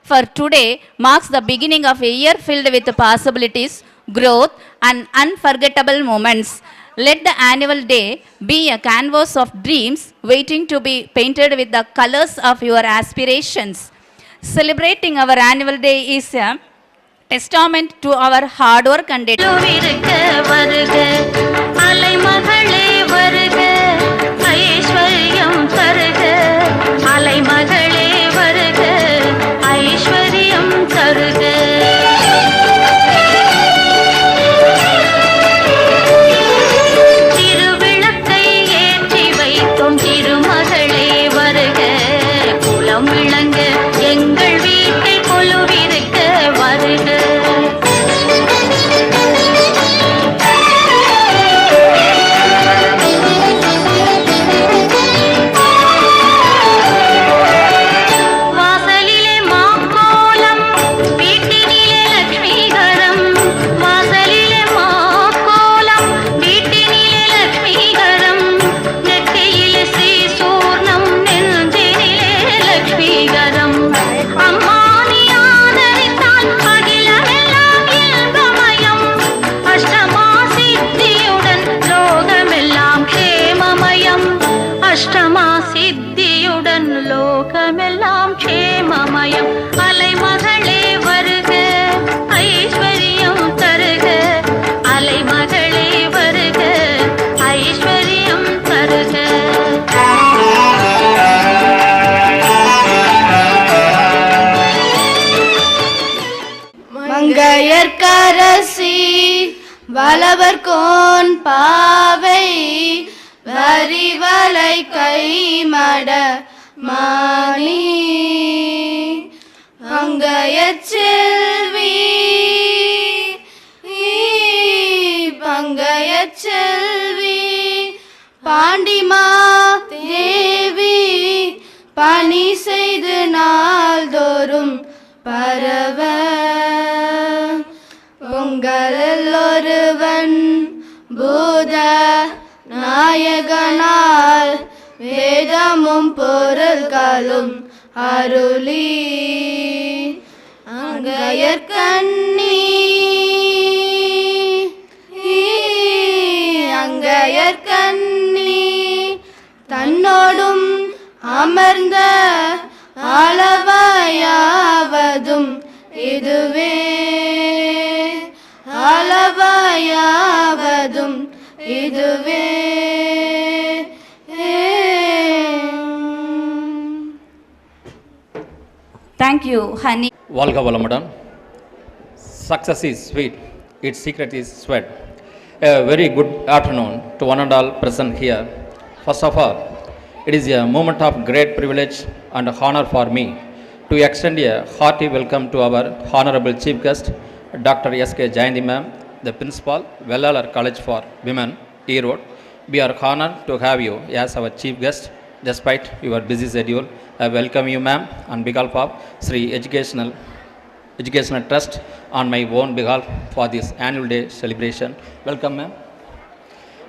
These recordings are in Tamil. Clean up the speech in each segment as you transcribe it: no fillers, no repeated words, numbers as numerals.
for today marks the beginning of a year filled with possibilities, growth, and unforgettable moments. Let the annual day be a canvas of dreams waiting to be painted with the colors of your aspirations. Celebrating our annual day is a testament to our hard work and dedication. Mangaiyarkarasi வளவர்கோன் பாவை வரிவலை கைமட மாணி பங்கையச் செல்வி பங்கையச் செல்வி பாண்டிமா தேவி பணி செய்து நாள்தோறும் பரவ பொங்கலில் ஒருவன் பூத நாயகனால் வேதமும் பொருள்களும் அருளி அங்கையர்கண்ணி அங்கையர்கண்ணி தன்னோடும் அமர்ந்த அளவாயாவதும் இதுவே அளவாயாவதும் இதுவே. Thank you, honey. வாழ்க வளமுடன். Success is sweet, its secret is sweat. A very good afternoon to one and all present here. First of all, it is a moment of great privilege and honor for me to extend a hearty welcome to our honorable chief guest, Dr. S.K. Jayanthi ma'am, the principal, Vellalar College for Women, Erode. We are honored to have you as our chief guest despite your busy schedule. I welcome you ma'am on behalf of Sri Educational Trust on my own behalf for this annual day celebration. Welcome ma'am.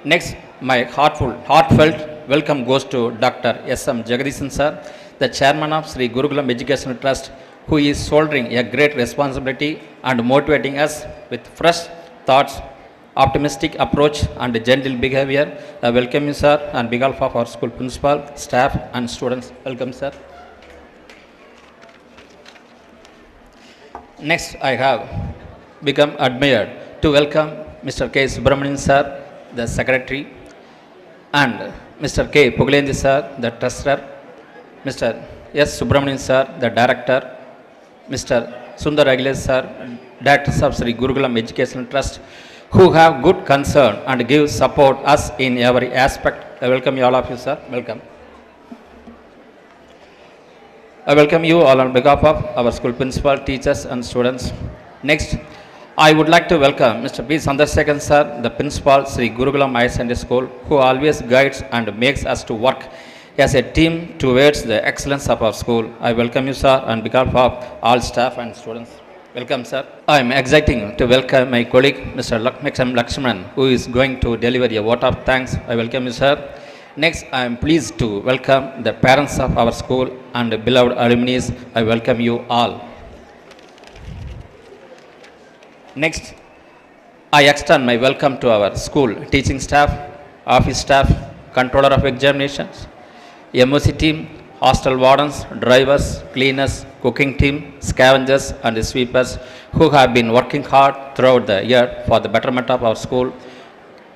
Next, my heartfelt welcome goes to Dr. S.M. Jagadishan sir, the chairman of Sri Gurukulam Educational Trust, who is shouldering a great responsibility and motivating us with fresh thoughts, optimistic approach and gentle behavior. I welcome you sir on behalf of our school principal, staff and students. Welcome sir. Next, I have become admired to welcome Mr. K. Subramanian sir, the secretary, and Mr. K. Pugalenji sir, the treasurer, Mr. S. Subramanian sir, the director, Mr. Sundar Agiles sir, directors of Sri Gurukulam Educational Trust, who have good concern and give support us in every aspect. I welcome you all of you sir. Welcome. I welcome you all on behalf of our school principal, teachers and students. Next, I would like to welcome Mr. B. Sandarsekan sir, the principal, Sri Gurukulam Higher Secondary School, who always guides and makes us to work as a team towards the excellence of our school. I welcome you sir on behalf of all staff and students. Welcome sir. I am excited to welcome my colleague Mr. Lakshman, who is going to deliver a vote of thanks. I welcome you sir. Next, I am pleased to welcome the parents of our school and beloved alumni. I welcome you all. Next, I extend my welcome to our school teaching staff, office staff, controller of examinations, MOC team, hostel wardens, drivers, cleaners, cooking team, scavengers and sweepers who have been working hard throughout the year for the betterment of our school.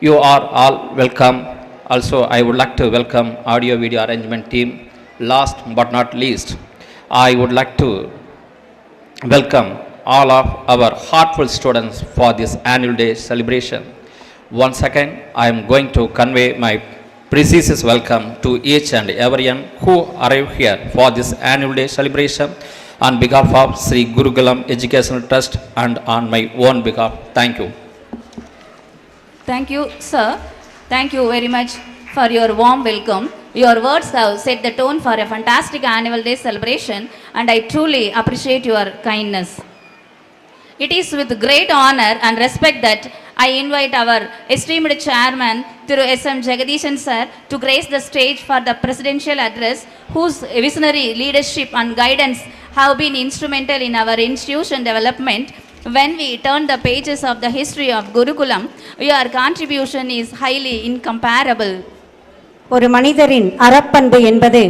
You are all welcome. Also, I would like to welcome audio video arrangement team. Last but not least, I would like to welcome all of our heartful students for this annual day celebration. Once again, I am going to convey my precious welcome to each and everyone who arrived here for this annual day celebration on behalf of Sri Gurukulam Educational Trust and on my own behalf. Thank you. Thank you, sir. Thank you very much for your warm welcome. Your words have set the tone for a fantastic annual day celebration, and I truly appreciate your kindness. It is with great honor and respect that I invite our esteemed chairman, Thiru S.M. Jagadishan sir, to grace the stage for the presidential address, whose visionary leadership and guidance have been instrumental in our institution development. When we turn the pages of the history of Gurukulam, your contribution is highly incomparable. ஒரு மனிதரின் அறப்பண்பு என்பது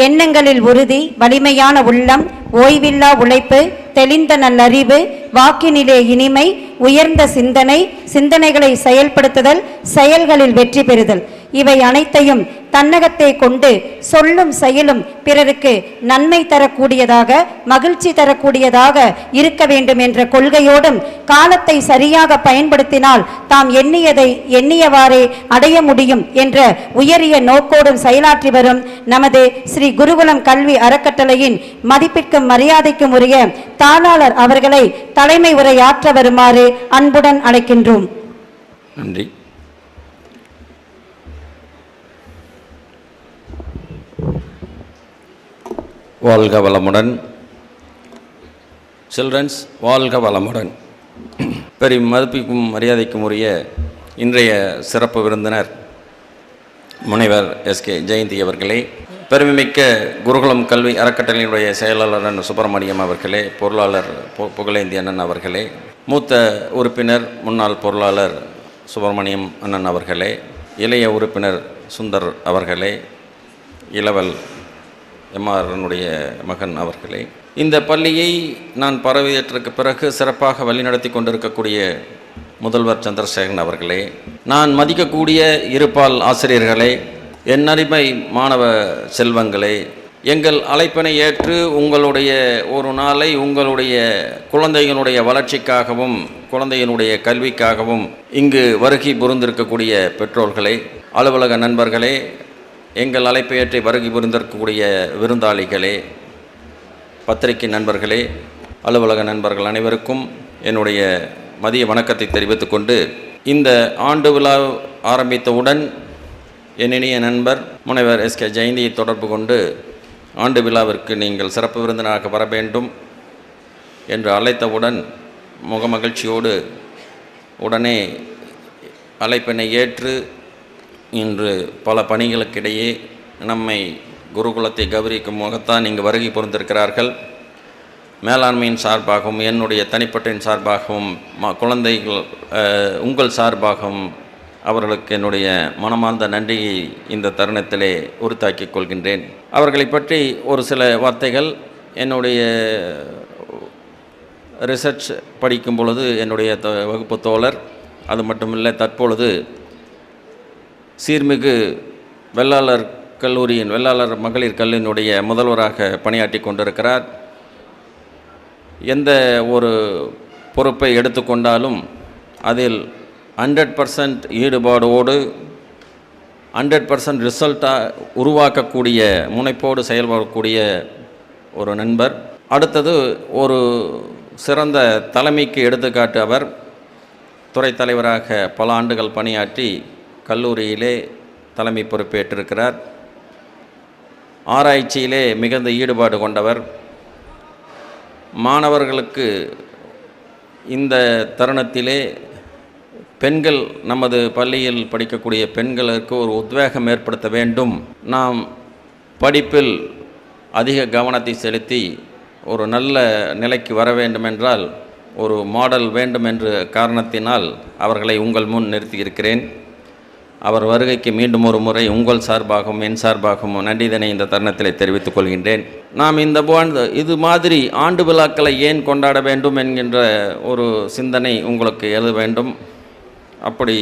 எண்ணங்களில் உறுதி, வலிமையான உள்ளம், ஓய்வில்லா உழைப்பு, தெளிந்த நல்லறிவு, வாக்கினிலே இனிமை, உயர்ந்த சிந்தனை, சிந்தனைகளை செயல்படுத்துதல், செயல்களில் வெற்றி பெறுதல், இவை அனைத்தையும் தன்னகத்தை கொண்டு சொல்லும் செயலும் பிறருக்கு நன்மை தரக்கூடியதாக, மகிழ்ச்சி தரக்கூடியதாக இருக்க வேண்டும் என்ற கொள்கையோடும், காலத்தை சரியாக பயன்படுத்தினால் தாம் எண்ணியதை எண்ணியவாறே அடைய முடியும் என்ற உயரிய நோக்கோடும் செயலாற்றி வரும் நமது ஸ்ரீ குருகுலம் கல்வி அறக்கட்டளையின் மதிப்பிற்கும் மரியாதைக்கும் உரிய தாளாளர் அவர்களை தலைமை உரையாற்ற வருமாறு அன்புடன் அழைக்கின்றோம். நன்றி. வாழ்க வளமுடன். சில்ட்ரன்ஸ், வாழ்க வளமுடன். பெரும் மதிப்புக்கும் மரியாதைக்கும் உரிய இன்றைய சிறப்பு விருந்தினர் முனைவர் எஸ்கே ஜெயந்தி அவர்களே, பெருமைமிக்க குருகுலம் கல்வி அறக்கட்டளையினுடைய செயலாளர் அண்ணன் சுப்பிரமணியம் அவர்களே, பொருளாளர் புகழேந்தி அண்ணன் அவர்களே, மூத்த உறுப்பினர் முன்னாள் பொருளாளர் சுப்பிரமணியம் அண்ணன் அவர்களே, இளைய உறுப்பினர் சுந்தர் அவர்களே, இளவல் எம்ஆர்னுடைய மகன் அவர்களே, இந்த பள்ளியை நான் பதவியேற்றக்கு பிறகு சிறப்பாக வழிநடத்தி கொண்டிருக்கக்கூடிய முதல்வர் சந்திரசேகரன் அவர்களே, நான் மதிக்கக்கூடிய இருபால் ஆசிரியர்களே, என் அருமை மாணவ செல்வங்களே, எங்கள் அழைப்பினை ஏற்று உங்களுடைய ஒரு நாளை உங்களுடைய குழந்தைகளுடைய வளர்ச்சிக்காகவும் குழந்தையினுடைய கல்விக்காகவும் இங்கு வருகை புரிந்திருக்கக்கூடிய பெற்றோர்களே, அலுவலக நண்பர்களே, எங்கள் அழைப்பை ஏற்றி வருகை புரிந்திருக்கக்கூடிய விருந்தாளிகளே, பத்திரிகை நண்பர்களே, அலுவலக நண்பர்கள் அனைவருக்கும் என்னுடைய மதிய வணக்கத்தை தெரிவித்துக் கொண்டு, இந்த ஆண்டு விழா ஆரம்பித்தவுடன் என் இனிய நண்பர் முனைவர் எஸ்கே ஜெயந்தியை தொடர்பு கொண்டு ஆண்டு விழாவிற்கு நீங்கள் சிறப்பு விருந்தினராக வர வேண்டும் என்று அழைத்தவுடன் முகமகிழ்ச்சியோடு உடனே அழைப்பினை ஏற்று இன்று பல பணிகளுக்கிடையே நம்மை குருகுலத்தை கௌரவிக்கும் முகத்தான் இங்கு வருகை புரிந்திருக்கிறார்கள். மேலாண்மையின் சார்பாகவும் என்னுடைய தனிப்பட்டின் சார்பாகவும் குழந்தைகள் உங்கள் சார்பாகவும் அவர்களுக்கு என்னுடைய மனமார்ந்த நன்றியை இந்த தருணத்திலே உறுத்தாக்கிக் கொள்கின்றேன். அவர்களை பற்றி ஒரு சில வார்த்தைகள். என்னுடைய ரிசர்ச் படிக்கும் பொழுது என்னுடைய வகுப்பு தோழர், அது மட்டுமில்லை தற்பொழுது சீர்மிகு வெள்ளாளர் கல்லூரியின் வெள்ளாளர் மகளிர் கல்லூரியினுடைய முதல்வராக பணியாற்றி கொண்டிருக்கிறார். எந்த ஒரு பொறுப்பை எடுத்துக்கொண்டாலும் அதில் 100% ஈடுபாடோடு 100% ரிசல்ட்டாக உருவாக்கக்கூடிய முனைப்போடு செயல்படக்கூடிய ஒரு நண்பர். அடுத்தது ஒரு சிறந்த தலைமைக்கு எடுத்துக்காட்டு. அவர் துறை தலைவராக பல ஆண்டுகள் பணியாற்றி கல்லூரியிலே தலைமை பொறுப்பேற்றிருக்கிறார். ஆராய்ச்சியிலே மிகுந்த ஈடுபாடு கொண்டவர். மாணவர்களுக்கு இந்த தருணத்திலே பெண்கள், நமது பள்ளியில் படிக்கக்கூடிய பெண்களுக்கு ஒரு உத்வேகம் ஏற்படுத்த வேண்டும், நாம் படிப்பில் அதிக கவனத்தை செலுத்தி ஒரு நல்ல நிலைக்கு வர வேண்டுமென்றால் ஒரு மாடல் வேண்டும் என்ற காரணத்தினால் அவர்களை உங்கள் முன் நிறுத்தியிருக்கிறேன். அவர் வருகைக்கு மீண்டும் ஒரு முறை உங்கள் சார்பாகவும் என் சார்பாகவும் நன்றிதனை இந்த தருணத்தில் தெரிவித்துக் கொள்கின்றேன். நாம் இது மாதிரி ஆண்டு விழாக்களை ஏன் கொண்டாட வேண்டும் என்கின்ற ஒரு சிந்தனை உங்களுக்கு எழுத வேண்டும். அப்படி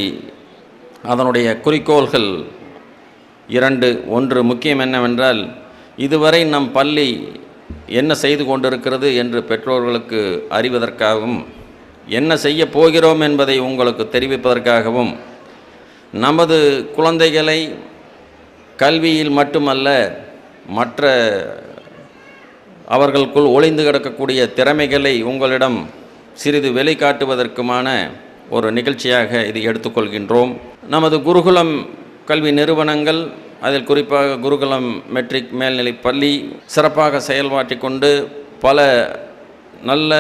அதனுடைய குறிக்கோள்கள் 2. ஒன்று முக்கியம் என்னவென்றால், இதுவரை நம் பள்ளி என்ன செய்து கொண்டிருக்கிறது என்று பெற்றோர்களுக்கு அறிவதற்காகவும், என்ன செய்ய போகிறோம் என்பதை உங்களுக்கு தெரிவிப்பதற்காகவும், நமது குழந்தைகளை கல்வியில் மட்டுமல்ல மற்ற அவர்களுக்குள் ஒளிந்து கிடக்கக்கூடிய திறமைகளை உங்களிடம் சிறிது வெளிக்காட்டுவதற்குமான ஒரு நிகழ்ச்சியாக இதை எடுத்துக்கொள்கின்றோம். நமது குருகுலம் கல்வி நிறுவனங்கள், அதில் குறிப்பாக குருகுலம் மெட்ரிக் மேல்நிலைப் பள்ளி சிறப்பாக செயல்பாட்டி கொண்டு பல நல்ல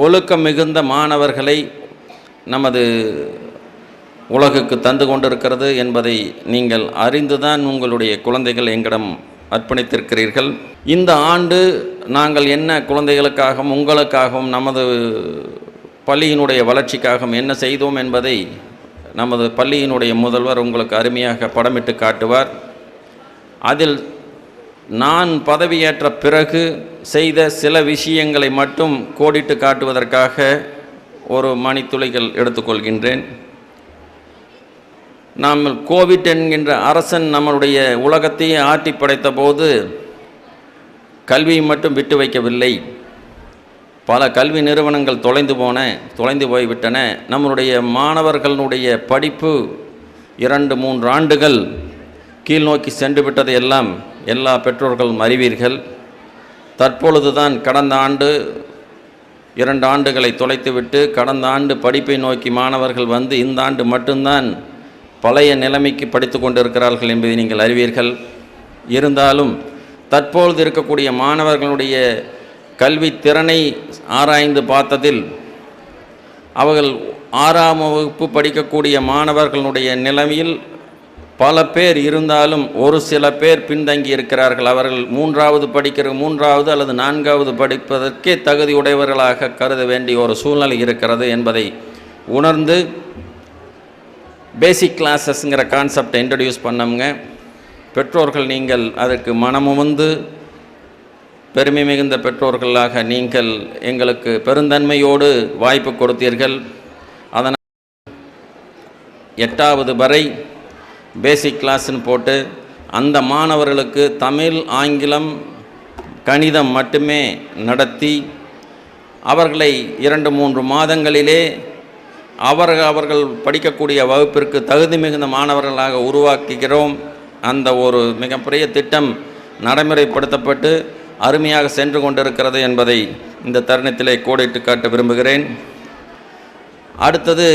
ஒழுக்கம் மிகுந்த மாணவர்களை நமது உலகுக்கு தந்து கொண்டிருக்கிறது என்பதை நீங்கள் அறிந்துதான் உங்களுடைய குழந்தைகள் எங்களிடம் அர்ப்பணித்திருக்கிறீர்கள். இந்த ஆண்டு நாங்கள் என்ன குழந்தைகளுக்காகவும் உங்களுக்காகவும் நமது பள்ளியினுடைய வளர்ச்சிக்காகவும் என்ன செய்தோம் என்பதை நமது பள்ளியினுடைய முதல்வர் உங்களுக்கு அருமையாக படமிட்டு காட்டுவார். அதில் நான் பதவியேற்ற பிறகு செய்த சில விஷயங்களை மட்டும் கோடிட்டு காட்டுவதற்காக ஒரு மணித்துளிகள் எடுத்துக்கொள்கின்றேன். நாம் கோவிட் என்கின்ற அரசன் நம்மளுடைய உலகத்தையே ஆட்டி படைத்த போது கல்வியை மட்டும் விட்டு வைக்கவில்லை. பல கல்வி நிறுவனங்கள் தொலைந்து போய்விட்டன. நம்மளுடைய மாணவர்களுடைய படிப்பு 2-3 ஆண்டுகள் கீழ் நோக்கி சென்று விட்டதை எல்லாம் எல்லா பெற்றோர்களும் அறிவீர்கள். தற்பொழுது தான் கடந்த ஆண்டு 2 ஆண்டுகளை தொலைத்துவிட்டு கடந்த ஆண்டு படிப்பை நோக்கி மாணவர்கள் வந்து இந்த ஆண்டு மட்டும்தான் பழைய நிலைமைக்கு படித்து கொண்டிருக்கிறார்கள் என்பதை நீங்கள் அறிவீர்கள். இருந்தாலும் தற்பொழுது இருக்கக்கூடிய மாணவர்களுடைய கல்வி திறனை ஆராய்ந்து பார்த்ததில் அவர்கள் 6ஆம் வகுப்பு படிக்கக்கூடிய மாணவர்களுடைய நிலைமையில் பல பேர் இருந்தாலும் ஒரு சில பேர் பின்தங்கி இருக்கிறார்கள். அவர்கள் 3வது அல்லது 4வது படிப்பதற்கே தகுதி உடையவர்களாக கருத வேண்டிய ஒரு சூழ்நிலை இருக்கிறது என்பதை உணர்ந்து பேசிக் கிளாஸஸ்ங்கிற கான்செப்டை இன்ட்ரடியூஸ் பண்ணவங்க பெற்றோர்கள். நீங்கள் அதற்கு மனமுவந்து பெருமை மிகுந்த பெற்றோர்களாக நீங்கள் எங்களுக்கு பெருந்தன்மையோடு வாய்ப்பு கொடுத்தீர்கள். அதனால் 8வது வரை பேசிக் கிளாஸ்ன்னு போட்டு அந்த மாணவர்களுக்கு தமிழ், ஆங்கிலம், கணிதம் மட்டுமே நடத்தி அவர்களை 2-3 மாதங்களிலே அவர்கள் படிக்கக்கூடிய வகுப்பிற்கு தகுதி மிகுந்த மாணவர்களாக உருவாக்குகிறோம். அந்த ஒரு மிகப்பெரிய திட்டம் நடைமுறைப்படுத்தப்பட்டு அருமையாக சென்று கொண்டிருக்கிறது என்பதை இந்த தருணத்திலே கோடிட்டு காட்ட விரும்புகிறேன். அடுத்தது,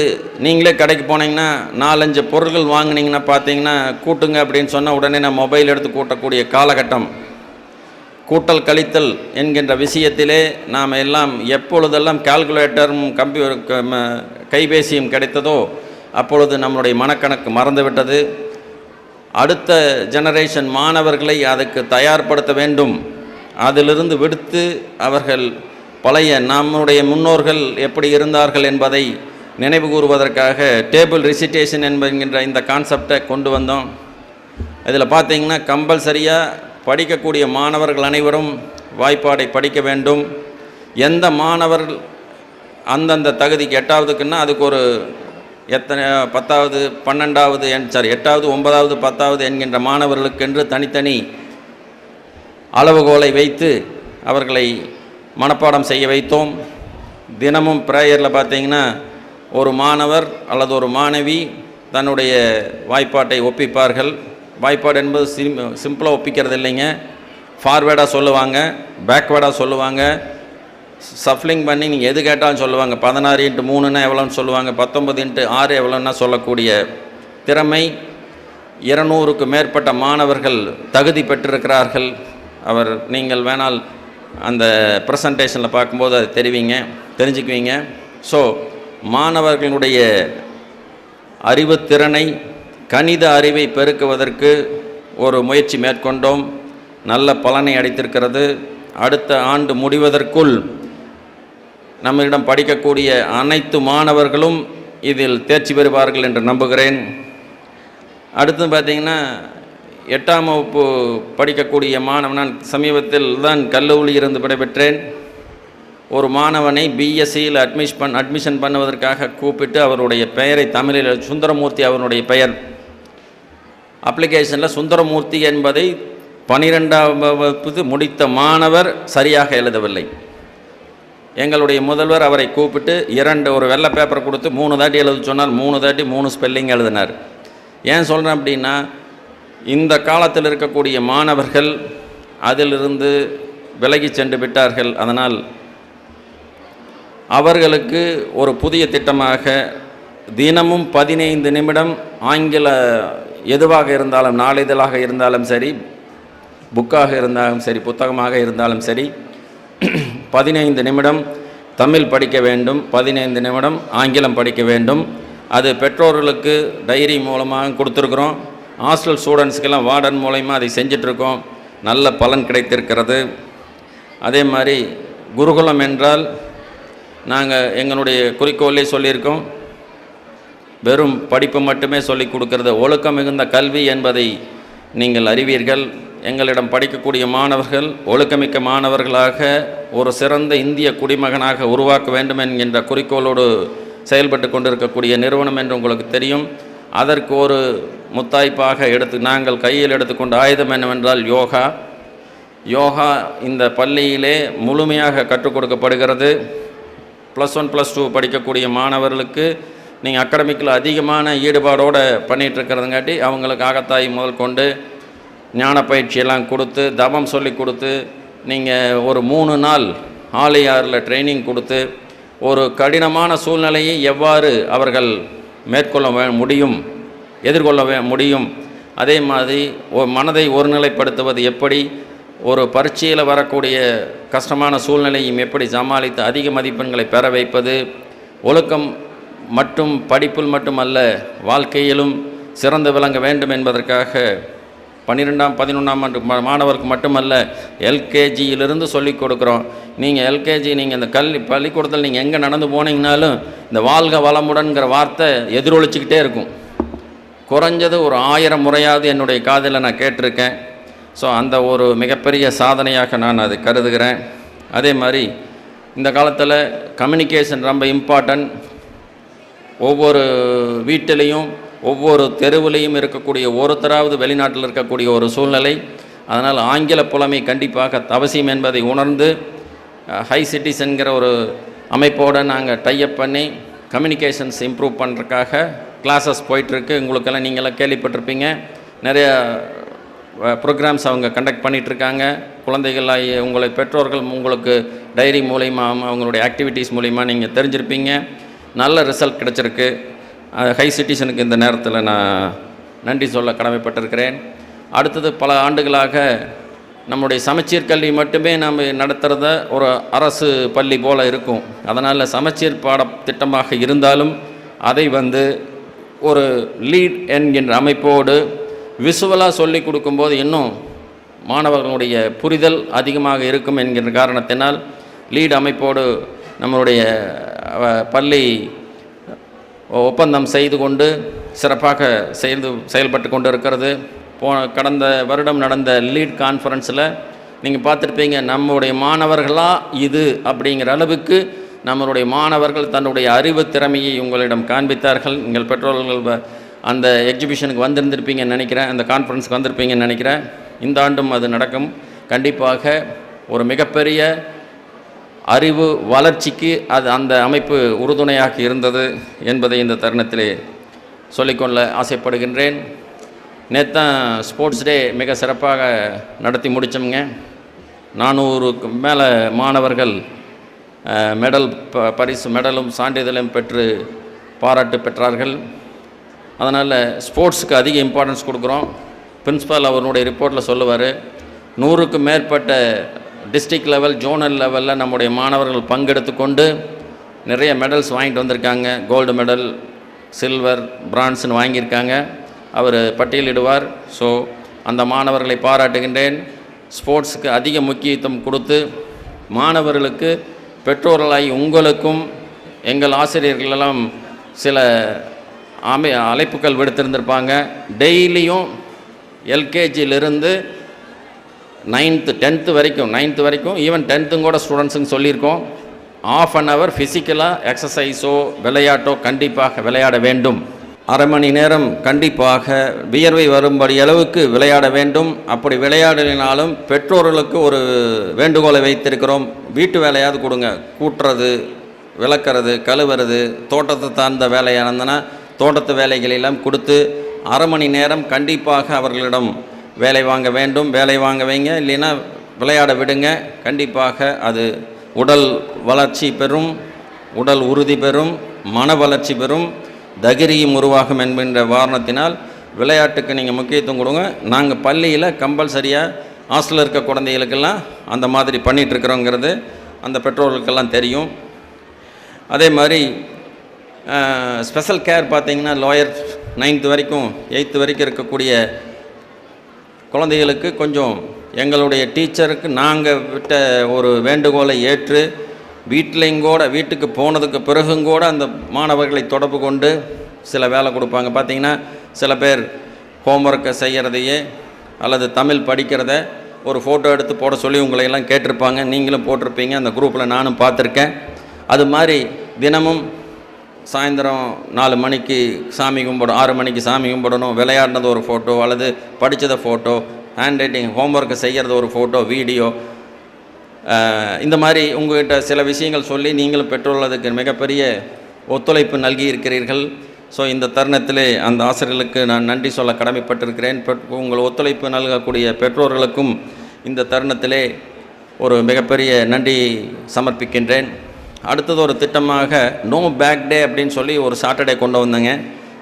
நீங்களே கடைக்கு போனீங்கன்னா 4-5 பொருட்கள் வாங்கினீங்கன்னா பார்த்தீங்கன்னா கூட்டுங்க அப்படின்னு சொன்னால் உடனே நான் மொபைல் எடுத்து கூட்டக்கூடிய காலகட்டம். கூட்டல் கழித்தல் என்கின்ற விஷயத்திலே நாம் எல்லாம் எப்பொழுதெல்லாம் கால்குலேட்டரும் கைபேசியும் கிடைத்ததோ அப்பொழுது நம்மளுடைய மனக்கணக்கு மறந்துவிட்டது. அடுத்த ஜெனரேஷன் மாணவர்களை அதுக்கு தயார்படுத்த வேண்டும். அதிலிருந்து விடுத்து அவர்கள் பழைய நம்முடைய முன்னோர்கள் எப்படி இருந்தார்கள் என்பதை நினைவு கூறுவதற்காக டேபிள் ரிசிட்டேஷன் என்கின்ற இந்த கான்செப்டை கொண்டு வந்தோம். இதில் பார்த்தீங்கன்னா கம்பல்சரியாக படிக்கக்கூடிய மாணவர்கள் அனைவரும் வாய்ப்பாடை படிக்க வேண்டும். எந்த மாணவர்கள் அந்தந்த தகுதிக்கு 8வதுக்குன்னா அதுக்கு ஒரு 10வது 12வது 8வது 9வது 10வது என்கின்ற மாணவர்களுக்கென்று தனித்தனி அளவுகோலை வைத்து அவர்களை மனப்பாடம் செய்ய வைத்தோம். தினமும் ப்ரேயரில் பார்த்தீங்கன்னா ஒரு மாணவர் அல்லது ஒரு மாணவி தன்னுடைய வாய்ப்பாட்டை ஒப்பிப்பார்கள். வாய்ப்பாடு என்பது சிம்பிளாக ஒப்பிக்கிறது இல்லைங்க. ஃபார்வேர்டாக சொல்லுவாங்க, பேக்வேர்டாக சொல்லுவாங்க, சஃப்லிங் பண்ணி நீங்கள் எது கேட்டாலும் சொல்லுவாங்க. 16x3ன்னா எவ்வளோன்னு சொல்லுவாங்க, 19x6 எவ்வளோன்னா சொல்லக்கூடிய திறமை 200க்கு மேற்பட்ட மாணவர்கள் தகுதி பெற்றிருக்கிறார்கள். நீங்கள் வேணால் அந்த ப்ரெசன்டேஷனில் பார்க்கும்போது அதை தெரிஞ்சுக்குவீங்க. ஸோ மாணவர்களுடைய அறிவுத்திறனை, கணித அறிவை பெருக்குவதற்கு ஒரு முயற்சி மேற்கொண்டோம். நல்ல பலனை அளித்திருக்கிறது. அடுத்த ஆண்டு முடிவதற்குள் நம்மிடம் படிக்கக்கூடிய அனைத்து மாணவர்களும் இதில் தேர்ச்சி பெறுவார்கள் என்று நம்புகிறேன். அடுத்து பார்த்திங்கன்னா 8ஆம் வகுப்பு படிக்கக்கூடிய மாணவன், நான் சமீபத்தில் தான் கல்லூரியிலிருந்து விடைபெற்றேன். ஒரு மாணவனை பிஎஸ்சியில் அட்மிஷன் பண்ணுவதற்காக கூப்பிட்டு அவருடைய பெயரை தமிழில் சுந்தரமூர்த்தி, அவருடைய பெயர் அப்ளிகேஷனில் சுந்தரமூர்த்தி என்பதை 12ஆம் வகுப்பு முடித்த மாணவர் சரியாக எழுதவில்லை. எங்களுடைய முதல்வர் அவரை கூப்பிட்டு ஒரு வெள்ளை பேப்பர் கொடுத்து 3 தாட்டி எழுத சொன்னால் 3 தாட்டி 3 ஸ்பெல்லிங் எழுதினார். ஏன் சொல்கிறேன் அப்படின்னா, இந்த காலத்தில் இருக்கக்கூடிய மாணவர்கள் அதிலிருந்து விலகி சென்று விட்டார்கள். அதனால் அவர்களுக்கு ஒரு புதிய திட்டமாக தினமும் 15 நிமிடம் ஆங்கில எதுவாக இருந்தாலும், நாளிதழாக இருந்தாலும் சரி, புக்காக இருந்தாலும் சரி, புத்தகமாக இருந்தாலும் சரி, 15 நிமிடம் தமிழ் படிக்க வேண்டும், 15 நிமிடம் ஆங்கிலம் படிக்க வேண்டும். அது பெற்றோர்களுக்கு டைரி மூலமாக கொடுத்துருக்குறோம். ஹாஸ்டல் ஸ்டூடெண்ட்ஸ்க்கெல்லாம் வார்டன் மூலமாக அதை செஞ்சிட்ருக்கோம். நல்ல பலன் கிடைத்திருக்கிறது. அதே மாதிரி குருகுலம் என்றால் நாங்கள் எங்களுடைய குறிக்கோளே சொல்லியிருக்கோம், வெறும் படிப்பு மட்டுமே சொல்லிக் கொடுக்கறது, ஒழுக்கம் மிகுந்த கல்வி என்பதை நீங்கள் அறிவீர்கள். எங்களிடம் படிக்கக்கூடிய மாணவர்கள் ஒழுக்கமிக்க மாணவர்களாக ஒரு சிறந்த இந்திய குடிமகனாக உருவாக்க வேண்டும் என்கின்ற குறிக்கோளோடு செயல்பட்டு கொண்டிருக்கக்கூடிய நிறுவனம் என்று உங்களுக்கு தெரியும். அதற்கு ஒரு முத்தாய்ப்பாக நாங்கள் கையில் எடுத்துக்கொண்ட ஆயுதம் என்னவென்றால் யோகா இந்த பள்ளியிலே முழுமையாக கற்றுக் கொடுக்கப்படுகிறது. +1 +2 படிக்கக்கூடிய மாணவர்களுக்கு நீங்கள் அகாடமிக்கில் அதிகமான ஈடுபாடோடு பண்ணிகிட்ருக்கிறதுங்காட்டி அவங்களுக்கு ஆகத்தாய் முதல் கொண்டு ஞான பயிற்சியெல்லாம் கொடுத்து, தவம் சொல்லி கொடுத்து, நீங்கள் ஒரு 3 நாள் ஆலியாரில் ட்ரைனிங் கொடுத்து, ஒரு கடினமான சூழ்நிலையை எவ்வாறு அவர்கள் மேற்கொள்ள முடியும், எதிர்கொள்ள முடியும், அதே மாதிரி மனதை ஒருநிலைப்படுத்துவது எப்படி, ஒரு பரீட்சையில் வரக்கூடிய கஷ்டமான சூழ்நிலையும் எப்படி சமாளித்து அதிக மதிப்பெண்களை பெற வைப்பது, ஒழுக்கம் மட்டும் படிப்பில் மட்டுமல்ல வாழ்க்கையிலும் சிறந்து விளங்க வேண்டும் என்பதற்காக 12ஆம் 11ஆம் ஆண்டு மாணவருக்கு மட்டுமல்ல எல்கேஜியிலிருந்து சொல்லிக் கொடுக்குறோம். நீங்கள் எல்கேஜி நீங்கள் இந்த பள்ளிக்கூடத்தில் நீங்கள் எங்கே நடந்து போனீங்கனாலும் இந்த வாழ்க வளமுடன்கிற வார்த்தை எதிரொலிச்சிக்கிட்டே இருக்கும். குறைஞ்சது ஒரு 1000 முறையாவது என்னுடைய காதில் நான் கேட்டிருக்கேன். ஸோ அந்த ஒரு மிகப்பெரிய சாதனையாக நான் அதை கருதுகிறேன். அதே மாதிரி இந்த காலத்தில் கம்யூனிகேஷன் ரொம்ப இம்பார்ட்டன்ட். ஒவ்வொரு வீட்டிலையும் ஒவ்வொரு தெருவிலையும் இருக்கக்கூடிய ஒருத்தராவது வெளிநாட்டில் இருக்கக்கூடிய ஒரு சூழ்நிலை. அதனால் ஆங்கில புலமை கண்டிப்பாக அவசியம் என்பதை உணர்ந்து ஹை சிட்டிஸ்ங்கிற ஒரு அமைப்போடு நாங்கள் டைப் பண்ணி கம்யூனிகேஷன்ஸ் இம்ப்ரூவ் பண்ணுறதுக்காக கிளாஸஸ் போயிட்டுருக்கு. உங்களுக்கெல்லாம் நீங்களாம் கேள்விப்பட்டிருப்பீங்க. நிறைய ப்ரோக்ராம்ஸ் அவங்க கண்டக்ட் பண்ணிகிட்ருக்காங்க. குழந்தைகளாக உங்களை பெற்றோர்கள் உங்களுக்கு டைரி மூலிமா அவங்களுடைய ஆக்டிவிட்டீஸ் மூலிமா நீங்கள் தெரிஞ்சிருப்பீங்க. நல்ல ரிசல்ட் கிடச்சிருக்கு. ஹை சிட்டிசனுக்கு இந்த நேரத்தில் நான் நன்றி சொல்ல கடமைப்பட்டிருக்கிறேன். அடுத்தது பல ஆண்டுகளாக நம்முடைய சமச்சீர் கல்வி மட்டுமே நம்ம நடத்துகிறத ஒரு அரசு பள்ளி போல் இருக்கும். அதனால் சமச்சீர் பாடத்திட்டமாக இருந்தாலும் அதை ஒரு லீட் என்கின்ற அமைப்போடு விசுவலாக சொல்லி கொடுக்கும்போது இன்னும் மாணவர்களுடைய புரிதல் அதிகமாக இருக்கும் என்கின்ற காரணத்தினால் லீட் அமைப்போடு நம்மளுடைய பள்ளி ஒப்பந்தம் செய்து கொண்டு சிறப்பாக செயல்பட்டு கொண்டு இருக்கிறது. கடந்த வருடம் நடந்த லீட் கான்ஃபரன்ஸில் நீங்கள் பார்த்துருப்பீங்க, நம்முடைய மாணவர்களாக இது அப்படிங்கிற அளவுக்கு நம்மளுடைய மாணவர்கள் தன்னுடைய அறிவு திறமையை உங்களிடம் காண்பித்தார்கள். எங்கள் பெற்றோர்கள் அந்த எக்ஸிபிஷனுக்கு வந்திருந்திருப்பீங்கன்னு நினைக்கிறேன், அந்த கான்ஃபரன்ஸுக்கு வந்திருப்பீங்கன்னு நினைக்கிறேன். இந்த ஆண்டும் அது நடக்கும். கண்டிப்பாக ஒரு மிகப்பெரிய அறிவு வளர்ச்சிக்கு அந்த அமைப்பு உறுதுணையாக இருந்தது என்பதை இந்த தருணத்திலே சொல்லிக்கொள்ள ஆசைப்படுகின்றேன். நேற்று ஸ்போர்ட்ஸ் டே மிக சிறப்பாக நடத்தி முடித்தோம்ங்க. 400க்கு மேலே மாணவர்கள் மெடலும் சான்றிதழும் பெற்று பாராட்டு பெற்றார்கள். அதனால் ஸ்போர்ட்ஸுக்கு அதிக இம்பார்ட்டன்ஸ் கொடுக்குறோம். பிரின்ஸிபால் அவருடைய ரிப்போர்ட்டில் சொல்லுவார், 100க்கு மேற்பட்ட டிஸ்ட்ரிக்ட் லெவல், ஜோனல் லெவலில் நம்முடைய மாணவர்கள் பங்கெடுத்து கொண்டு நிறைய மெடல்ஸ் வாங்கிட்டு வந்திருக்காங்க. கோல்டு மெடல், சில்வர், பிரான்ஸ்னு வாங்கியிருக்காங்க. அவர் பட்டியலிடுவார். ஸோ அந்த மாணவர்களை பாராட்டுகின்றேன். ஸ்போர்ட்ஸுக்கு அதிக முக்கியத்துவம் கொடுத்து மாணவர்களுக்கு பெற்றோர்களாகி உங்களுக்கும் எங்கள் ஆசிரியர்களெல்லாம் சில அழைப்புகள் விடுத்திருந்திருப்பாங்க. டெய்லியும் எல்கேஜியிலிருந்து 9th வரைக்கும் ஈவன் 10th கூட ஸ்டூடெண்ட்ஸுங்க சொல்லியிருக்கோம். ½ அன் ஹவர் ஃபிசிக்கலாக எக்ஸசைஸோ விளையாட்டோ கண்டிப்பாக விளையாட வேண்டும். அரை மணி நேரம் கண்டிப்பாக வியர்வை வரும்படி அளவுக்கு விளையாட வேண்டும். அப்படி விளையாடினாலும் பெற்றோர்களுக்கு ஒரு வேண்டுகோளை வைத்திருக்கிறோம். வீட்டு வேலையாவது கொடுங்க. கூட்டுறது, விளக்கிறது, கழுவுறது, தோட்டத்தை சார்ந்த வேலையாக இருந்தனா தோட்டத்து வேலைகளெல்லாம் கொடுத்து அரை மணி நேரம் கண்டிப்பாக அவர்களிடம் வேலை வாங்க வேண்டும். வேலை வாங்க வைங்க, இல்லைன்னா விளையாட விடுங்க. கண்டிப்பாக அது உடல் வளர்ச்சி பெறும், உடல் உறுதி பெறும், மன வளர்ச்சி பெறும், தைரியம் உருவாகும் என்கின்ற காரணத்தினால் விளையாட்டுக்கு நீங்கள் முக்கியத்துவம் கொடுங்க. நாங்கள் பள்ளியில் கம்பல்சரியாக ஹாஸ்டலில் இருக்க குழந்தைகளுக்கெல்லாம் அந்த மாதிரி பண்ணிகிட்ருக்குறோங்கிறது அந்த பெற்றோர்களுக்கெல்லாம் தெரியும். அதே மாதிரி ஸ்பெஷல் கேர் பார்த்திங்கன்னா லோயர் 9th வரைக்கும் 8th வரைக்கும் இருக்கக்கூடிய குழந்தைகளுக்கு கொஞ்சம் எங்களுடைய டீச்சருக்கு நாங்கள் விட்ட ஒரு வேண்டுகோளை ஏற்று வீட்டுக்கு போனதுக்கு பிறகுங்கூட அந்த மாணவர்களை தொடர்பு கொண்டு சில வேலை கொடுப்பாங்க. பார்த்திங்கன்னா சில பேர் ஹோம்ஒர்க்கை செய்கிறதையே அல்லது தமிழ் படிக்கிறத ஒரு ஃபோட்டோ எடுத்து போட சொல்லி உங்களையெல்லாம் கேட்டிருப்பாங்க. நீங்களும் போட்டிருப்பீங்க, அந்த குரூப்பில் நானும் பார்த்துருக்கேன். அது மாதிரி தினமும் சாயந்தரம் 4 மணிக்கு சாமி கும்பிடும், 6 மணிக்கு சாமி கும்பிடணும், விளையாடினது ஒரு ஃபோட்டோ அல்லது படித்ததை ஃபோட்டோ, ஹேண்ட் ரைட்டிங் ஹோம்ஒர்க்கை செய்கிறது ஒரு ஃபோட்டோ, வீடியோ, இந்த மாதிரி உங்கள்கிட்ட சில விஷயங்கள் சொல்லி நீங்களும் பெற்றோர்கள் அதுக்கு மிகப்பெரிய ஒத்துழைப்பு நல்கி இருக்கிறீர்கள். ஸோ இந்த தருணத்திலே அந்த ஆசிரியர்களுக்கு நான் நன்றி சொல்ல கடமைப்பட்டிருக்கிறேன். உங்கள் ஒத்துழைப்பு நல்கக்கூடிய பெற்றோர்களுக்கும் இந்த தருணத்திலே ஒரு மிகப்பெரிய நன்றி சமர்ப்பிக்கின்றேன். அடுத்தது ஒரு திட்டமாக நோ பேக் டே அப்படின்னு சொல்லி ஒரு சாட்டர்டே கொண்டு வந்தாங்க,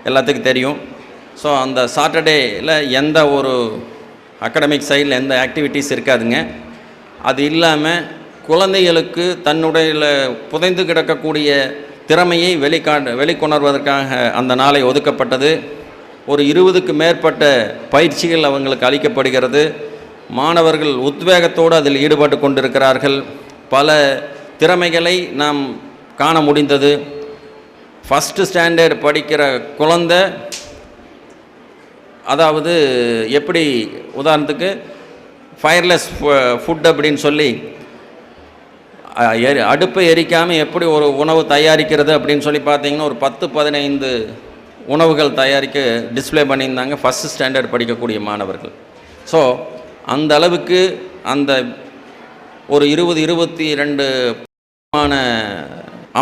எல்லாத்துக்கும் தெரியும். ஸோ அந்த சாட்டர்டேயில் எந்த ஒரு அகடமிக் சைடில் எந்த ஆக்டிவிட்டீஸ் இருக்காதுங்க. அது இல்லாமல் குழந்தைகளுக்கு தன்னுடைய புதைந்து கிடக்கக்கூடிய திறமையை வெளிக்கொணர்வதற்காக அந்த நாளை ஒதுக்கப்பட்டது. ஒரு 20க்கு மேற்பட்ட பயிற்சிகள் அவங்களுக்கு அளிக்கப்படுகிறது. மாணவர்கள் உத்வேகத்தோடு அதில் ஈடுபட்டு கொண்டிருக்கிறார்கள். பல திறமைகளை நாம் காண முடிந்தது. ஃபஸ்ட்டு ஸ்டாண்டர்ட் படிக்கிற குழந்தை, அதாவது எப்படி உதாரணத்துக்கு ஃபயர்லெஸ் ஃபுட் அப்படின்னு சொல்லி அடுப்பை எரிக்காமல் எப்படி ஒரு உணவு தயாரிக்கிறது அப்படின்னு சொல்லி பார்த்தீங்கன்னா ஒரு 10-15 உணவுகள் தயாரிக்க டிஸ்பிளே பண்ணியிருந்தாங்க ஃபஸ்ட்டு ஸ்டாண்டர்ட் படிக்கக்கூடிய மாணவர்கள். ஸோ அந்த அளவுக்கு அந்த ஒரு 20-22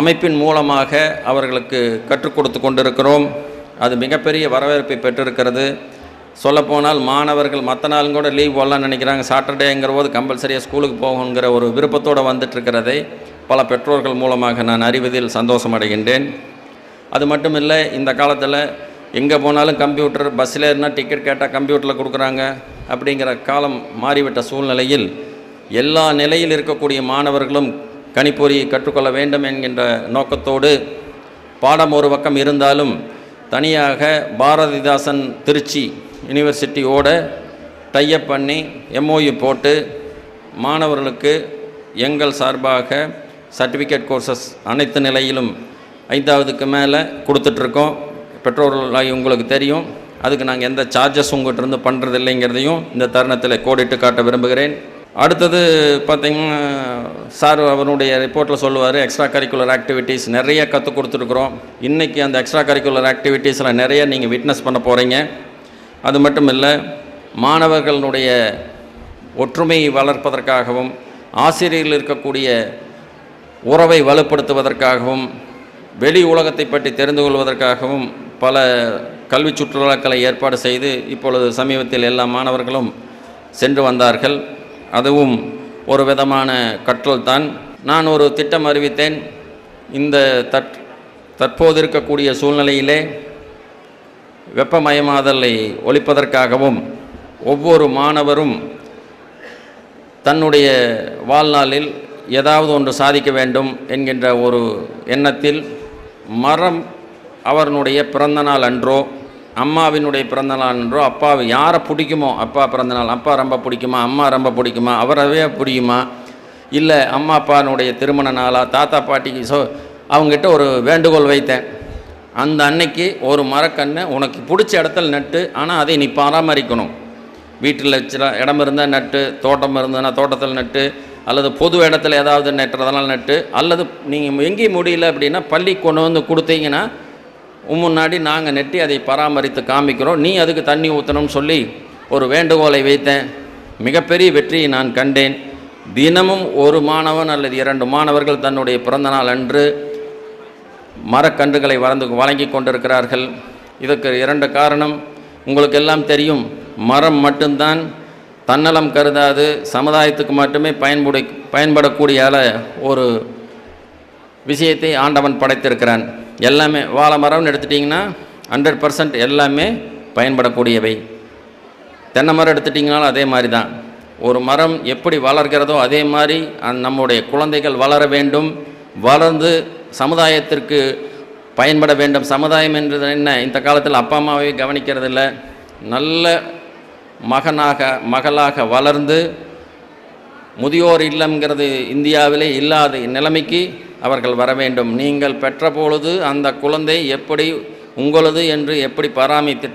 அமைப்பின் மூலமாக அவர்களுக்கு கற்றுக் கொடுத்து கொண்டிருக்கிறோம். அது மிகப்பெரிய வரவேற்பை பெற்றிருக்கிறது. சொல்லப்போனால் மாணவர்கள் மற்ற நாளும் கூட லீவ் போடலான்னு நினைக்கிறாங்க. சாட்டர்டேங்கிற போது கம்பல்சரியாக ஸ்கூலுக்கு போகணுங்கிற ஒரு விருப்பத்தோடு வந்துட்டுருக்கிறதை பல பெற்றோர்கள் மூலமாக நான் அறிவதில் சந்தோஷம் அடைகின்றேன். அது மட்டும் இல்லை, இந்த காலத்தில் எங்கே போனாலும் கம்ப்யூட்டர், பஸ்ஸில் இருந்தால் டிக்கெட் கேட்டால் கம்ப்யூட்டரில் கொடுக்குறாங்க. அப்படிங்கிற காலம் மாறிவிட்ட சூழ்நிலையில் எல்லா நிலையில் இருக்கக்கூடிய மாணவர்களும் கணிப்பொறியை கற்றுக்கொள்ள வேண்டும் என்கின்ற நோக்கத்தோடு பாடம் ஒரு பக்கம் இருந்தாலும் தனியாக பாரதிதாசன் திருச்சி யூனிவர்சிட்டியோடு டைப் பண்ணி MOU போட்டு மாணவர்களுக்கு எங்கள் சார்பாக சர்டிஃபிகேட் கோர்சஸ் அனைத்து நிலையிலும் 5வதுக்கு மேலே கொடுத்துட்ருக்கோம். பெற்றோர்களாகி உங்களுக்கு தெரியும். அதுக்கு நாங்கள் எந்த சார்ஜஸ் உங்கள்கிட்ட இருந்து பண்ணுறது இல்லைங்கிறதையும் இந்த தருணத்தில் கோடிட்டு காட்ட விரும்புகிறேன். அடுத்தது பார்த்திங்கன்னா சார் அவருடைய ரிப்போர்ட்டில் சொல்லுவார், எக்ஸ்ட்ரா கரிக்குலர் ஆக்டிவிட்டீஸ் நிறைய கற்றுக் கொடுத்துருக்குறோம். இன்றைக்கி அந்த எக்ஸ்ட்ரா கரிக்குலர் ஆக்டிவிட்டீஸில் நிறைய நீங்கள் விட்னஸ் பண்ண போகிறீங்க. அது மட்டும் இல்லை, மாணவர்களுடைய ஒற்றுமையை வளர்ப்பதற்காகவும் ஆசிரியர்கள் இருக்கக்கூடிய உறவை வலுப்படுத்துவதற்காகவும் வெளி உலகத்தை பற்றி தெரிந்து கொள்வதற்காகவும் பல கல்வி சுற்றுலாக்களை ஏற்பாடு செய்து இப்பொழுது சமீபத்தில் எல்லா மாணவர்களும் சென்று வந்தார்கள். அதுவும் ஒரு விதமான கற்றல் தான். நான் ஒரு திட்டம் அறிவித்தேன். இந்த தற்போது இருக்கக்கூடிய சூழ்நிலையிலே வெப்பமயமாதலை ஒழிப்பதற்காகவும் ஒவ்வொரு மாணவரும் தன்னுடைய வாழ்நாளில் ஏதாவது ஒன்று சாதிக்க வேண்டும் என்கின்ற ஒரு எண்ணத்தில் மரம் அவனுடைய பிறந்தநாள் அன்றோ, அம்மாவினுடைய பிறந்தநாள் அன்றோ, அப்பாவை யாரை பிடிக்குமோ, அப்பா பிறந்தநாள் அப்பா ரொம்ப பிடிக்குமா, அம்மா ரொம்ப பிடிக்குமா, அவரவே பிடிக்குமா, இல்லை அம்மா அப்பானுடைய திருமண நாளா, தாத்தா பாட்டிக்கு அவங்ககிட்ட ஒரு வேண்டுகோள் வைத்தேன். அந்த அன்னைக்கு ஒரு மரக்கன்றை உனக்கு பிடிச்ச இடத்துல நட்டு, ஆனால் அதை நீ பராமரிக்கணும். வீட்டில் இடம் இருந்தால் நட்டு, தோட்டம் இருந்ததுன்னா தோட்டத்தில் நட்டு, அல்லது பொது இடத்துல ஏதாவது நட்டுறதெல்லாம் நட்டு, அல்லது நீங்கள் எங்கேயும் முடியல அப்படின்னா பள்ளி கொண்டு வந்து கொடுத்தீங்கன்னா முன்னாடி நாங்கள் நெட்டி அதை பராமரித்து காமிக்கிறோம், நீ அதுக்கு தண்ணி ஊற்றணும்னு சொல்லி ஒரு வேண்டுகோளை வைத்தேன். மிகப்பெரிய வெற்றியை நான் கண்டேன். தினமும் ஒரு மாணவன் அல்லது 2 மாணவர்கள் தன்னுடைய பிறந்தநாள் அன்று மரக்கன்றுகளை வழங்கி கொண்டிருக்கிறார்கள். இதற்கு 2 காரணம். உங்களுக்கு எல்லாம் தெரியும், மரம் மட்டும்தான் தன்னலம் கருதாது சமுதாயத்துக்கு மட்டுமே பயன்படக்கூடிய ஒரு விஷயத்தை ஆண்டவன் படைத்திருக்கிறான். எல்லாமே வாழை மரம்னு எடுத்துட்டிங்கன்னா 100% எல்லாமே பயன்படக்கூடியவை. தென்னை மரம் எடுத்துட்டிங்கனாலும் அதே மாதிரி தான். ஒரு மரம் எப்படி வளர்கிறதோ அதே மாதிரி நம்முடைய குழந்தைகள் வளர வேண்டும், வளர்ந்து சமுதாயத்திற்கு பயன்பட வேண்டும். சமுதாயம் என்றது என்ன, இந்த காலத்தில் அப்பா அம்மாவை கவனிக்கிறதில்ல. நல்ல மகளாக வளர்ந்து முதியோர் இல்லம்ங்கிறது இந்தியாவிலே இல்லாத நிலைமைக்கு அவர்கள் வர வேண்டும். நீங்கள் பெற்ற பொழுது அந்த குழந்தை எப்படி உங்களது என்று எப்படி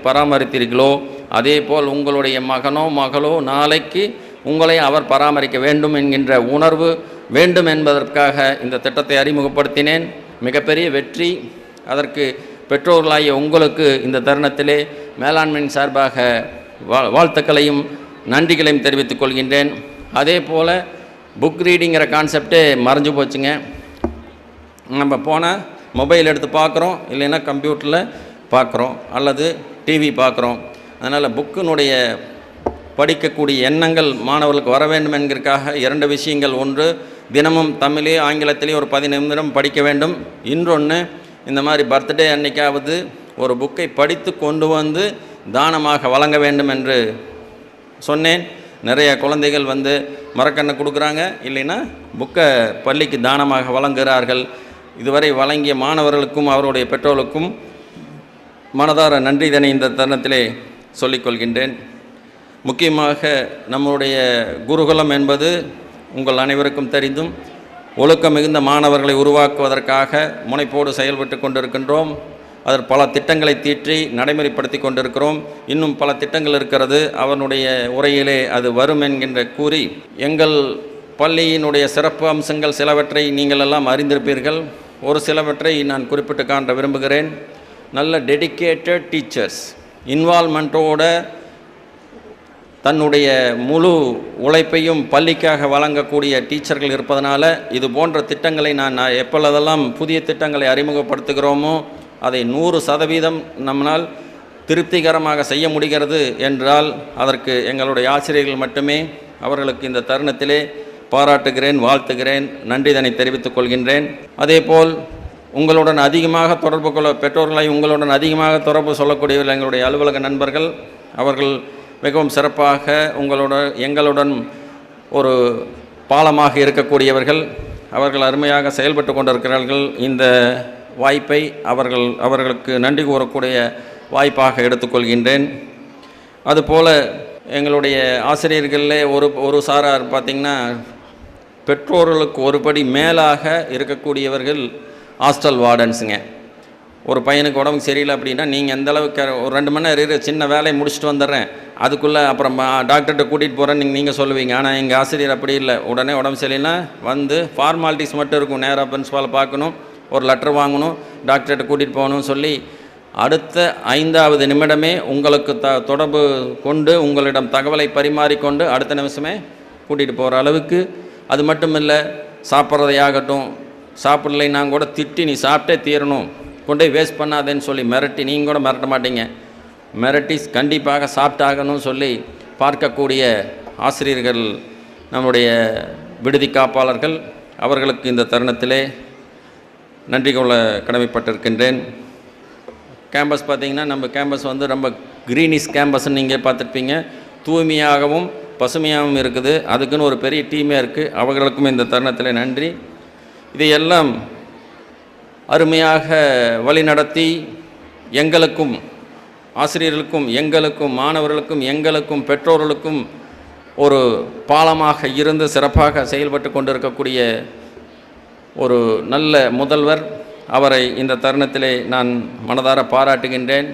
பராமரித்தீர்களோ அதே போல் உங்களுடைய மகனோ மகளோ நாளைக்கு உங்களை அவர் பராமரிக்க வேண்டும் என்கின்ற உணர்வு வேண்டும் என்பதற்காக இந்த திட்டத்தை அறிமுகப்படுத்தினேன். மிகப்பெரிய வெற்றி. அதற்கு பெற்றோர்களாகிய உங்களுக்கு இந்த தருணத்திலே மேலாண்மையின் சார்பாக வாழ்த்துக்களையும் நன்றிகளையும் தெரிவித்துக் கொள்கின்றேன். அதே போல் புக் ரீடிங்கிற கான்செப்டே மறைஞ்சு போச்சுங்க. நம்ம போனால் மொபைல் எடுத்து பார்க்குறோம், இல்லைன்னா கம்ப்யூட்டரில் பார்க்குறோம் அல்லது டிவி பார்க்குறோம். அதனால் புக்கினுடைய படிக்கக்கூடிய எண்ணங்கள் மாணவர்களுக்கு வர வேண்டும் என்கிறதுக்காக 2 விஷயங்கள். ஒன்று, தினமும் தமிழே ஆங்கிலத்திலே ஒரு 15 நிமிடம் படிக்க வேண்டும். இன்னொன்று, இந்த மாதிரி பர்த்டே அன்னைக்காவது ஒரு புக்கை படித்து கொண்டு வந்து தானமாக வழங்க வேண்டும் என்று சொன்னேன். நிறைய குழந்தைகள் வந்து மரக்கண்ணை கொடுக்குறாங்க, இல்லைன்னா புக்கை பள்ளிக்கு தானமாக வழங்குகிறார்கள். இதுவரை வழங்கிய மாணவர்களுக்கும் அவருடைய பெற்றோர்களுக்கும் மனதார நன்றி இதனை இந்த தருணத்திலே சொல்லிக்கொள்கின்றேன். முக்கியமாக நம்முடைய குருகுலம் என்பது உங்கள் அனைவருக்கும் தெரிந்தும் ஒழுக்கம் மிகுந்த மாணவர்களை உருவாக்குவதற்காக முனைப்போடு செயல்பட்டு கொண்டிருக்கின்றோம். அதில் பல திட்டங்களை தீற்றி நடைமுறைப்படுத்தி கொண்டிருக்கிறோம். இன்னும் பல திட்டங்கள் இருக்கிறது, அவனுடைய உரையிலே அது வரும் என்கின்ற கூறி, எங்கள் பள்ளியினுடைய சிறப்பு அம்சங்கள் சிலவற்றை நீங்கள் எல்லாம் அறிந்திருப்பீர்கள். ஒரு சிலவற்றை நான் குறிப்பிட்டு காட்ட விரும்புகிறேன். நல்ல டெடிகேட்டட் டீச்சர்ஸ், இன்வால்மெண்ட்டோட தன்னுடைய முழு உழைப்பையும் பள்ளிக்காக வழங்கக்கூடிய டீச்சர்கள் இருப்பதனால இது போன்ற திட்டங்களை நான் எப்பொழுதெல்லாம் புதிய திட்டங்களை அறிமுகப்படுத்துகிறோமோ அதை 100% நம்மால் திருப்திகரமாக செய்ய முடிகிறது என்றால் அதற்கு எங்களுடைய ஆசிரியர்கள் மட்டுமே. அவர்களுக்கு இந்த தருணத்திலே பாராட்டுகிறேன், வாழ்த்துகிறேன், நன்றிதனை தெரிவித்துக் கொள்கின்றேன். அதேபோல் உங்களுடன் அதிகமாக தொடர்பு பெற்றோர்களை உங்களுடன் அதிகமாக தொடர்பு சொல்லக்கூடியவர்கள் எங்களுடைய அலுவலக நண்பர்கள். அவர்கள் மிகவும் சிறப்பாக எங்களுடன் ஒரு பாலமாக இருக்கக்கூடியவர்கள். அவர்கள் அருமையாக செயல்பட்டு கொண்டிருக்கிறார்கள். இந்த வாய்ப்பை அவர்களுக்கு நன்றி கூறக்கூடிய வாய்ப்பாக எடுத்துக்கொள்கின்றேன். அதுபோல் எங்களுடைய ஆசிரியர்களில் ஒரு சாரார் பார்த்திங்கன்னா பெற்றோர்களுக்கு ஒருபடி மேலாக இருக்கக்கூடியவர்கள் ஹாஸ்டல் வார்டன்ஸுங்க. ஒரு பையனுக்கு உடம்புக்கு சரியில்லை அப்படின்னா நீங்கள் எந்த அளவுக்கு ஒரு 2 மணி நேரம் சின்ன வேலையை முடிச்சுட்டு வந்துடுறேன், அதுக்குள்ளே அப்புறம் டாக்டர்கிட்ட கூட்டிகிட்டு போகிறேன்னு நீங்கள் சொல்லுவீங்க. ஆனால் எங்கள் ஆசிரியர் அப்படி இல்லை. உடனே உடம்பு சரியில்லைன்னா வந்து ஃபார்மாலிட்டிஸ் மட்டும் இருக்கும். நேராக பிரின்ஸ்பாலை பார்க்கணும், ஒரு லெட்டர் வாங்கணும், டாக்டர்கிட்ட கூட்டிகிட்டு போகணும்னு சொல்லி அடுத்த 5வது நிமிடமே உங்களுக்கு தொடர்பு கொண்டு உங்களிடம் தகவலை பரிமாறிக்கொண்டு அடுத்த நிமிஷமே கூட்டிகிட்டு போகிற அளவுக்கு. அது மட்டும் இல்லை, சாப்பிட்றதையாகட்டும், சாப்பிடலைன்னா கூட திட்டி நீ சாப்பிட்டே தீரணும், கொண்டே வேஸ்ட் பண்ணாதேன்னு சொல்லி மிரட்டி, நீங்கள் கூட மிரட்ட மாட்டீங்க, மிரட்டி கண்டிப்பாக சாப்பிட்டாகணும்னு சொல்லி பார்க்கக்கூடிய ஆசிரியர்கள் நம்முடைய விடுதி காப்பாளர்கள். அவர்களுக்கு இந்த தருணத்திலே நன்றி கொள்ள கடமைப்பட்டிருக்கின்றேன். கேம்பஸ் பார்த்திங்கன்னா நம்ம கேம்பஸ் வந்து ரொம்ப க்ரீனிஷ் கேம்பஸ்ன்னு நீங்கள் பார்த்துருப்பீங்க. தூய்மையாகவும் பசுமையாகவும் இருக்குது. அதுக்குன்னு ஒரு பெரிய டீமே இருக்குது. அவர்களுக்கும் இந்த தருணத்தில் நன்றி. இதையெல்லாம் அருமையாக வழிநடத்தி எங்களுக்கும் ஆசிரியர்களுக்கும் எங்களுக்கும் மாணவர்களுக்கும் எங்களுக்கும் பெற்றோர்களுக்கும் ஒரு பாலமாக இருந்து சிறப்பாக செயல்பட்டு கொண்டிருக்கக்கூடிய ஒரு நல்ல முதல்வர். அவரை இந்த தருணத்திலே நான் மனதார பாராட்டுகின்றேன்.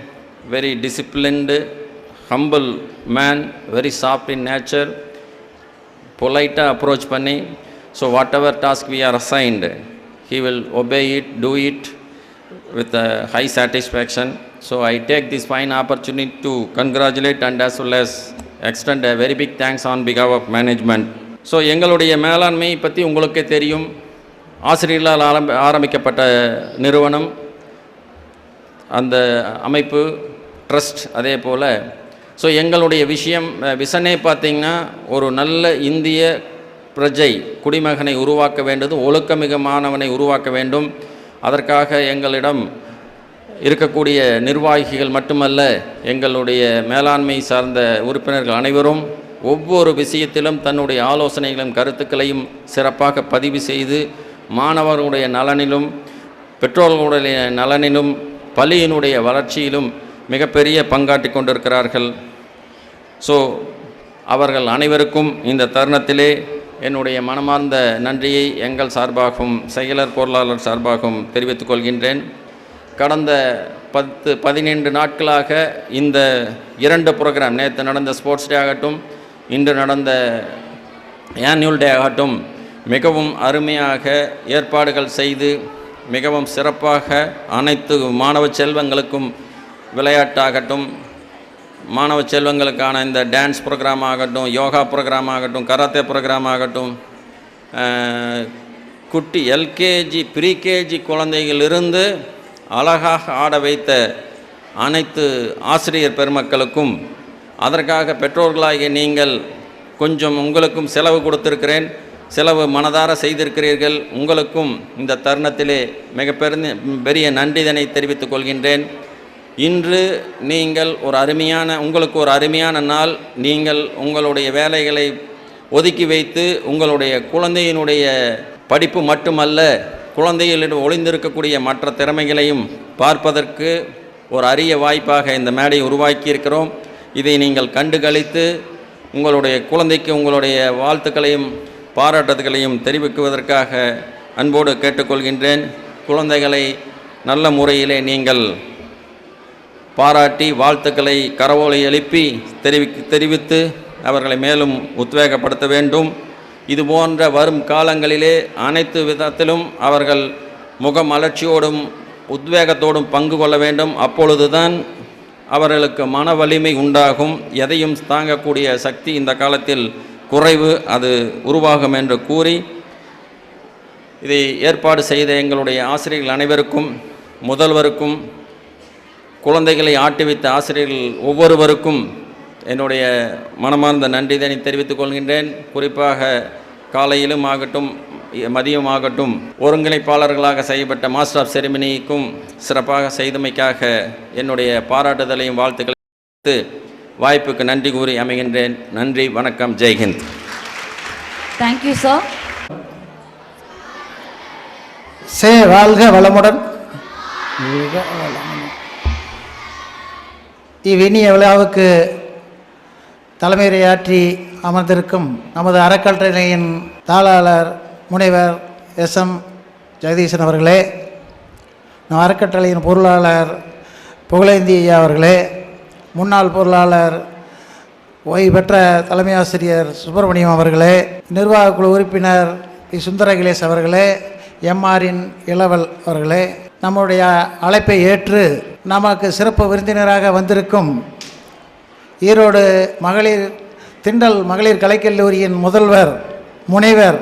Very disciplined, humble man, very soft in nature, பொலைட்டாக அப்ரோச் பண்ணி, so whatever task we are assigned he will obey it, do it with a high satisfaction. So I take this fine opportunity to congratulate and as well as extend a very big thanks on behalf of management. So எங்களுடைய மேலாண்மையை பற்றி உங்களுக்கே தெரியும். ஆசிரியர்களால் ஆரம்பிக்கப்பட்ட நிறுவனம், அந்த அமைப்பு ட்ரஸ்ட். அதே போல் ஸோ எங்களுடைய விஷனே பார்த்திங்கன்னா ஒரு நல்ல இந்திய பிரஜை குடிமகனை உருவாக்க வேண்டியது, ஒழுக்கமிகு மாணவனை உருவாக்க வேண்டும். அதற்காக எங்களிடம் இருக்கக்கூடிய நிர்வாகிகள் மட்டுமல்ல, எங்களுடைய மேலாண்மை சார்ந்த உறுப்பினர்கள் அனைவரும் ஒவ்வொரு விஷயத்திலும் தன்னுடைய ஆலோசனைகளையும் கருத்துக்களையும் சிறப்பாக பதிவு செய்து மாணவர்களுடைய நலனிலும் பெற்றோர்களுடைய நலனிலும் பள்ளியினுடைய வளர்ச்சியிலும் மிகப்பெரிய பங்காற்றி கொண்டிருக்கிறார்கள். ஸோ அவர்கள் அனைவருக்கும் இந்த தருணத்திலே என்னுடைய மனமார்ந்த நன்றியை எங்கள் சார்பாகவும் செயலர் பொருளாளர் சார்பாகவும் தெரிவித்துக் கொள்கின்றேன். கடந்த 10-12 நாட்களாக இந்த 2 ப்ரோக்ராம், நேற்று நடந்த ஸ்போர்ட்ஸ் டே ஆகட்டும், இன்று நடந்த ஆனுவல் டே ஆகட்டும், மிகவும் அருமையாக ஏற்பாடுகள் செய்து மிகவும் சிறப்பாக அனைத்து மாணவ செல்வங்களுக்கும் விளையாட்டாகட்டும், மாணவ செல்வங்களுக்கான இந்த டான்ஸ் ப்ரோக்ராம் ஆகட்டும், யோகா ப்ரோக்ராம் ஆகட்டும், கராத்தே ப்ரோக்ராம் ஆகட்டும், குட்டி எல்கேஜி ப்ரீகேஜி குழந்தைகளிலிருந்து அழகாக ஆட வைத்த அனைத்து ஆசிரியர் பெருமக்களுக்கும், அதற்காக பெற்றோர்களாகிய நீங்கள் கொஞ்சம் உங்களுக்கும் செலவு கொடுத்திருக்கிறேன், செலவு மனதார செய்திருக்கிறீர்கள். உங்களுக்கும் இந்த தருணத்திலே பெரிய நன்றிதனை தெரிவித்துக் கொள்கின்றேன். இன்று நீங்கள் உங்களுக்கு ஒரு அருமையான நாள். நீங்கள் உங்களுடைய வேலைகளை ஒதுக்கி வைத்து உங்களுடைய குழந்தையினுடைய படிப்பு மட்டுமல்ல, குழந்தைகளிடம் ஒளிந்திருக்கக்கூடிய மற்ற திறமைகளையும் பார்ப்பதற்கு ஒரு அரிய வாய்ப்பாக இந்த மேடையை உருவாக்கியிருக்கிறோம். இதை நீங்கள் கண்டுகளித்து உங்களுடைய குழந்தைக்கு உங்களுடைய வாழ்த்துக்களையும் பாராட்டுதல்களையும் தெரிவிக்குவதற்காக அன்போடு கேட்டுக்கொள்கின்றேன். குழந்தைகளை நல்ல முறையிலே நீங்கள் பாராட்டி வாழ்த்துக்களை கரவோலை எழுப்பி தெரிவித்து அவர்களை மேலும் உத்வேகப்படுத்த வேண்டும். இதுபோன்ற வரும் காலங்களிலே அனைத்து விதத்திலும் அவர்கள் முகமலர்ச்சியோடும் உத்வேகத்தோடும் பங்கு கொள்ள வேண்டும். அப்பொழுதுதான் அவர்களுக்கு மன வலிமை உண்டாகும். எதையும் தாங்கக்கூடிய சக்தி இந்த காலத்தில் குறைவு, அது உருவாகும் என்று கூறி இதை ஏற்பாடு செய்த எங்களுடைய ஆசிரியர்கள் அனைவருக்கும், முதல்வருக்கும், குழந்தைகளை ஆட்டி வைத்த ஆசிரியர்கள் ஒவ்வொருவருக்கும் என்னுடைய மனமார்ந்த நன்றிதனை தெரிவித்துக் கொள்கின்றேன். குறிப்பாக காலையிலும் ஆகட்டும் மதியம் ஆகட்டும் ஒருங்கிணைப்பாளர்களாக செய்யப்பட்ட மாஸ்டர் ஆஃப் செரிமனிக்கும் சிறப்பாக செய்தமைக்காக என்னுடைய பாராட்டுதலையும் வாழ்த்துக்களை வாய்ப்புக்கு நன்றி கூறி அமைகின்றேன். நன்றி, வணக்கம், ஜெய்ஹிந்த். Thank you sir. வாழ்க வளமுடன். இவ்வினிய விழாவுக்கு தலைமையுரையாற்றி அமர்ந்திருக்கும் நமது அறக்கட்டளையின் தாளாளர் முனைவர் SM ஜெகதீசன் அவர்களே, நம் அறக்கட்டளையின் பொருளாளர் புகழேந்தி ஐயா அவர்களே, முன்னாள் பொருளாளர் ஓய்வு பெற்ற தலைமை ஆசிரியர் சுப்பிரமணியம் அவர்களே, நிர்வாக குழு உறுப்பினர் பி. சுந்தரகிலேஷ் அவர்களே, MRின் இளவல் அவர்களே, நம்முடைய அழைப்பை ஏற்று நமக்கு சிறப்பு விருந்தினராக வந்திருக்கும் ஈரோடு திண்டல் மகளிர் கலைக்கல்லூரியின் முதல்வர் முனைவர்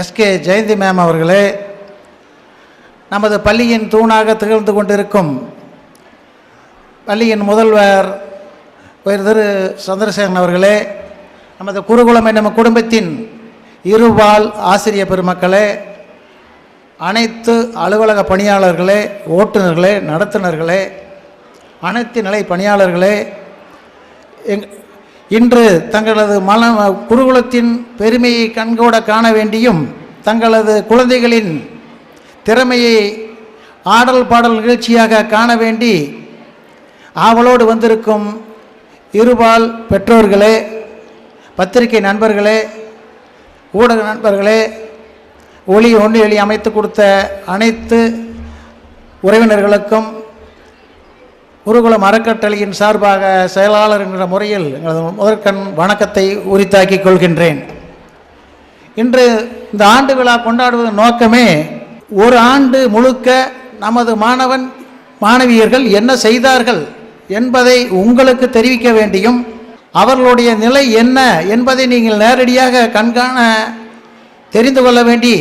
SK ஜெயந்தி மேம் அவர்களே, நமது பள்ளியின் தூணாக திகழ்ந்து கொண்டிருக்கும் பள்ளியின் முதல்வர் திரு சந்திரசேகரன் அவர்களே, நமது குருகுலம் என்னும் குடும்பத்தின் இருபால் ஆசிரிய பெருமக்களே, அனைத்து அலுவலக பணியாளர்களே, ஓட்டுநர்களே, நடத்துனர்களே, அனைத்து நிலை பணியாளர்களே, இன்று தங்களது குருகுலத்தின் பெருமையை கண்கூட காண வேண்டியும் தங்களது குழந்தைகளின் திறமையை ஆடல் பாடல் நிகழ்ச்சியாக காண வேண்டி ஆவலோடு வந்திருக்கும் இருபால் பெற்றோர்களே, பத்திரிகை நண்பர்களே, ஊடக நண்பர்களே, ஒளி ஒன்று எளி அமைத்து கொடுத்த அனைத்து உறவினர்களுக்கும் குருகுலம் அறக்கட்டளையின் சார்பாக செயலாளர் என்ற முறையில் எங்களது முதற்கண் வணக்கத்தை உரித்தாக்கிக் கொள்கின்றேன். இன்று இந்த ஆண்டு விழா கொண்டாடுவதன் நோக்கமே ஒரு ஆண்டு முழுக்க நமது மாணவியர்கள் என்ன செய்தார்கள் என்பதை உங்களுக்கு தெரிவிக்க வேண்டியும், அவர்களுடைய நிலை என்ன என்பதை நீங்கள் நேரடியாக கண்காண தெரிந்து கொள்ள வேண்டி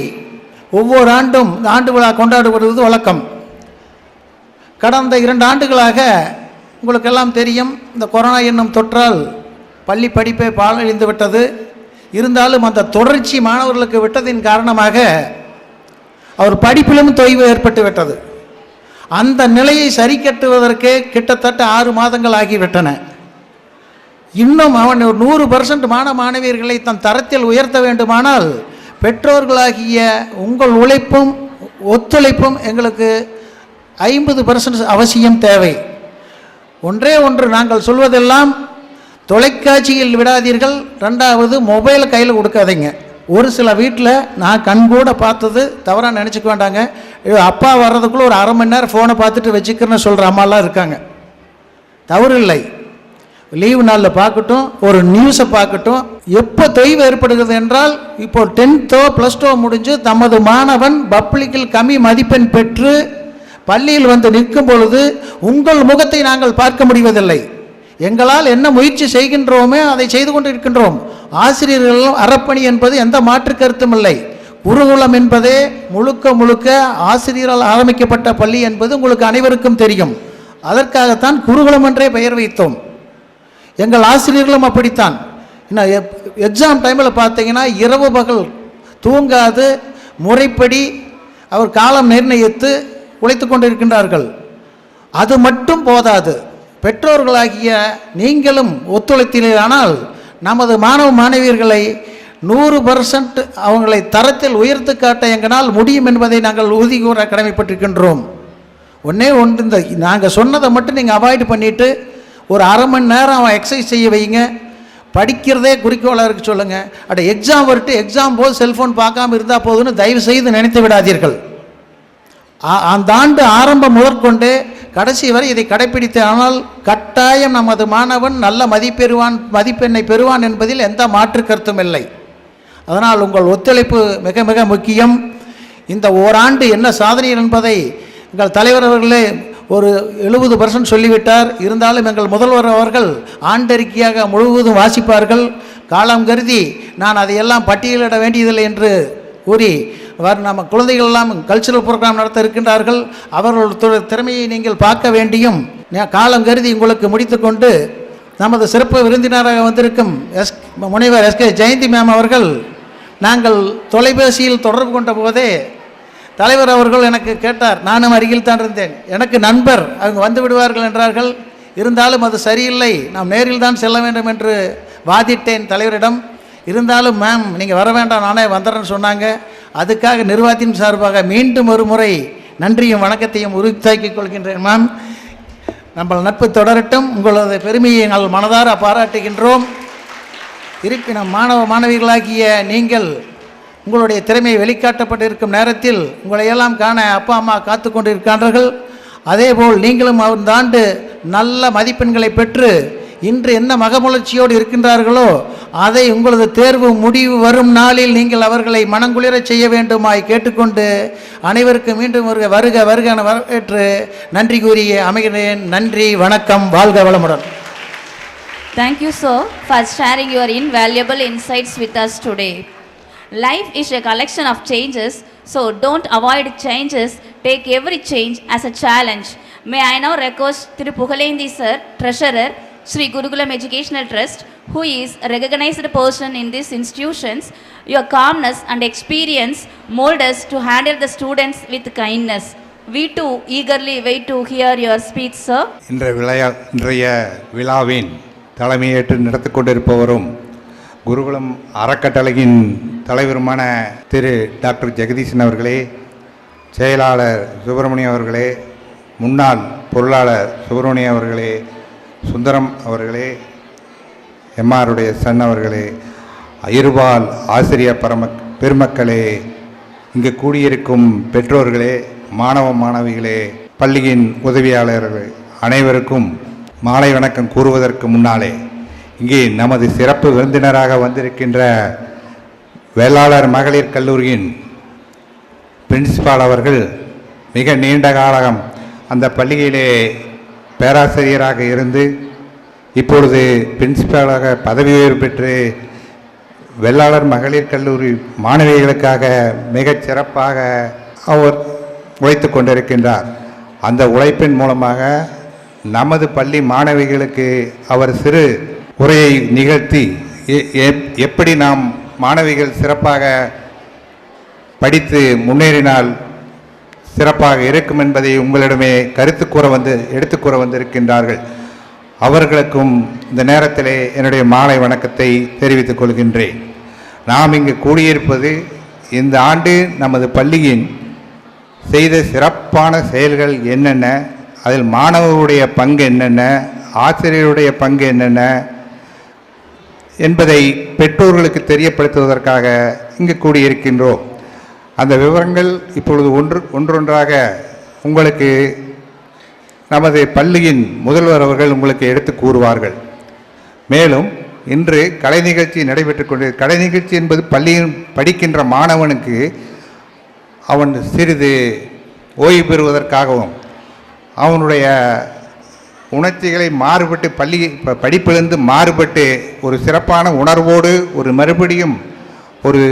ஒவ்வொரு ஆண்டும் இந்த ஆண்டு விழா கொண்டாடுவது வழக்கம். கடந்த 2 ஆண்டுகளாக உங்களுக்கெல்லாம் தெரியும், இந்த கொரோனா என்னும் தொற்றால் பள்ளி படிப்பை பாழடைந்து விட்டது. இருந்தாலும் அந்த தொடர்ச்சி மாணவர்களுக்கு விட்டதின் காரணமாக அவர் படிப்பிலும் தொய்வு ஏற்பட்டு விட்டது. அந்த நிலையை சரி கட்டுவதற்கு கிட்டத்தட்ட 6 மாதங்கள் ஆகிவிட்டன. இன்னும் அவன் ஒரு 100% மாணவியர்களை தன் தரத்தில் உயர்த்த வேண்டுமானால் பெற்றோர்களாகிய உங்கள் உழைப்பும் ஒத்துழைப்பும் எங்களுக்கு 50% அவசியம் தேவை. ஒன்றே ஒன்று நாங்கள் சொல்வதெல்லாம், தொலைக்காட்சியில் விடாதீர்கள், 2வது மொபைலை கையில் கொடுக்காதீங்க. ஒரு சில வீட்டில் நான் கண்கூட பார்த்தது, தவறாக நினச்சிக்க வேண்டாங்க, அப்பா வர்றதுக்குள்ளே ஒரு 1/2 மணி நேரம் ஃபோனை பார்த்துட்டு வச்சுக்கிறேன்னு சொல்கிற அம்மாலாம் இருக்காங்க. தவறு இல்லை, லீவு நாளில் பார்க்கட்டும், ஒரு நியூஸை பார்க்கட்டும். எப்போ தொய்வு ஏற்படுகிறது என்றால், இப்போ 10th +2 முடிஞ்சு தமது மாணவன் பப்ளிக்கில் கம்மி மதிப்பெண் பெற்று பள்ளியில் வந்து நிற்கும் பொழுது உங்கள் முகத்தை நாங்கள் பார்க்க முடிவதில்லை. எங்களால் என்ன முயற்சி செய்கின்றோமே அதை செய்து கொண்டு இருக்கின்றோம். ஆசிரியர்களும் அறப்பணி என்பது எந்த மாற்று கருத்தும் இல்லை. குருகுலம் என்பதே முழுக்க முழுக்க ஆசிரியரால் ஆரம்பிக்கப்பட்ட பள்ளி என்பது உங்களுக்கு அனைவருக்கும் தெரியும். அதற்காகத்தான் குருகுலம் என்றே பெயர் வைத்தோம். எங்கள் ஆசிரியர்களும் அப்படித்தான். இன்னும் எக்ஸாம் டைமில் பார்த்தீங்கன்னா இரவு பகல் தூங்காது முறைப்படி அவர் காலம் நிர்ணயித்து உழைத்து கொண்டு இருக்கின்றார்கள். அது மட்டும் போதாது, பெற்றோர்களாகிய நீங்களும் ஒத்துழைத்தீர்களானால் நமது மாணவியர்களை 100% அவங்களை தரத்தில் உயர்த்து காட்ட எங்களால் முடியும் என்பதை நாங்கள் உறுதி கூற கடமைப்பட்டிருக்கின்றோம். ஒன்றே ஒன்று, இந்த நாங்கள் சொன்னதை மட்டும் நீங்கள் அவாய்டு பண்ணிவிட்டு ஒரு 1/2 மணி நேரம் அவன் எக்ஸசைஸ் செய்ய வைங்க. படிக்கிறதே குறிக்கோளாக இருக்க சொல்லுங்கள். அட எக்ஸாம் வரட்டு, எக்ஸாம் போது செல்ஃபோன் பார்க்காம இருந்தால் போதுன்னு தயவு செய்து நினைத்து விடாதீர்கள். அந்த ஆண்டு ஆரம்பம் முதற்கொண்டு கடைசி வரை இதை கடைப்பிடித்து, ஆனால் கட்டாயம் நமது மாணவன் நல்ல மதிப்பெண்ணை பெறுவான் என்பதில் எந்த மாற்று கருத்தும் இல்லை. அதனால் உங்கள் ஒத்துழைப்பு மிக மிக முக்கியம். இந்த ஓராண்டு என்ன சாதனை என்பதை எங்கள் தலைவர் அவர்களே ஒரு 70% சொல்லிவிட்டார். இருந்தாலும் எங்கள் முதல்வர் அவர்கள் ஆண்டறிக்கையாக முழுவதும் வாசிப்பார்கள். காலம் கருதி நான் அதையெல்லாம் பட்டியலிட வேண்டியதில்லை என்று கூறி, நம்ம குழந்தைகள் எல்லாம் கல்ச்சுரல் ப்ரோக்ராம் நடத்த இருக்கின்றார்கள். அவர்கள் திறமையை நீங்கள் பார்க்க வேண்டியும் காலம் கருதி உங்களுக்கு முடித்து கொண்டு, நமது சிறப்பு விருந்தினராக வந்திருக்கும் முனைவர் SK ஜெயந்தி மேம் அவர்கள் நாங்கள் தொலைபேசியில் தொடர்பு கொண்ட போதே தலைவர் அவர்கள் எனக்கு கேட்டார். நானும் அருகில் தான் இருந்தேன். எனக்கு நண்பர், அவங்க வந்து விடுவார்கள் என்றார்கள். இருந்தாலும் அது சரியில்லை, நாம் நேரில் தான் செல்ல வேண்டும் என்று வாதிட்டேன் தலைவரிடம். இருந்தாலும் மேம் நீங்கள் வர வேண்டாம், நானே வந்துடுறேன்னு சொன்னாங்க. அதுக்காக நிர்வாகத்தின் சார்பாக மீண்டும் ஒரு முறை நன்றியும் வணக்கத்தையும் உறுதியாக்கிக் கொள்கின்றேன். மேம், நம்ம நட்பு தொடரட்டும். உங்களது பெருமையை நாங்கள் மனதார பாராட்டுகின்றோம். இருப்பினும் மாணவிகளாகிய நீங்கள் உங்களுடைய திறமையை வெளிக்காட்டப்பட்டிருக்கும் நேரத்தில் உங்களையெல்லாம் காண அப்பா அம்மா காத்து கொண்டிருக்கின்றார்கள். அதேபோல் நீங்களும் இந்த ஆண்டு நல்ல மதிப்பெண்களை பெற்று இன்று என்ன மகமுழற்சியோடு இருக்கின்றார்களோ அதை உங்களது தேர்வு முடிவு வரும் நாளில் நீங்கள் அவர்களை மனங்குளிரச் செய்ய வேண்டுமாய் கேட்டுக்கொண்டு அனைவருக்கும் மீண்டும் வருக வருக என வரவேற்று நன்றி கூறி அமைகிறேன். நன்றி, வணக்கம், வாழ்க வளமுடன். Thank you, sir, for sharing your invaluable insights with us today. Life is a collection of changes, so don't avoid changes. Take every change as a challenge. May I now request Thiru Pugalendhi sir, Treasurer, Sri Gurukulam Educational Trust, who is a recognized person in these institutions. Your calmness and experience mold us to handle the students with kindness. We too eagerly wait to hear your speech, sir. இன்றைய விழாவின் தலைமையேற்று நடத்தி கொண்டிருப்பவரும் குருகுலம் அறக்கட்டளையின் தலைவருமான திரு டாக்டர் ஜெகதீசன் அவர்களே, செயலாளர் சுப்பிரமணியம் அவர்களே, முன்னாள் பொருளாளர் சுப்பிரமணியம் அவர்களே, சுந்தரம் அவர்களே, எம்ஆருடைய சன் அவர்களே, இருபால் ஆசிரியர் பெருமக்களே, இங்கு கூடியிருக்கும் பெற்றோர்களே, மாணவ மாணவிகளே, பள்ளியின் உதவியாளர்கள் அனைவருக்கும் மாலை வணக்கம் கூறுவதற்கு முன்னாலே இங்கே நமது சிறப்பு விருந்தினராக வந்திருக்கின்ற வேளாளர் மகளிர் கல்லூரியின் பிரின்சிபால் அவர்கள் மிக நீண்ட காலம் அந்த பள்ளியிலே பேராசிரியராக இருந்து இப்பொழுது பிரின்சிபாலாக பதவி உயர்வு பெற்று வேளாளர் மகளிர் கல்லூரி மாணவிகளுக்காக மிகச் சிறப்பாக அவர் உழைத்து கொண்டிருக்கின்றார். அந்த உழைப்பின் மூலமாக நமது பள்ளி மாணவிகளுக்கு அவர் சிறு உரையை நிகழ்த்தி எப்படி நாம் மாணவிகள் சிறப்பாக படித்து முன்னேறினால் சிறப்பாக இருக்கும் என்பதை உங்களிடமே எடுத்து கூற வந்திருக்கின்றார்கள். அவர்களுக்கும் இந்த நேரத்திலே என்னுடைய மாலை வணக்கத்தை தெரிவித்துக் கொள்கின்றேன். நாம் இங்கு கூடியிருப்பது இந்த ஆண்டு நமது பள்ளியின் செய்த சிறப்பான செயல்கள் என்னென்ன, அதில் மாணவர்களுடைய பங்கு என்னென்ன, ஆசிரியருடைய பங்கு என்னென்ன என்பதை பெற்றோர்களுக்கு தெரியப்படுத்துவதற்காக இங்கு கூடியிருக்கின்றோம். அந்த விவரங்கள் இப்பொழுது ஒன்றொன்றாக உங்களுக்கு நமது பள்ளியின் முதல்வர் அவர்கள் உங்களுக்கு எடுத்து கூறுவார்கள். மேலும் இன்று கலை நிகழ்ச்சி நடைபெற்று கொண்டு, கலை நிகழ்ச்சி என்பது பள்ளியில் படிக்கின்ற மாணவனுக்கு அவன் சிறிது ஓய்வு பெறுவதற்காகவும் அவனுடைய உணர்ச்சிகளை மாறுபட்டு படிப்பிலிருந்து மாறுபட்டு ஒரு சிறப்பான உணர்வோடு மறுபடியும் ஒரு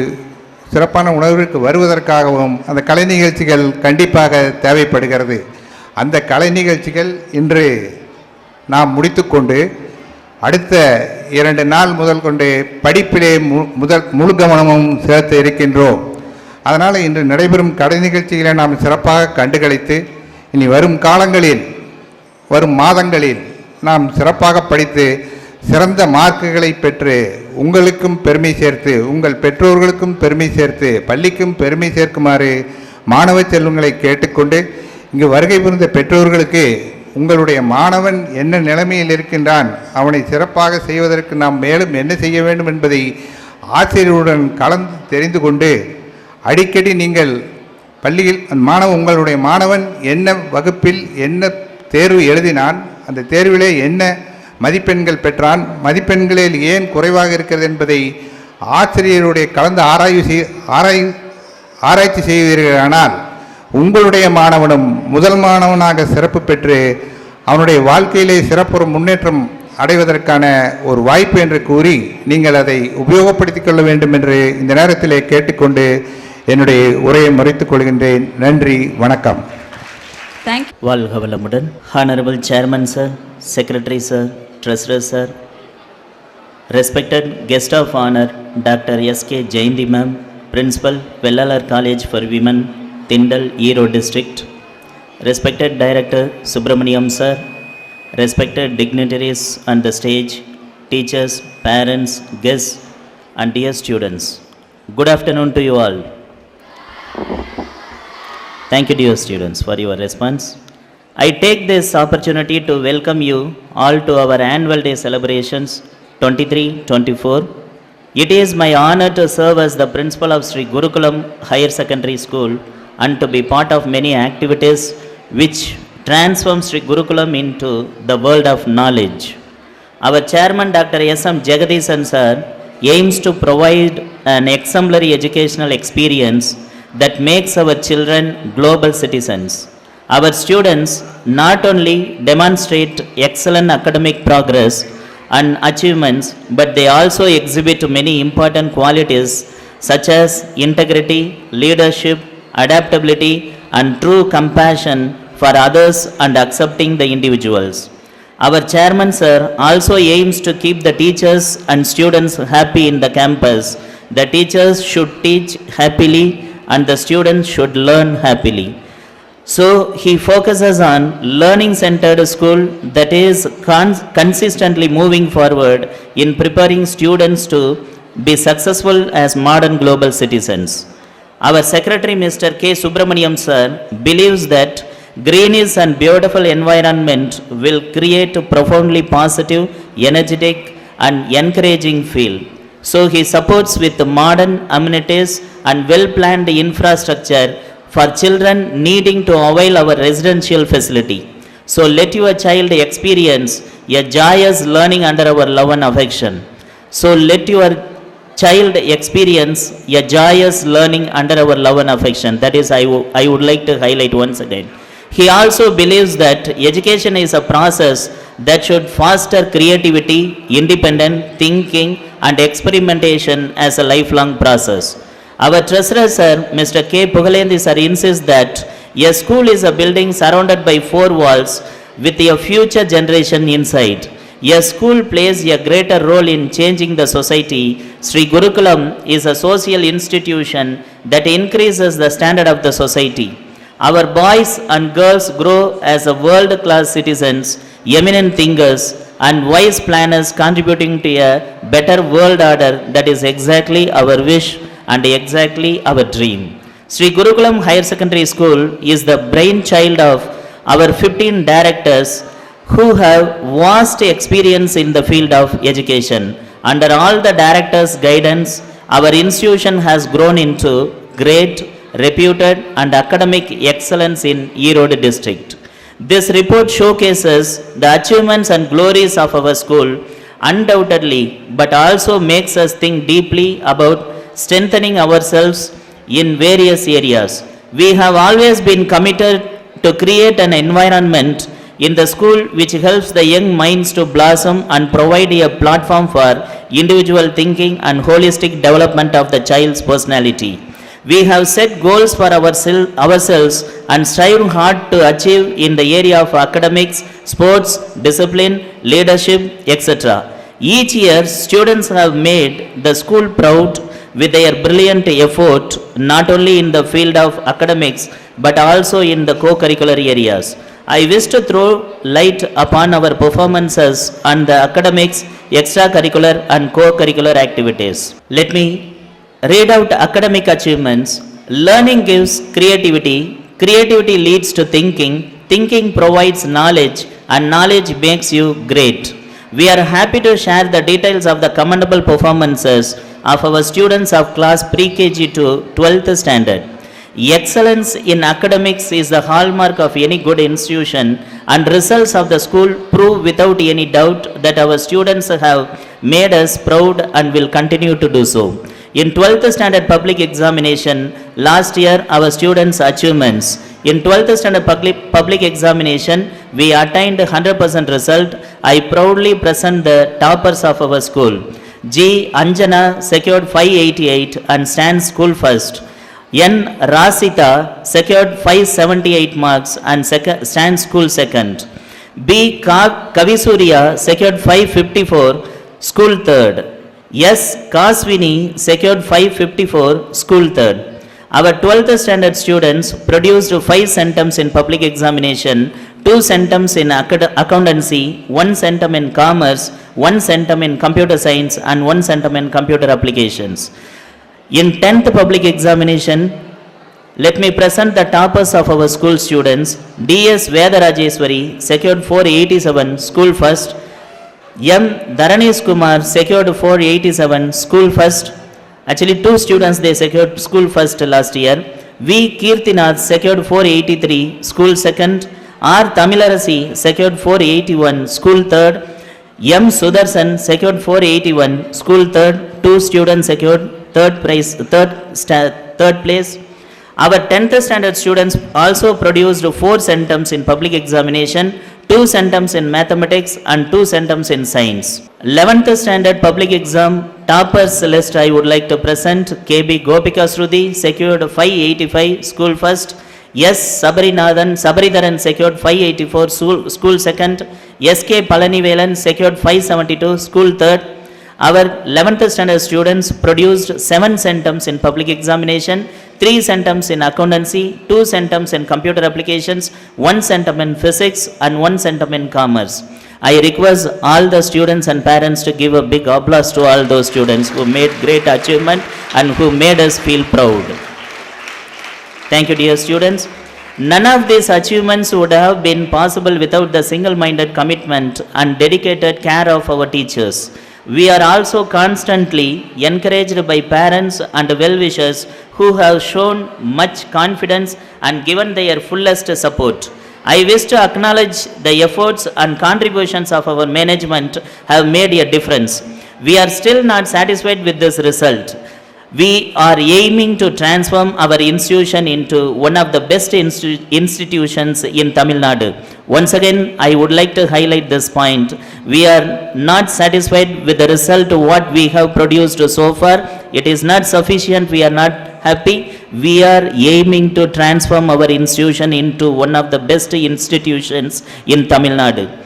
சிறப்பான உணர்விற்கு வருவதற்காகவும் அந்த கலை நிகழ்ச்சிகள் கண்டிப்பாக தேவைப்படுகிறது. அந்த கலை நிகழ்ச்சிகள் இன்று நாம் முடித்துக்கொண்டு அடுத்த 2 நாள் முதல் கொண்டு படிப்பிலே முழு கவனமும் செலுத்த இருக்கின்றோம். அதனால் இன்று நடைபெறும் கலை நிகழ்ச்சிகளை நாம் சிறப்பாக கண்டுகளித்து இனி வரும் காலங்களில் வரும் மாதங்களில் நாம் சிறப்பாக படித்து சிறந்த மார்க்குகளை பெற்று உங்களுக்கும் பெருமை சேர்த்து உங்கள் பெற்றோர்களுக்கும் பெருமை சேர்த்து பள்ளிக்கும் பெருமை சேர்க்குமாறு மாணவ செல்வங்களை கேட்டுக்கொண்டு இங்கு வருகை புரிந்த பெற்றோர்களுக்கு உங்களுடைய மாணவன் என்ன நிலைமையில் இருக்கின்றான், அவனை சிறப்பாக செய்வதற்கு நாம் மேலும் என்ன செய்ய வேண்டும் என்பதை ஆசிரியருடன் கலந்து தெரிந்து கொண்டு அடிக்கடி நீங்கள் பள்ளியில் உங்களுடைய மாணவன் என்ன வகுப்பில் என்ன தேர்வு எழுதினான், அந்த தேர்விலே என்ன மதிப்பெண்கள் பெற்றான், மதிப்பெண்களில் ஏன் குறைவாக இருக்கிறது என்பதை ஆசிரியருடைய கலந்து ஆராய்ச்சி செய்வீர்களானால் உங்களுடைய மாணவனும் முதல் மாணவனாக சிறப்பு பெற்று அவனுடைய வாழ்க்கையிலே சிறப்பு முன்னேற்றம் அடைவதற்கான ஒரு வாய்ப்பு என்று கூறி நீங்கள் அதை உபயோகப்படுத்திக் கொள்ள வேண்டும் என்று இந்த நேரத்திலே கேட்டுக்கொண்டு என்னுடைய உரையை மறைத்துக் கொள்கின்றேன். நன்றி, வணக்கம். வாழ்க வளமுடன். Honorable Chairman Sir, Secretary Sir, Treasurer Sir, respected guest of honor Dr. S.K. Jayanti Ma'am, Principal, Vellalar College for Women, Tindal, Erode District, respected Director Subramaniam Sir, respected dignitaries on the stage, teachers, parents, guests and dear students. Good afternoon to you all. Thank you dear students for your response. I take this opportunity to welcome you all to our annual day celebrations 23-24. It is my honor to serve as the principal of Sri Gurukulam Higher Secondary School and to be part of many activities which transform Sri Gurukulam into the world of knowledge. Our chairman Dr. S.M. Jagadishan sir aims to provide an exemplary educational experience that makes our children global citizens. Our students not only demonstrate excellent academic progress and achievements, but they also exhibit many important qualities such as integrity, leadership, adaptability, and true compassion for others and accepting the individuals. Our chairman sir also aims to keep the teachers and students happy in the campus. The teachers should teach happily and the students should learn happily. So he focuses on learning centered school that is consistently moving forward in preparing students to be successful as modern global citizens. Our secretary Mr. K. Subramaniam sir believes that greenish and beautiful environment will create a profoundly positive, energetic and encouraging field. So he supports with modern amenities and well-planned infrastructure for children needing to avail our residential facility. So let your child experience a joyous learning under our love and affection. So let your child experience a joyous learning under our love and affection. That is, I would like to highlight once again. He also believes that education is a process that should foster creativity, independent thinking and experimentation as a lifelong process. Our treasurer sir, Mr. K. Pugalendi sir, insists that a school is a building surrounded by four walls with a future generation inside. A school plays a greater role in changing the society. Sri Gurukulam is a social institution that increases the standard of the society. Our boys and girls grow as a world-class citizens, eminent thinkers and wise planners contributing to a better world order. That is exactly our wish and exactly our dream. Sri Gurukulam Higher Secondary School is the brainchild of our 15 directors who have vast experience in the field of education. Under all the directors' guidance, our institution has grown into great, reputed and academic excellence in Erode district. This report showcases the achievements and glories of our school undoubtedly, but also makes us think deeply about strengthening ourselves in various areas. We have always been committed to create an environment in the school which helps the young minds to blossom and provide a platform for individual thinking and holistic development of the child's personality. We have set goals for ourselves and strive hard to achieve in the area of academics, sports, discipline, leadership, etc. Each year, students have made the school proud with their brilliant effort, not only in the field of academics, but also in the co-curricular areas. I wish to throw light upon our performances on the academics, extracurricular and co-curricular activities. Let me read out academic achievements. Learning gives creativity, creativity leads to thinking, thinking provides knowledge and knowledge makes you great. We are happy to share the details of the commendable performances of our students of class pre-KG to 12th standard. Excellence in academics is the hallmark of any good institution, and results of the school prove without any doubt that our students have made us proud and will continue to do so. In 12th standard public examination, last year our students' achievements. In 12th standard public examination, we attained 100% result. I proudly present the toppers of our school. G. Anjana secured 588 and stands school first. N. Rasita secured 578 marks and stands school second. B. Kavisurya secured 554, school third. S. Kaswini secured 554, school third. Our 12th standard students produced 5 centums in public examination, 2 centums in accountancy, 1 centum in commerce, 1 centum in computer science and 1 centum in computer applications. In 10th public examination, let me present the toppers of our school students. D.S. Vedarajeswari secured 487, school first. M. Dharanesh Kumar secured 487, school first. Actually, 2 students they secured school first last year. V. Kirtinath secured 483, school second. R. Tamilarasi secured 481, school third. M. Sudarshan secured 481, school third. 2 students secured third place. Our 10th standard students also produced 4 centums in public examination, 2 centums in mathematics and 2 centums in science. 11th standard public exam toppers list I would like to present. KB Gopika Sruthi secured 585, school first. S. Sabaridharan secured 584, school second. SK Palanivelan secured 572, school third. Our 11th standard students produced 7 centums in public examination, 3 centums in accountancy, 2 centums in computer applications, 1 centum in physics and 1 centum in commerce. I request all the students and parents to give a big applause to all those students who made great achievement and who made us feel proud. Thank you, dear students. None of these achievements would have been possible without the single-minded commitment and dedicated care of our teachers. We are also constantly encouraged by parents and well-wishers who have shown much confidence and given their fullest support. I wish to acknowledge the efforts and contributions of our management have made a difference. We are still not satisfied with this result. We are aiming to transform our institution into one of the best institutions in Tamil Nadu. Once again, I would like to highlight this point. We are not satisfied with the result what we have produced so far. It is not sufficient. We are not happy. We are aiming to transform our institution into one of the best institutions in Tamil Nadu.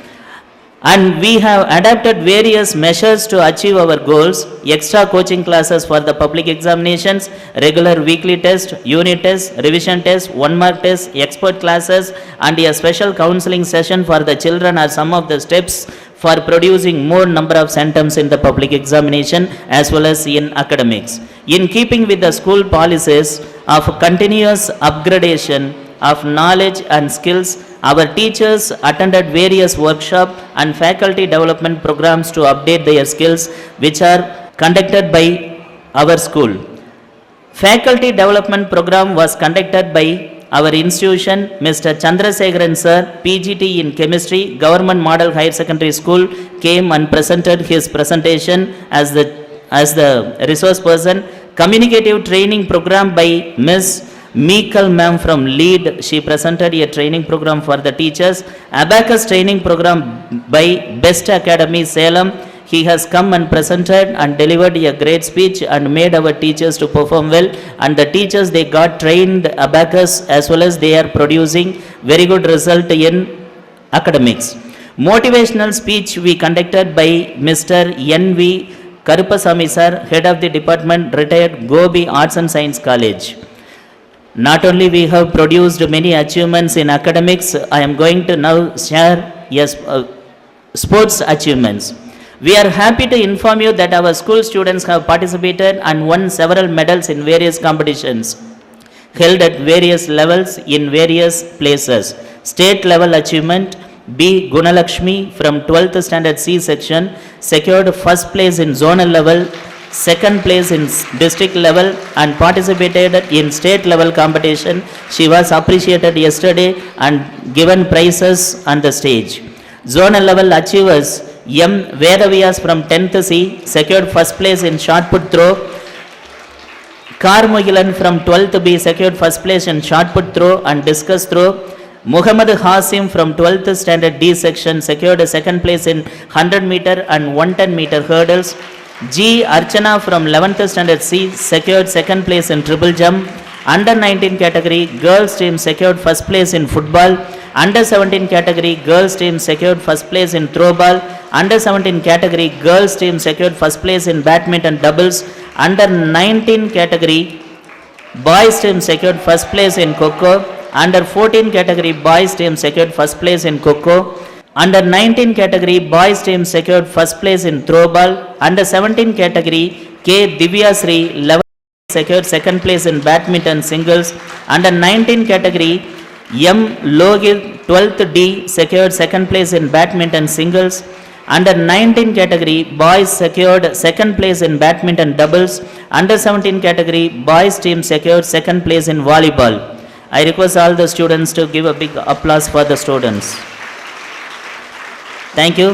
And we have adapted various measures to achieve our goals: extra coaching classes for the public examinations, regular weekly test, unit test, revision test, 1-mark test, expert classes, and a special counseling session for the children are some of the steps for producing more number of centums in the public examination as well as in academics. In keeping with the school policies of continuous upgradation of knowledge and skills, our teachers attended various workshops and faculty development programs to update their skills, which are conducted by our school. Faculty development program was conducted by our institution. Mr. Chandrasekharan sir, PGT in chemistry, Government Model Higher Secondary School, came and presented his presentation as the resource person. Communicative training program by Ms. Meekal ma'am from Lead, she presented a training program for the teachers. Abacus training program by Best Academy Salem, he has come and presented and delivered a great speech and made our teachers to perform well, and the teachers, they got trained Abacus as well as they are producing very good result in academics. Motivational speech we conducted by Mr. N.V. Karupasamy sir, head of the department, retired Gobi Arts and Science College. Not only we have produced many achievements in academics, I am going to now share sports achievements. We are happy to inform you that our school students have participated and won several medals in various competitions held at various levels in various places. State level achievement: B. Gunalakshmi from 12th standard C section secured first place in zonal level, second place in district level, and participated in state level competition. She was appreciated yesterday and given prizes on the stage. Zonal level achievers: M. Vedavyas from 10th C secured first place in shot put throw. Karmugilan from 12th B secured first place in shot put throw and discus throw. Muhammad Hasim from 12th standard D section secured a second place in 100 meter and 110 meter hurdles. G. Archana from 11th standard C secured second place in triple jump. Under 19 category girls team secured first place in football. Under 17 category girls team secured first place in throwball. Under 17 category girls team secured first place in badminton doubles. Under 19 category boys team secured first place in Kho-Kho. Under 14 category boys team secured first place in Kho-Kho. Under 19 category boys team secured first place in throwball. Under 17 category K. Divya Sri 11 secured second place in badminton singles. Under 19 category M. Logit 12th D secured second place in badminton singles. Under 19 category boys secured second place in badminton doubles. Under 17 category boys team secured second place in volleyball. I request all the students to give a big applause for the students. Thank you.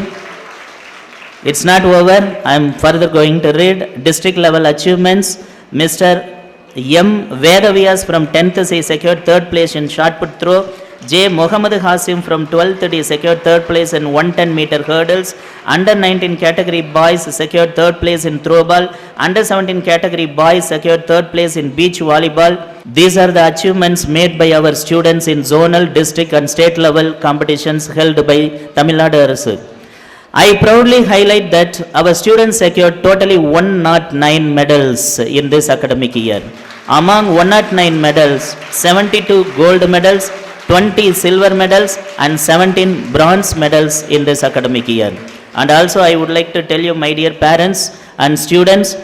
It's not over. I am further going to read district level achievements. Mr. M. Vedavyas from 10th C secured third place in shot put throw. J. Muhammad Hasim from 12th D secured third place in 110 meter hurdles. Under 19 category boys secured third place in throwball. Under 17 category boys secured third place in beach volleyball. These are the achievements made by our students in zonal, district and state level competitions held by Tamil Nadu Arasu. I proudly highlight that our students secured totally 109 medals in this academic year. Among 109 medals, 72 gold medals, 20 silver medals and 17 bronze medals in this academic year. And also I would like to tell you, my dear parents and students,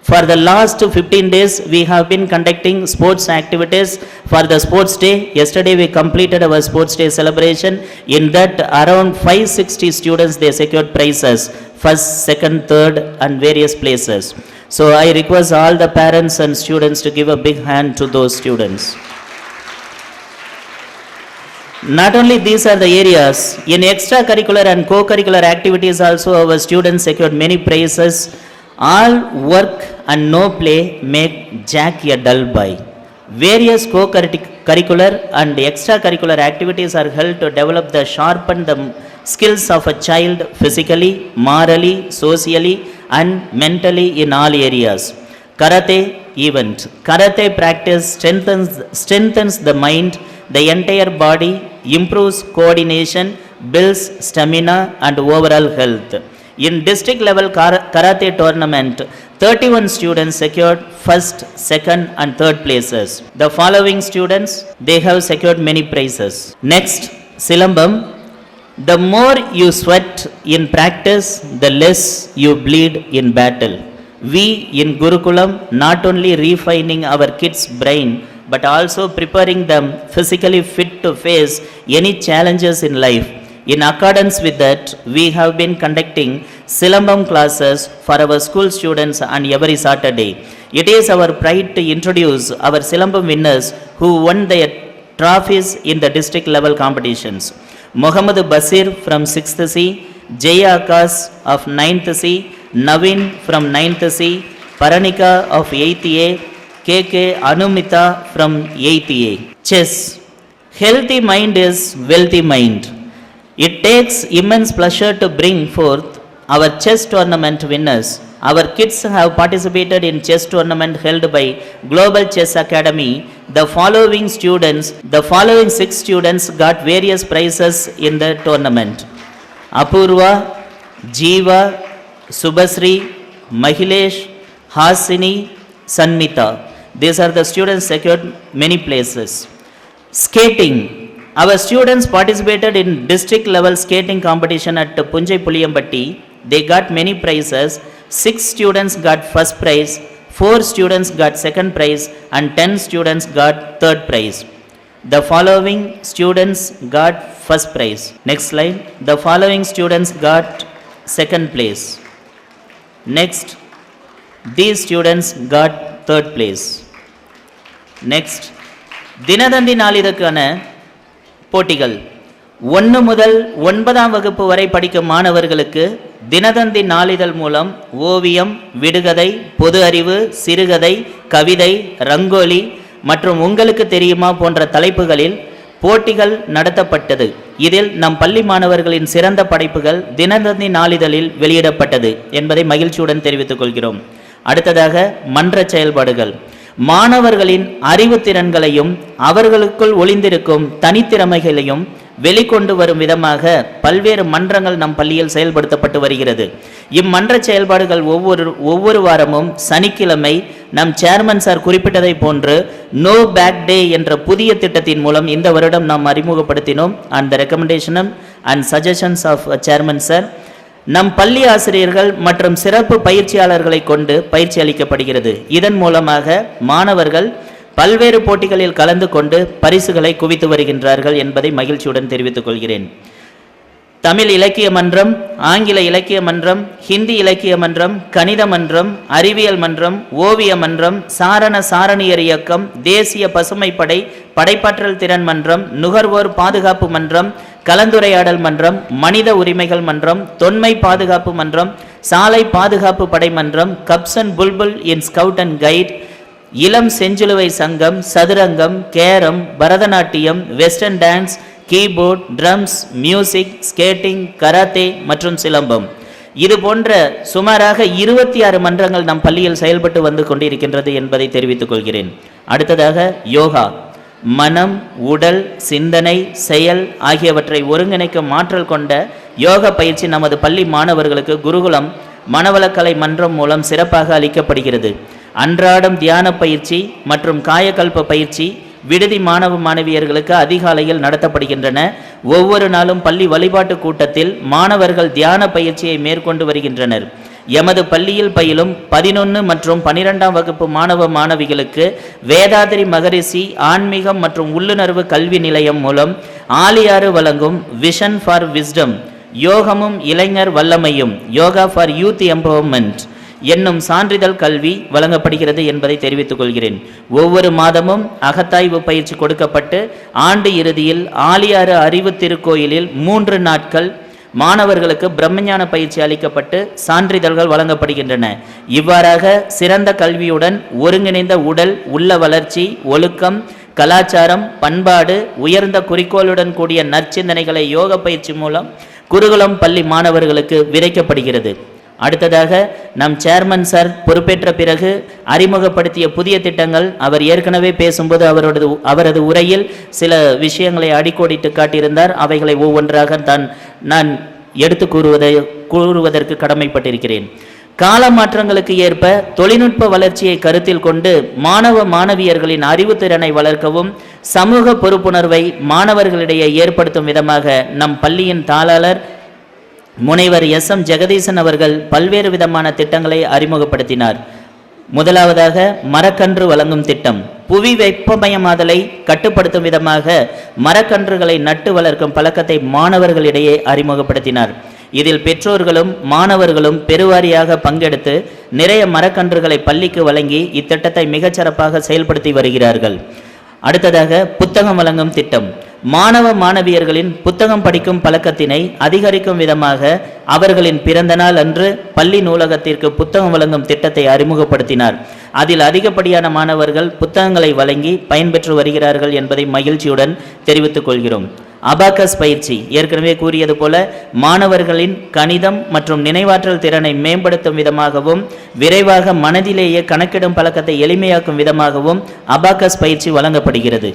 for the last 15 days we have been conducting sports activities for the sports day. Yesterday we completed our sports day celebration. In that around 560 students they secured prizes. first, second, third and various places. So I request all the parents and students to give a big hand to those students. Not only these are the areas, in extracurricular and co-curricular activities also our students secured many prizes. All work and no play make Jack a dull boy. Various co-curricular and extracurricular activities are held to develop the sharpen the skills of a child physically, morally, socially and mentally in all areas. Karate event. Karate practice strengthens the mind, the entire body, improves coordination, builds stamina and overall health. In district level karate tournament, 31 students secured first, second and third places. The following students, they have secured many prizes. Next, Silambam. The more you sweat in practice, the less you bleed in battle. We in Gurukulam not only refining our kids' brain, but also preparing them physically fit to face any challenges in life. In accordance with that, we have been conducting Silambam classes for our school students on every Saturday. It is our pride to introduce our Silambam winners who won their trophies in the district level competitions. Muhammad Basir from 6th C, Jaya Akas of 9th C, Naveen from 9th C, Paranika of 8th A, KK Anumita from 8th A. Chess. Healthy mind is wealthy mind. It takes immense pleasure to bring forth our chess tournament winners. Our kids have participated in chess tournament held by Global Chess Academy. The following 6 students got various prizes in the tournament. Apurva, Jeeva, Subhasri, Mahilesh, Hasini, Sanmita. These are the students secured many places. Skating. Our students participated in district level skating competition at Punjai Puliyambatti. They got many prizes. 6 students got first prize, 4 students got second prize and 10 students got third prize. The following students got first prize. Next slide. The following students got second place. Next, these students got third place. Next, Dinathanthi நாளிதழான போட்டிகள் 1 முதல் 9ஆம் வகுப்பு வரை படிக்கும் மாணவர்களுக்கு தினதந்தி நாளிதழ் மூலம் ஓவியம், விடுகதை, பொது அறிவு, சிறுகதை, கவிதை, ரங்கோலி மற்றும் உங்களுக்கு தெரியுமா போன்ற தலைப்புகளில் போட்டிகள் நடத்தப்பட்டது. இதில் நம் பள்ளி மாணவர்களின் சிறந்த படைப்புகள் தினதந்தி நாளிதழில் வெளியிடப்பட்டது என்பதை மகிழ்ச்சியுடன் தெரிவித்துக் கொள்கிறோம். அடுத்ததாக மன்ற செயல்பாடுகள். மாணவர்களின் அறிவு திறன்களையும் அவர்களுக்குள் ஒளிந்திருக்கும் தனித்திறமைகளையும் வெளிக்கொண்டு வரும் விதமாக பல்வேறு மன்றங்கள் நம் பள்ளியில் செயல்படுத்தப்பட்டு வருகிறது. இம்மன்ற செயல்பாடுகள் ஒவ்வொரு வாரமும் சனிக்கிழமை நம் சேர்மன் சார் குறிப்பிட்டதை போன்று நோ பேக் டே என்ற புதிய திட்டத்தின் மூலம் இந்த வருடம் நாம் அறிமுகப்படுத்தினோம். And the recommendation and suggestions of chairman sir. நம் பள்ளி ஆசிரியர்கள் மற்றும் சிறப்பு பயிற்சியாளர்களை கொண்டு பயிற்சி அளிக்கப்படுகிறது. இதன் மூலமாக மாணவர்கள் பல்வேறு போட்டிகளில் கலந்து கொண்டு பரிசுகளை குவித்து வருகின்றார்கள் என்பதை மகிழ்ச்சியுடன் தெரிவித்துக் கொள்கிறேன். தமிழ் இலக்கிய மன்றம், ஆங்கில இலக்கிய மன்றம், ஹிந்தி இலக்கிய மன்றம், கணித மன்றம், அறிவியல் மன்றம், ஓவிய மன்றம், சாரணியர் இயக்கம், தேசிய பசுமைப்படை, படைப்பாற்றல் திறன் மன்றம், நுகர்வோர் பாதுகாப்பு மன்றம், கலந்துரையாடல் மன்றம், மனித உரிமைகள் மன்றம், தொன்மை பாதுகாப்பு மன்றம், சாலை பாதுகாப்பு படை மன்றம், கப்சன் புல்புல் இன் ஸ்கவுட் அண்ட் கைட், இளம் செஞ்சிலுவை சங்கம், சதுரங்கம், carrom, Bharatanatyam, western dance, keyboard, drums, music, skating, karate மற்றும் சிலம்பம். இது போன்ற சுமாராக 26 மன்றங்கள் நம் பள்ளியில் செயல்பட்டு வந்து கொண்டிருக்கின்றது என்பதை தெரிவித்துக் கொள்கிறேன். அடுத்ததாக யோகா. மனம், உடல், சிந்தனை, செயல் ஆகியவற்றை ஒருங்கிணைக்கும் ஆற்றல் கொண்ட யோக பயிற்சி நமது பள்ளி மாணவர்களுக்கு குருகுலம் மனவளக்கலை மன்றம் மூலம் சிறப்பாக அளிக்கப்படுகிறது. அன்றாடம் தியான பயிற்சி மற்றும் காயகல்ப பயிற்சி விடுதி மாணவ மாணவியர்களுக்கு அதிகாலையில் நடத்தப்படுகின்றன. ஒவ்வொரு நாளும் பள்ளி வழிபாட்டு கூட்டத்தில் மாணவர்கள் தியான பயிற்சியை மேற்கொண்டு வருகின்றனர். எமது பள்ளியில் பயிலும் 11 மற்றும் 12ஆம் வகுப்பு மாணவ மாணவிகளுக்கு வேதாதிரி மகரிஷி ஆன்மீகம் மற்றும் உள்ளுணர்வு கல்வி நிலையம் மூலம் ஆலியாறு வழங்கும் விஷன் ஃபார் விஸ்டம் யோகமும் இளைஞர் வல்லமையும் யோகா ஃபார் யூத் எம்பவர்மெண்ட் என்னும் சான்றிதழ் கல்வி வழங்கப்படுகிறது என்பதை தெரிவித்துக் கொள்கிறேன். ஒவ்வொரு மாதமும் அகத்தாய்வு பயிற்சி கொடுக்கப்பட்டு ஆண்டு இறுதியில் ஆலியாறு அறிவு திருக்கோயிலில் 3 நாட்கள் மாணவர்களுக்கு பிரம்மஞான பயிற்சி அளிக்கப்பட்டு சான்றிதழ்கள் வழங்கப்படுகின்றன. இவ்வாறாக சிறந்த கல்வியுடன் ஒருங்கிணைந்த உடல் உள்ள வளர்ச்சி, ஒழுக்கம், கலாச்சாரம், பண்பாடு, உயர்ந்த குறிக்கோளுடன் கூடிய நற்சிந்தனைகளை யோக பயிற்சி மூலம் குருகுலம் பள்ளி மாணவர்களுக்கு விதைக்கப்படுகிறது. அடுத்ததாக நம் சேர்மன் சார் பொறுப்பேற்ற பிறகு அறிமுகப்படுத்திய புதிய திட்டங்கள், அவர் ஏற்கனவே பேசும்போது அவரது உரையில் சில விஷயங்களை அடிக்கோடிட்டு காட்டியிருந்தார். அவைகளை ஒவ்வொன்றாக நான் எடுத்து கூறுவதற்கு கடமைப்பட்டிருக்கிறேன். கால மாற்றங்களுக்கு ஏற்ப தொழில்நுட்ப வளர்ச்சியை கருத்தில் கொண்டு மாணவ மாணவியர்களின் அறிவுத்திறனை வளர்க்கவும் சமூக பொறுப்புணர்வை மாணவர்களிடையே ஏற்படுத்தும் விதமாக நம் பள்ளியின் தாளாளர் முனைவர் எஸ்.எம். ஜெகதீசன் அவர்கள் பல்வேறு விதமான திட்டங்களை அறிமுகப்படுத்தினார். முதலாவதாக மரக்கன்று வழங்கும் திட்டம். புவி வெப்பமயமாதலை கட்டுப்படுத்தும் விதமாக மரக்கன்றுகளை நட்டு வளர்க்கும் பழக்கத்தை மாணவர்களிடையே அறிமுகப்படுத்தினார். இதில் பெற்றோர்களும் மாணவர்களும் பெருவாரியாக பங்கெடுத்து நிறைய மரக்கன்றுகளை பள்ளிக்கு வழங்கி இத்திட்டத்தை மிகச்சிறப்பாக செயல்படுத்தி வருகிறார்கள். அடுத்ததாக புத்தகம் வழங்கும் திட்டம். மாணவ மாணவியர்களின் புத்தகம் படிக்கும் பழக்கத்தினை அதிகரிக்கும் விதமாக அவர்களின் பிறந்த நாள் அன்று பள்ளி நூலகத்திற்கு புத்தகம் வழங்கும் திட்டத்தை அறிமுகப்படுத்தினார். அதில் அதிகப்படியான மாணவர்கள் புத்தகங்களை வழங்கி பயன்பெற்று வருகிறார்கள் என்பதை மகிழ்ச்சியுடன் தெரிவித்துக் கொள்கிறோம். அபாக்கஸ் பயிற்சி, ஏற்கனவே கூறியது போல மாணவர்களின் கணிதம் மற்றும் நினைவாற்றல் திறனை மேம்படுத்தும் விதமாகவும் விரைவாக மனதிலேயே கணக்கிடும் பழக்கத்தை எளிமையாக்கும் விதமாகவும் அபாக்கஸ் பயிற்சி வழங்கப்படுகிறது.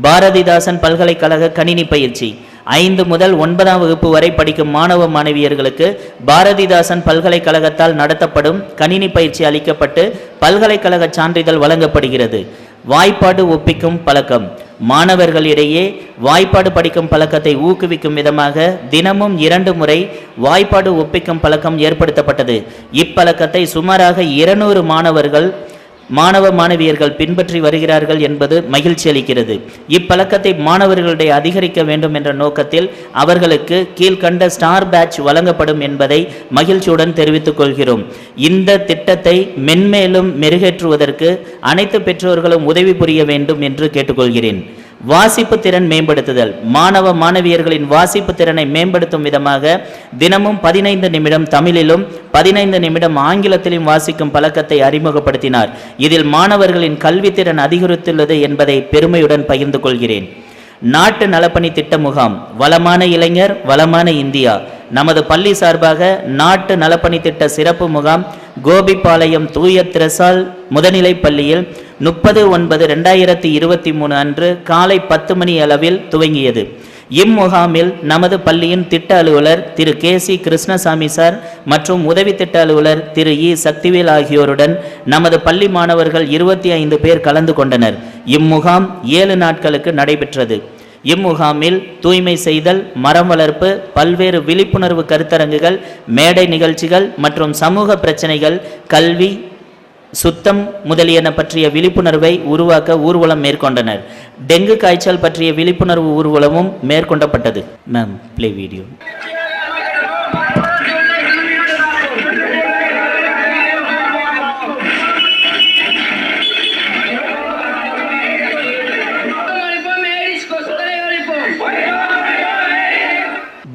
பாரதிதாசன் பல்கலைக்கழக கணினி பயிற்சி. 5 முதல் 9ஆம் வகுப்பு வரை படிக்கும் மாணவ மாணவியர்களுக்கு பாரதிதாசன் பல்கலைக்கழகத்தால் நடத்தப்படும் கணினி பயிற்சி அளிக்கப்பட்டு பல்கலைக்கழக சான்றிதழ் வழங்கப்படுகிறது. வாய்ப்பாடு ஒப்பிக்கும் பழக்கம். மாணவர்களிடையே வாய்ப்பாடு படிக்கும் பழக்கத்தை ஊக்குவிக்கும் விதமாக தினமும் 2 முறை வாய்ப்பாடு ஒப்பிக்கும் பழக்கம் ஏற்படுத்தப்பட்டது. இப்பழக்கத்தை சுமாராக 200 மாணவ மாணவியர்கள் பின்பற்றி வருகிறார்கள் என்பது மகிழ்ச்சி அளிக்கிறது. இப்பழக்கத்தை மாணவர்களிடையே அதிகரிக்க வேண்டும் என்ற நோக்கத்தில் அவர்களுக்கு கீழ்கண்ட ஸ்டார் பேட்ச் வழங்கப்படும் என்பதை மகிழ்ச்சியுடன் தெரிவித்துக் கொள்கிறோம். இந்த திட்டத்தை மென்மேலும் மெருகேற்றுவதற்கு அனைத்து பெற்றோர்களும் உதவி புரிய வேண்டும் என்று கேட்டுக்கொள்கிறேன். வாசிப்பு திறன் மேம்படுத்துதல். மாணவ மாணவியர்களின் வாசிப்பு திறனை மேம்படுத்தும் விதமாக தினமும் 15 நிமிடம் தமிழிலும் 15 நிமிடம் ஆங்கிலத்திலும் வாசிக்கும் பழக்கத்தை அறிமுகப்படுத்தினார். இதில் மாணவர்களின் கல்வித்திறன் அதிகரித்துள்ளது என்பதை பெருமையுடன் பகிர்ந்து கொள்கிறேன். நாட்டு நலப்பணி திட்ட முகாம். வளமான இளைஞர் வளமான இந்தியா. நமது பள்ளி சார்பாக நாட்டு நலப்பணி திட்ட சிறப்பு முகாம் கோபிப்பாளையம் தூய திரசால் முதுநிலை பள்ளியில் 30/9/2023 அன்று காலை 10 மணி அளவில் துவங்கியது. இம்முகாமில் நமது பள்ளியின் திட்ட அலுவலர் திரு K.C. கிருஷ்ணசாமி சார் மற்றும் உதவி திட்ட அலுவலர் திரு E. சக்திவேல் ஆகியோருடன் நமது பள்ளி மாணவர்கள் 25 பேர் கலந்து கொண்டனர். இம்முகாம் 7 நாட்களுக்கு நடைபெற்றது. இம்முகாமில் தூய்மை செய்தல், மரம் வளர்ப்பு, பல்வேறு விழிப்புணர்வு கருத்தரங்குகள், மேடை நிகழ்ச்சிகள் மற்றும் சமூக பிரச்சனைகள், கல்வி, சுத்தம் முதலியன பற்றிய விழிப்புணர்வை உருவாக்க ஊர்வலம் மேற்கொண்டனர். டெங்கு காய்ச்சல் பற்றிய விழிப்புணர்வு ஊர்வலமும் மேற்கொள்ளப்பட்டது. Ma'am, play video.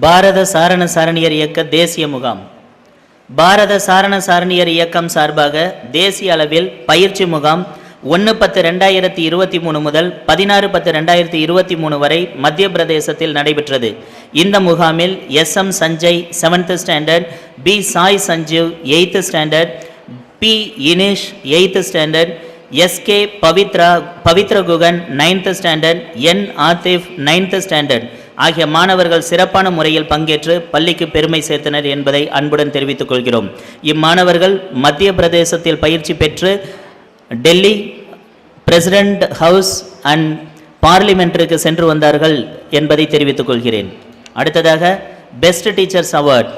பாரத சாரண சாரணியர் இயக்க தேசிய முகாம். பாரத சாரண சாரணியர் இயக்கம் சார்பாக தேசிய அளவில் பயிற்சி முகாம் 1/10/2023 முதல் 16/10/2023 வரை மத்திய பிரதேசத்தில் நடைபெற்றது. இந்த முகாமில் S.M. Sanjay 7th standard, B. Sai Sanjeev 8th standard, P. Inish 8th standard, S.K. Pavithra Guhan 9th standard, N. Athif 9th standard ஆகிய மாணவர்கள் சிறப்பான முறையில் பங்கேற்று பள்ளிக்கு பெருமை சேர்த்தனர் என்பதை அன்புடன் தெரிவித்துக் கொள்கிறோம். இம்மாணவர்கள் மத்திய பிரதேசத்தில் பயிற்சி பெற்று டெல்லி பிரசிடென்ட் ஹவுஸ் அண்ட் பார்லிமெண்ட்டிற்கு சென்று வந்தார்கள் என்பதை தெரிவித்துக் கொள்கிறேன். அடுத்ததாக best teachers award.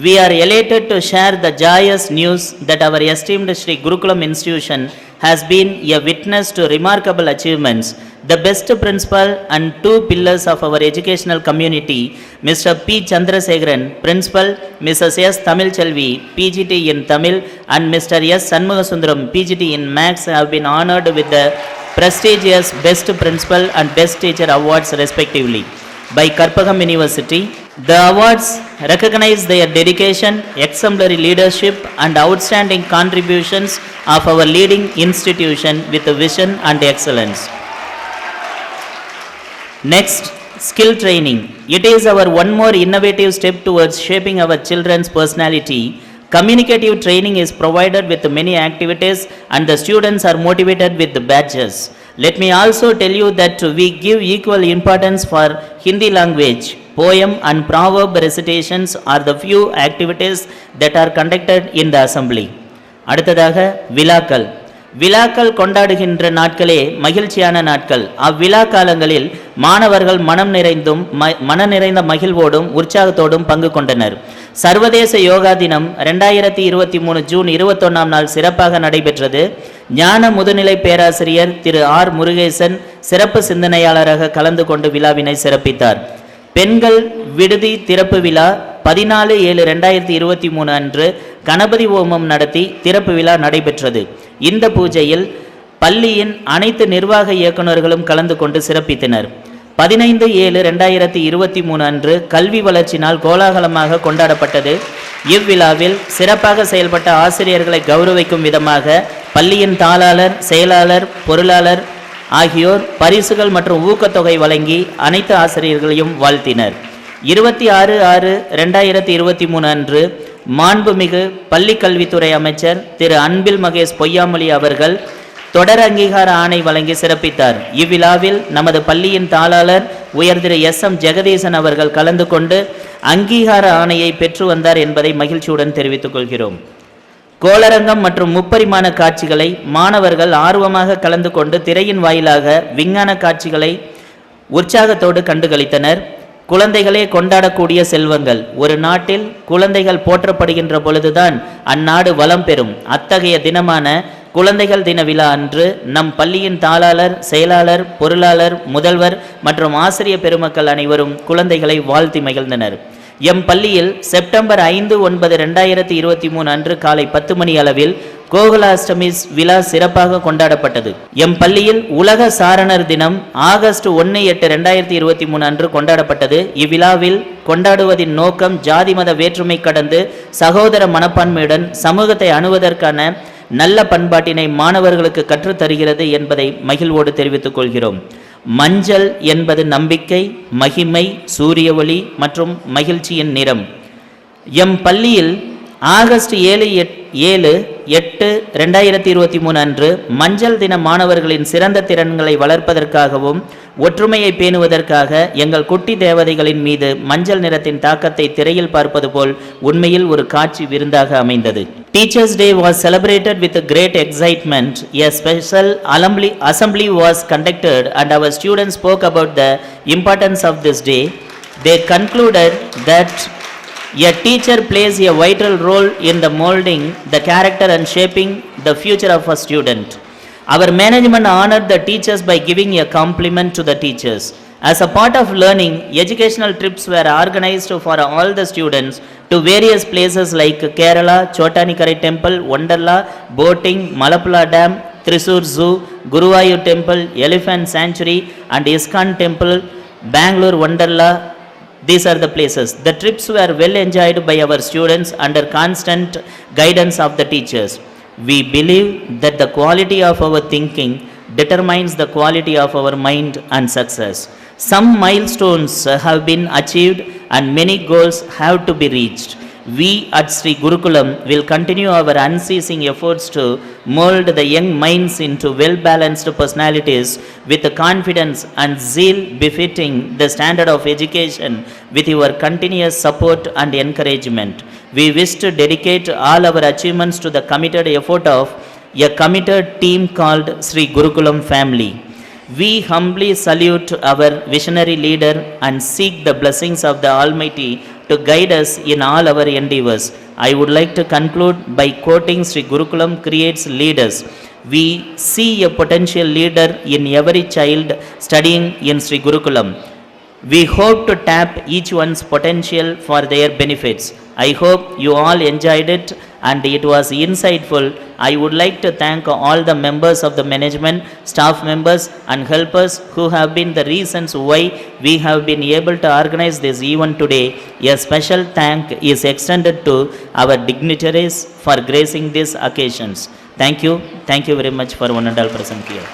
We are elated to share the joyous news that our esteemed Sri Gurukulam institution has been a witness to remarkable achievements. the best principal and two pillars of our educational community, Mr. P. Chandrasekharan, Principal, Mrs. S. Tamil Chelvi, PGT in Tamil, and Mr. S. Sanmugasundaram, PGT in Maths, have been honored with the prestigious Best Principal and Best Teacher awards respectively by Karpagam University. The awards recognize their dedication, exemplary leadership, and outstanding contributions of our leading institution with a vision and excellence. Next, skill training. It is our one more innovative step towards shaping our children's personality. Communicative training is provided with many activities and the students are motivated with the badges. Let me also tell you that we give equal importance for Hindi language. Poem and proverb recitations are the few activities that are conducted in the assembly. அடுத்ததாக விழாக்கள். விழாக்கள் கொண்டாடுகின்ற நாட்களே மகிழ்ச்சியான நாட்கள். அவ்விழா காலங்களில் மாணவர்கள் மன நிறைந்த மகிழ்வோடும் உற்சாகத்தோடும் பங்கு கொண்டனர். சர்வதேச யோகா தினம் 2023 ஜூன் 21ஆம் நாள் சிறப்பாக நடைபெற்றது. ஞான முதுநிலை பேராசிரியர் திரு ஆர் முருகேசன் சிறப்பு சிந்தனையாளராக கலந்து கொண்டு விழாவினை சிறப்பித்தார். பெண்கள் விடுதி திறப்பு விழா 14/7/2023 அன்று கணபதி ஹோமம் நடத்தி திறப்பு விழா நடைபெற்றது. இந்த பூஜையில் பள்ளியின் அனைத்து நிர்வாக இயக்குநர்களும் கலந்து கொண்டு சிறப்பித்தனர். 15/7/2023 அன்று கல்வி வளர்ச்சி நாள் கோலாகலமாக கொண்டாடப்பட்டது. இவ்விழாவில் சிறப்பாக செயல்பட்ட ஆசிரியர்களை கௌரவிக்கும் விதமாக பள்ளியின் தாளாளர், செயலாளர், பொருளாளர் ஆகியோர் பரிசுகள் மற்றும் ஊக்கத்தொகை வழங்கி அனைத்து ஆசிரியர்களையும் வாழ்த்தினர். 26/6/2023 அன்று மாண்புமிகு பள்ளிக்கல்வித்துறை அமைச்சர் திரு அன்பில் மகேஷ் பொய்யாமொழி அவர்கள் தொடர் அங்கீகார ஆணை வழங்கி சிறப்பித்தார். இவ்விழாவில் நமது பள்ளியின் தாளாளர் உயர் திரு SM ஜெகதீசன் அவர்கள் கலந்து கொண்டு அங்கீகார ஆணையை பெற்று வந்தார் என்பதை மகிழ்ச்சியுடன் தெரிவித்துக் கொள்கிறோம். கோளரங்கம் மற்றும் முப்பரிமாண காட்சிகளை மாணவர்கள் ஆர்வமாக கலந்து கொண்டு திரையின் வாயிலாக விஞ்ஞான காட்சிகளை உற்சாகத்தோடு கண்டுகளித்தனர். குழந்தைகளே கொண்டாடக்கூடிய செல்வங்கள். ஒரு நாட்டில் குழந்தைகள் போற்றப்படுகின்ற பொழுதுதான் அந்நாடு வளம் பெறும். அத்தகைய தினமான குழந்தைகள் தின விழா அன்று நம் பள்ளியின் தாளாளர், செயலாளர், பொருளாளர், முதல்வர் மற்றும் ஆசிரிய பெருமக்கள் அனைவரும் குழந்தைகளை வாழ்த்தி மகிழ்ந்தனர். எம் பள்ளியில் செப்டம்பர் 5/9/2023 அன்று காலை 10 மணி அளவில் கோகுலாஷ்டமி விழா சிறப்பாக கொண்டாடப்பட்டது. எம் பள்ளியில் உலக சாரணர் தினம் ஆகஸ்ட் 1/8/2023 அன்று கொண்டாடப்பட்டது. இவ்விழாவில் கொண்டாடுவதின் நோக்கம் ஜாதி மத வேற்றுமை கடந்து சகோதர மனப்பான்மையுடன் சமூகத்தை அணுவதற்கான நல்ல பண்பாட்டினை மாணவர்களுக்கு கற்றுத்தருகிறது என்பதை மகிழ்வோடு தெரிவித்துக் கொள்கிறோம். மஞ்சள் என்பது நம்பிக்கை, மகிமை, சூரிய ஒளி மற்றும் மகிழ்ச்சியின் நிறம். எம் பள்ளியில் ஆகஸ்ட் 7/8/2023 அன்று மஞ்சள் தின மாணவர்களின் சிறந்த திறன்களை வளர்ப்பதற்காகவும் ஒற்றுமையை பேணுவதற்காக எங்கள் குட்டி தேவதைகளின் மீது மஞ்சள் நிறத்தின் தாக்கத்தை திரையில் பார்ப்பது போல் உண்மையில் ஒரு காட்சி விருந்தாக அமைந்தது. Teachers Day was celebrated with great excitement. A special assembly was conducted and our students spoke about the importance of this day. They concluded that a teacher plays a vital role in the molding the character and shaping the future of a student. Our management honored the teachers by giving a compliment to the teachers. As a part of learning, educational trips were organized for all the students to various places like Kerala, Chotanikarai Temple, Wonderla, boating, Malapula Dam, Thrissur Zoo, Guruvayur Temple, Elephant Sanctuary and ISKCON Temple, Bangalore Wonderla. These are the places. The trips were well enjoyed by our students under constant guidance of the teachers. We believe that the quality of our thinking determines the quality of our mind and success. Some milestones have been achieved and many goals have to be reached. We at Sri Gurukulam will continue our unceasing efforts to mold the young minds into well-balanced personalities with confidence and zeal befitting the standard of education with your continuous support and encouragement. We wish to dedicate all our achievements to the committed effort of a committed team called Sri Gurukulam family. We humbly salute our visionary leader and seek the blessings of the Almighty to guide us in all our endeavors. I would like to conclude by quoting Sri Gurukulam creates leaders. we see a potential leader in every child studying in Sri Gurukulam. We hope to tap each one's potential for their benefits. I hope you all enjoyed it and it was insightful. I would like to thank all the members of the management, staff members and helpers who have been the reasons why we have been able to organize this event today. A special thank is extended to our dignitaries for gracing these occasions. Thank you. Thank you very much for one and all present here.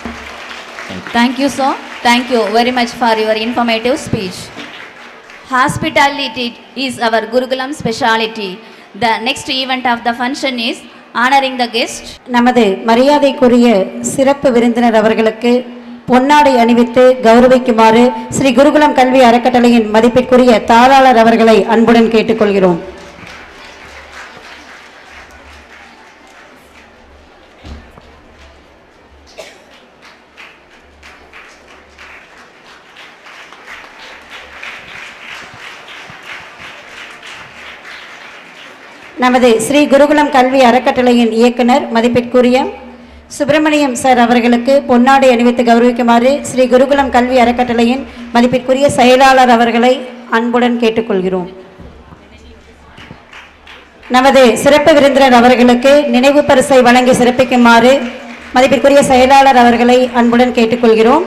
Thank you, sir. Thank you very much for your informative speech. Hospitality is our Gurukulam speciality. The next event of the function is honoring the guest. நமது மரியாதைக்குரிய சிறப்பு விருந்தினர் அவர்களுக்கு பொன்னாடை அணிவித்து கௌரவிக்குமாறு ஸ்ரீ குருகுலம் கல்வி அறக்கட்டளையின் மதிப்பிற்குரிய தாளாளர் அவர்களை அன்புடன் கேட்டுக்கொள்கிறோம். நமது ஸ்ரீ குருகுலம் கல்வி அறக்கட்டளையின் இயக்குனர் மதிப்பிற்குரிய சுப்பிரமணியம் சார் அவர்களுக்கு பொன்னாடை அணிவித்து கௌரவிக்குமாறு ஸ்ரீ குருகுலம் கல்வி அறக்கட்டளையின் மதிப்பிற்குரிய செயலாளர் அவர்களை அன்புடன் கேட்டுக்கொள்கிறோம். நமது சிறப்பு விருந்தினர் அவர்களுக்கு நினைவு பரிசை வழங்கி சிறப்பிக்குமாறு மதிப்பிற்குரிய செயலாளர் அவர்களை அன்புடன் கேட்டுக்கொள்கிறோம்.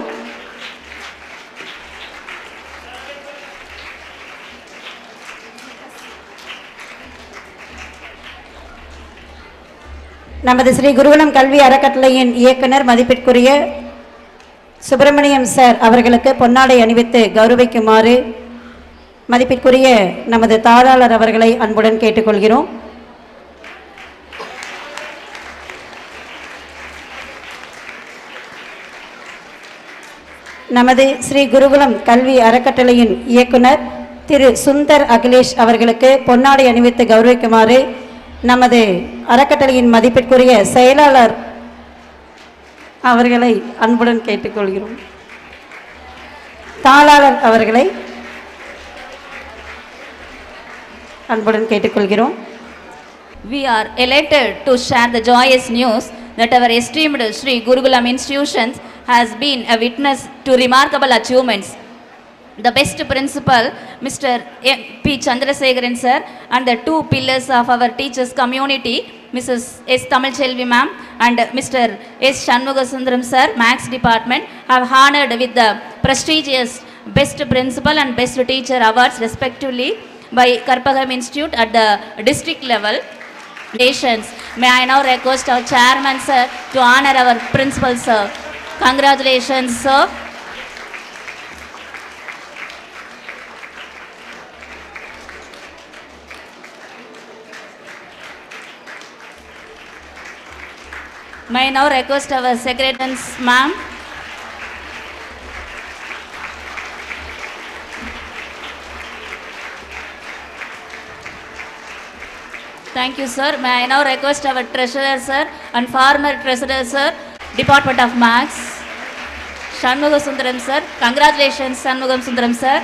நமது ஸ்ரீ குருகுலம் கல்வி அறக்கட்டளையின் இயக்குனர் மதிப்பிற்குரிய சுப்பிரமணியம் சார் அவர்களுக்கு பொன்னாடை அணிவித்து கௌரவிக்குமாறு மதிப்பிற்குரிய நமது தாளாளர் அவர்களை அன்புடன் கேட்டுக்கொள்கிறோம். நமது ஸ்ரீ குருகுலம் கல்வி அறக்கட்டளையின் இயக்குனர் திரு சுந்தர் அகிலேஷ் அவர்களுக்கு பொன்னாடை அணிவித்து கௌரவிக்குமாறு நமது அறக்கட்டளையின் மதிப்பிற்குரிய செயலாளர் அவர்களை அன்புடன் கேட்டுக்கொள்கிறோம். தாளாளர் அவர்களை அன்புடன் கேட்டுக்கொள்கிறோம். We are elated to share the joyous news that our esteemed Sri Gurukulam institutions has been a witness to remarkable achievements. The best principal, Mr. P. Chandrasekharan sir, and the two pillars of our teachers community, Mrs. S. Tamilchelvi ma'am and Mr. S. Shanmugasundaram sir, Maths department, have honored with the prestigious best principal and best teacher awards respectively by Karpagam Institute at the district level. May I now request our chairman sir to honor our principal sir. Congratulations sir. May I now request our secretaries, ma'am. Thank you, sir. May I now request our treasurer, sir, and former treasurer, sir, Department of Maths, Shanmugasundaram, sir. Congratulations, Shanmugasundaram, sir.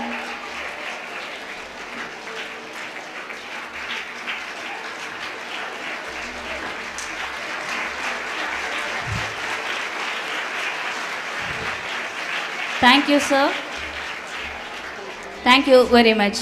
Thank you, sir. Thank you very much.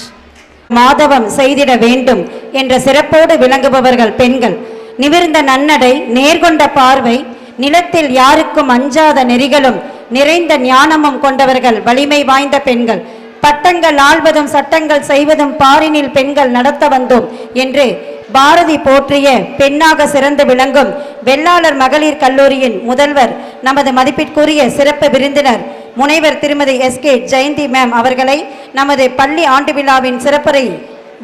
மாதவம் செய்திட வேண்டும் என்ற சிறப்போடு விளங்குபவர்கள் பெண்கள். நிமிர்ந்த நன்னடை, நேர்கொண்ட பார்வை, நிலத்தில் யாருக்கும் அஞ்சாத நெறிகளும் நிறைந்த ஞானமும் கொண்டவர்கள் வலிமை வாய்ந்த பெண்கள். பட்டங்கள் ஆள்வதும் சட்டங்கள் செய்வதும் பாரினில் பெண்கள் நடத்த வந்தோம் என்று பாரதி போற்றிய பெண்ணாக சிறந்து விளங்கும் வெள்ளாளர் மகளிர் கல்லூரியின் முதல்வர் நமது மதிப்பிற்குரிய சிறப்பு விருந்தினர் முனைவர் திருமதி எஸ் கே ஜெயந்தி மேம் அவர்களை நமது பள்ளி ஆண்டு விழாவின் சிறப்புரை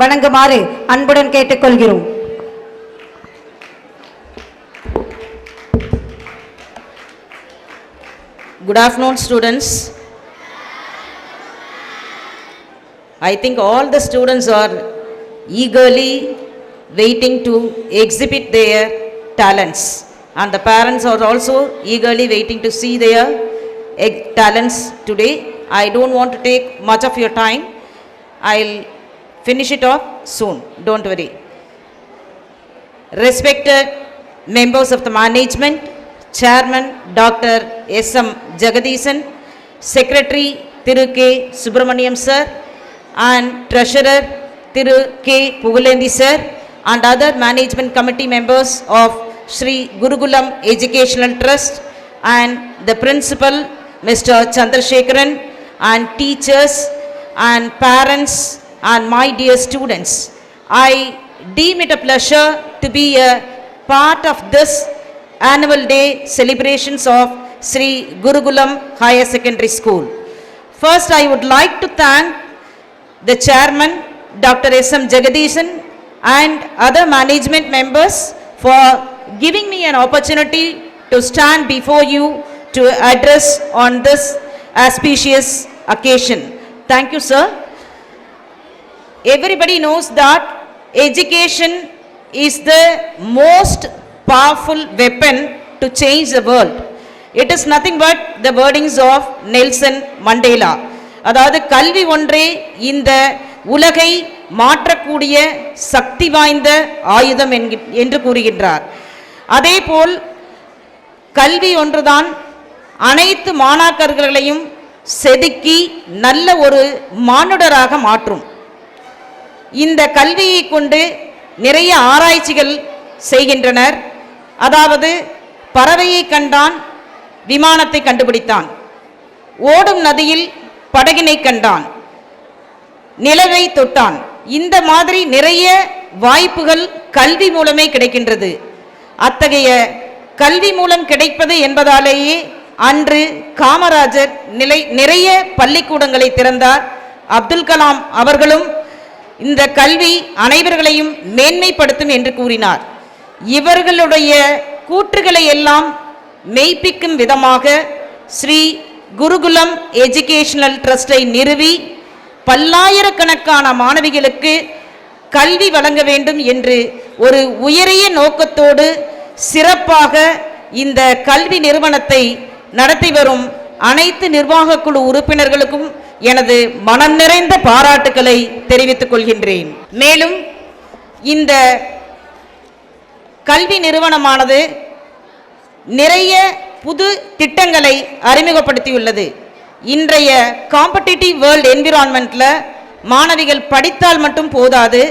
வழங்குமாறு அன்புடன் கேட்டுக்கொள்கிறோம். Good afternoon, students. I think all the students are eagerly waiting to exhibit their talents, and the parents are also eagerly waiting to see their talents today. I don't want to take much of your time. I'll finish it off soon, don't worry. Respected members of the management, Chairman Dr. S.M. Jagadishan, Secretary Thiru K. Subramaniam Sir, and Treasurer Thiru K. Pugulendi Sir, and other management committee members of Sri Gurukulam Educational Trust, and the principal Mr. Chandrasekharan, and teachers and parents and my dear students. I deem it a pleasure to be a part of this annual day celebrations of Sri Gurukulam Higher Secondary School. First, I would like to thank the chairman Dr. S.M. Jagadishan and other management members for giving me an opportunity to stand before you to address on this auspicious occasion. Thank you, sir. Everybody knows that education is the most powerful weapon to change the world. It is nothing but the wordings of Nelson Mandela. அதாவது கல்வி ஒன்றே இந்த உலகை மாற்றக்கூடிய சக்தி வாய்ந்த ஆயுதம் என்று கூறுகின்றார். அதேபோல் கல்வி ஒன்றுதான் அனைத்து மாணாக்கர்களையும் செதுக்கி நல்ல ஒரு மானுடராக மாற்றும். இந்த கல்வியை கொண்டு நிறைய ஆராய்ச்சிகள் செய்கின்றனர். அதாவது பறவையை கண்டான், விமானத்தை கண்டுபிடித்தான். ஓடும் நதியில் படகினை கண்டான், நிலவை தொட்டான். இந்த மாதிரி நிறைய வாய்ப்புகள் கல்வி மூலமே கிடைக்கின்றது. அத்தகைய கல்வி மூலம் கிடைப்பது என்பதாலேயே அன்று காமராஜர் நிறைய பள்ளிக்கூடங்களை திறந்தார். அப்துல் கலாம் அவர்களும் இந்த கல்வி அனைவர்களையும் மேன்மைப்படுத்தும் என்று கூறினார். இவர்களுடைய கூற்றுகளை எல்லாம் மெய்ப்பிக்கும் விதமாக ஸ்ரீ குருகுலம் எஜுகேஷனல் ட்ரஸ்டை நிறுவி பல்லாயிரக்கணக்கான மாணவிகளுக்கு கல்வி வழங்க வேண்டும் என்று ஒரு உயரிய நோக்கத்தோடு சிறப்பாக இந்த கல்வி நிறுவனத்தை நடத்தி வரும் அனைத்து நிர்வாக குழு உறுப்பினர்களுக்கும் எனது மனம் நிறைந்த பாராட்டுக்களை தெரிவித்துக் கொள்கின்றேன். மேலும் இந்த கல்வி நிறுவனமானது நிறைய புது திட்டங்களை அறிமுகப்படுத்தியுள்ளது. இன்றைய காம்படிட்டிவ் வேர்ல்ட் என்விரான்மெண்ட்ல மாணவிகள் படித்தால் மட்டும் போதாது,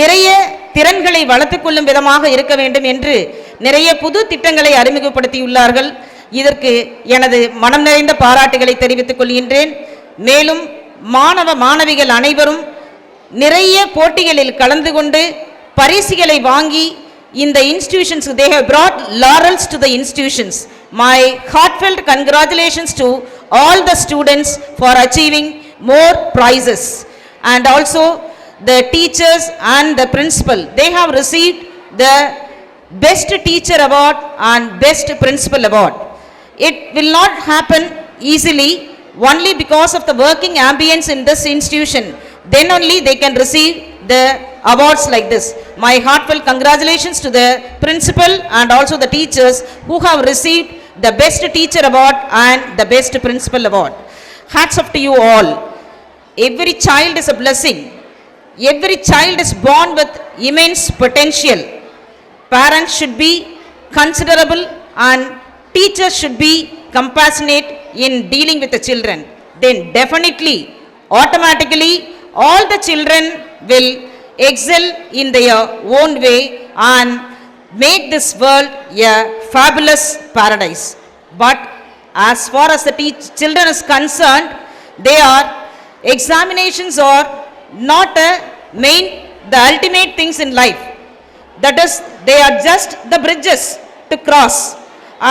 நிறைய திறன்களை வளர்த்துக் கொள்ளும் விதமாக இருக்க வேண்டும் என்று நிறைய புது திட்டங்களை அறிமுகப்படுத்தியுள்ளார்கள். இதற்கு எனது மனம் நிறைந்த பாராட்டுகளை தெரிவித்துக் கொள்கின்றேன். மேலும் மாணவ மாணவிகள் அனைவரும் நிறைய போட்டிகளில் கலந்து கொண்டு பரிசுகளை வாங்கி இந்த institutions, they have brought laurels to the institutions. My heartfelt congratulations to all the students for achieving more prizes, and also the teachers and the principal. They have received the best teacher award and best principal award. It will not happen easily, only because of the working ambience in this institution. Then only they can receive the awards like this. My heartfelt congratulations to the principal and also the teachers who have received the best teacher award and the best principal award. Hats off to you all. Every child is a blessing. Every child is born with immense potential. Parents should be considerable and teachers should be compassionate in dealing with the children. Then definitely, automatically, all the children will excel in their own way and make this world a fabulous paradise. But as far as the children is concerned, examinations are not the ultimate things in life. That is, they are just the bridges to cross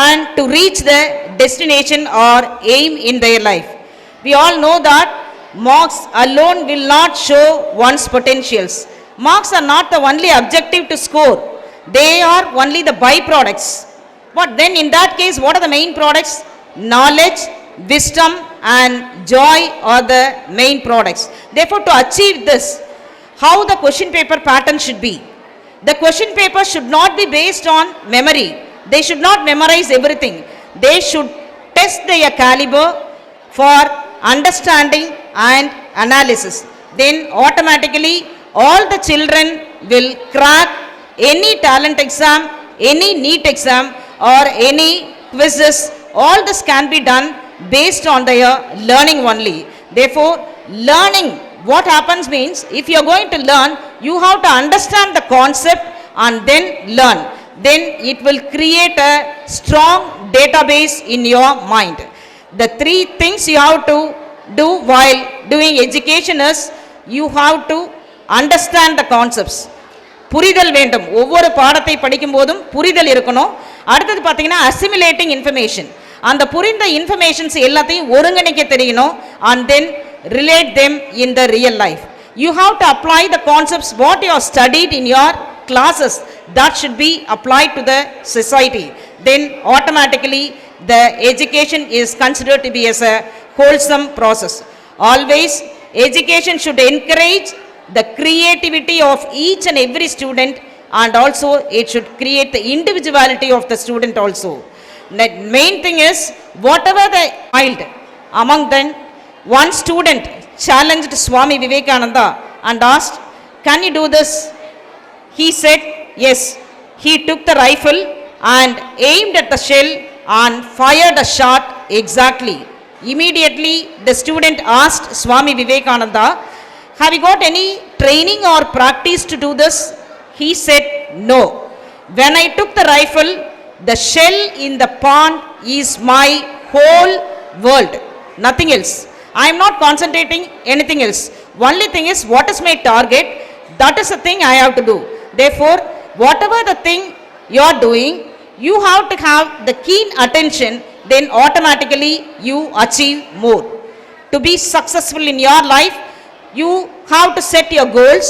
and to reach the destination or aim in their life. We all know that marks alone will not show one's potentials. Marks are not the only objective to score. They are only the byproducts. But then in that case, what are the main products? Knowledge, wisdom and joy are the main products. Therefore, to achieve this, how the question paper pattern should be? The question paper should not be based on memory. They should not memorize everything. They should test their caliber for understanding and analysis. Then automatically all the children will crack any talent exam, any NEET exam or any quizzes, all this can be done based on their learning only. Therefore, learning, what happens means, if you are going to learn, you have to understand the concept and then learn. Then it will create a strong database in your mind. The three things you have to do while doing education is, you have to understand the concepts. புரிதல் வேண்டும். ஒவ்வொரு பாடத்தை படிக்கும் போதும் புரிதல் இருக்கணும். அடுத்தது பார்த்தீங்கன்னா அசிமிலேட்டிங் இன்ஃபர்மேஷன். அந்த புரிந்த இன்ஃபர்மேஷன்ஸ் எல்லாத்தையும் ஒருங்கிணைக்க தெரியணும். And then relate them in the real life. You have to apply the concepts what you are studied in your classes, that should be applied to the society. Then automatically the education is considered to be as a wholesome process. Always education should encourage the creativity of each and every student, and also it should create the individuality of the student also. The main thing is, whatever the child, among them one student challenged Swami Vivekananda and asked, can you do this? He said yes. He took the rifle and aimed at the shell and fired a shot exactly. Immediately the student asked Swami Vivekananda, have you got any training or practice to do this? He said no. When I took the rifle, the shell in the pond is my whole world, nothing else. I am not concentrating anything else. Only thing is, what is my target? That is the thing I have to do. Therefore, whatever the thing you are doing, you have to have the keen attention, then automatically you achieve more. To be successful in your life, you have to set your goals,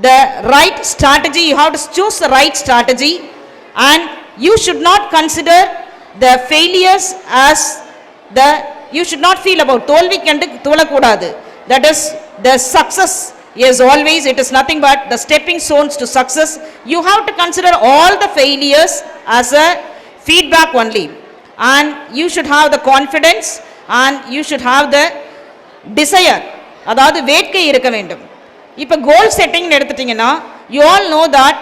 the right strategy, you have to choose the right strategy, and you should not consider the failures as the, you should not feel about தோல்வி கண்டு துவளக்கூடாது. That is the success. Yes, always it is nothing but the stepping stones to success. You have to consider all the failures as a feedback only, and you should have the confidence and you should have the desire. அதாவது வேட்கை இருக்க வேண்டும். இப்போ கோல் செட்டிங் எடுத்துட்டீங்கன்னா, you all know that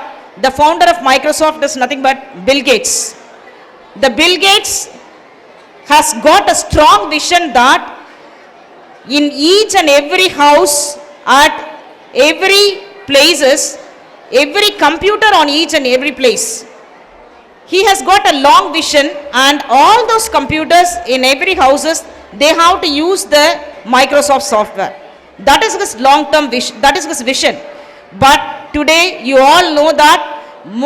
the founder of Microsoft is nothing but Bill Gates. The Bill Gates has got a strong vision that in each and every house, at every places, every computer on each and every place, he has got a long vision, and all those computers in every houses, they have to use the Microsoft software. That is his long term vision, that is his vision. But today you all know that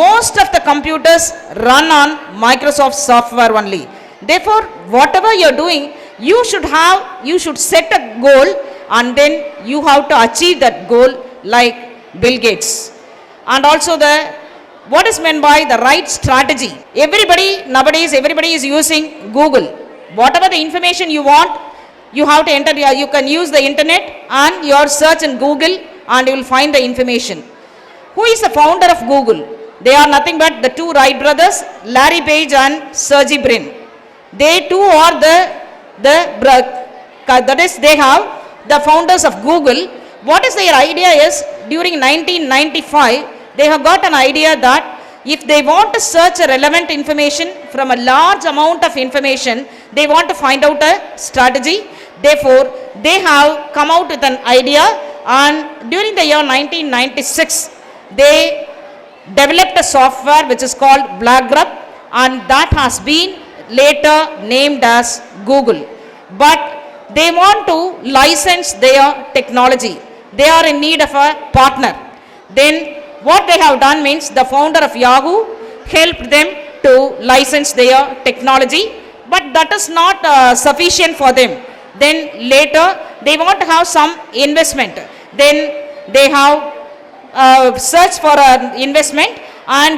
most of the computers run on Microsoft software only. Therefore, whatever you are doing, you should set a goal, and then you have to achieve that goal like Bill Gates. And also what is meant by the right strategy? Everybody nowadays, everybody is using Google. Whatever the information you want, you have to enter, you can use the internet and your search in Google and you will find the information. Who is the founder of Google? They are nothing but the two Wright brothers, Larry Page and Sergey Brin. They too are that is, they have the founders of Google. What is their idea is, during 1995, they have got an idea that if they want to search a relevant information from a large amount of information, they want to find out a strategy. Therefore, they have come out with an idea, and during the year 1996, they developed a software which is called BlackRock, and that has been later named as Google. But they want to license their technology. They are in need of a partner. Then what they have done means, the founder of Yahoo helped them to license their technology, but that is not sufficient for them. Then later they want to have some investment. Then they have searched for an investment, and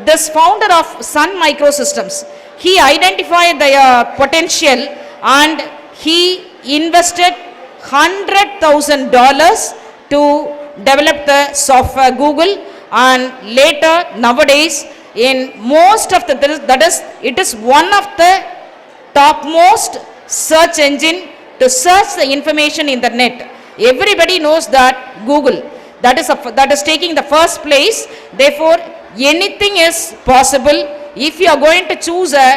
this founder of Sun Microsystems, he identified their potential and he invested $100,000 to develop the software Google. And later, nowadays, in most of the, that is, it is one of the topmost search engine to search the information in the net. Everybody knows that Google, that is taking the first place. Therefore, anything is possible if you are going to choose a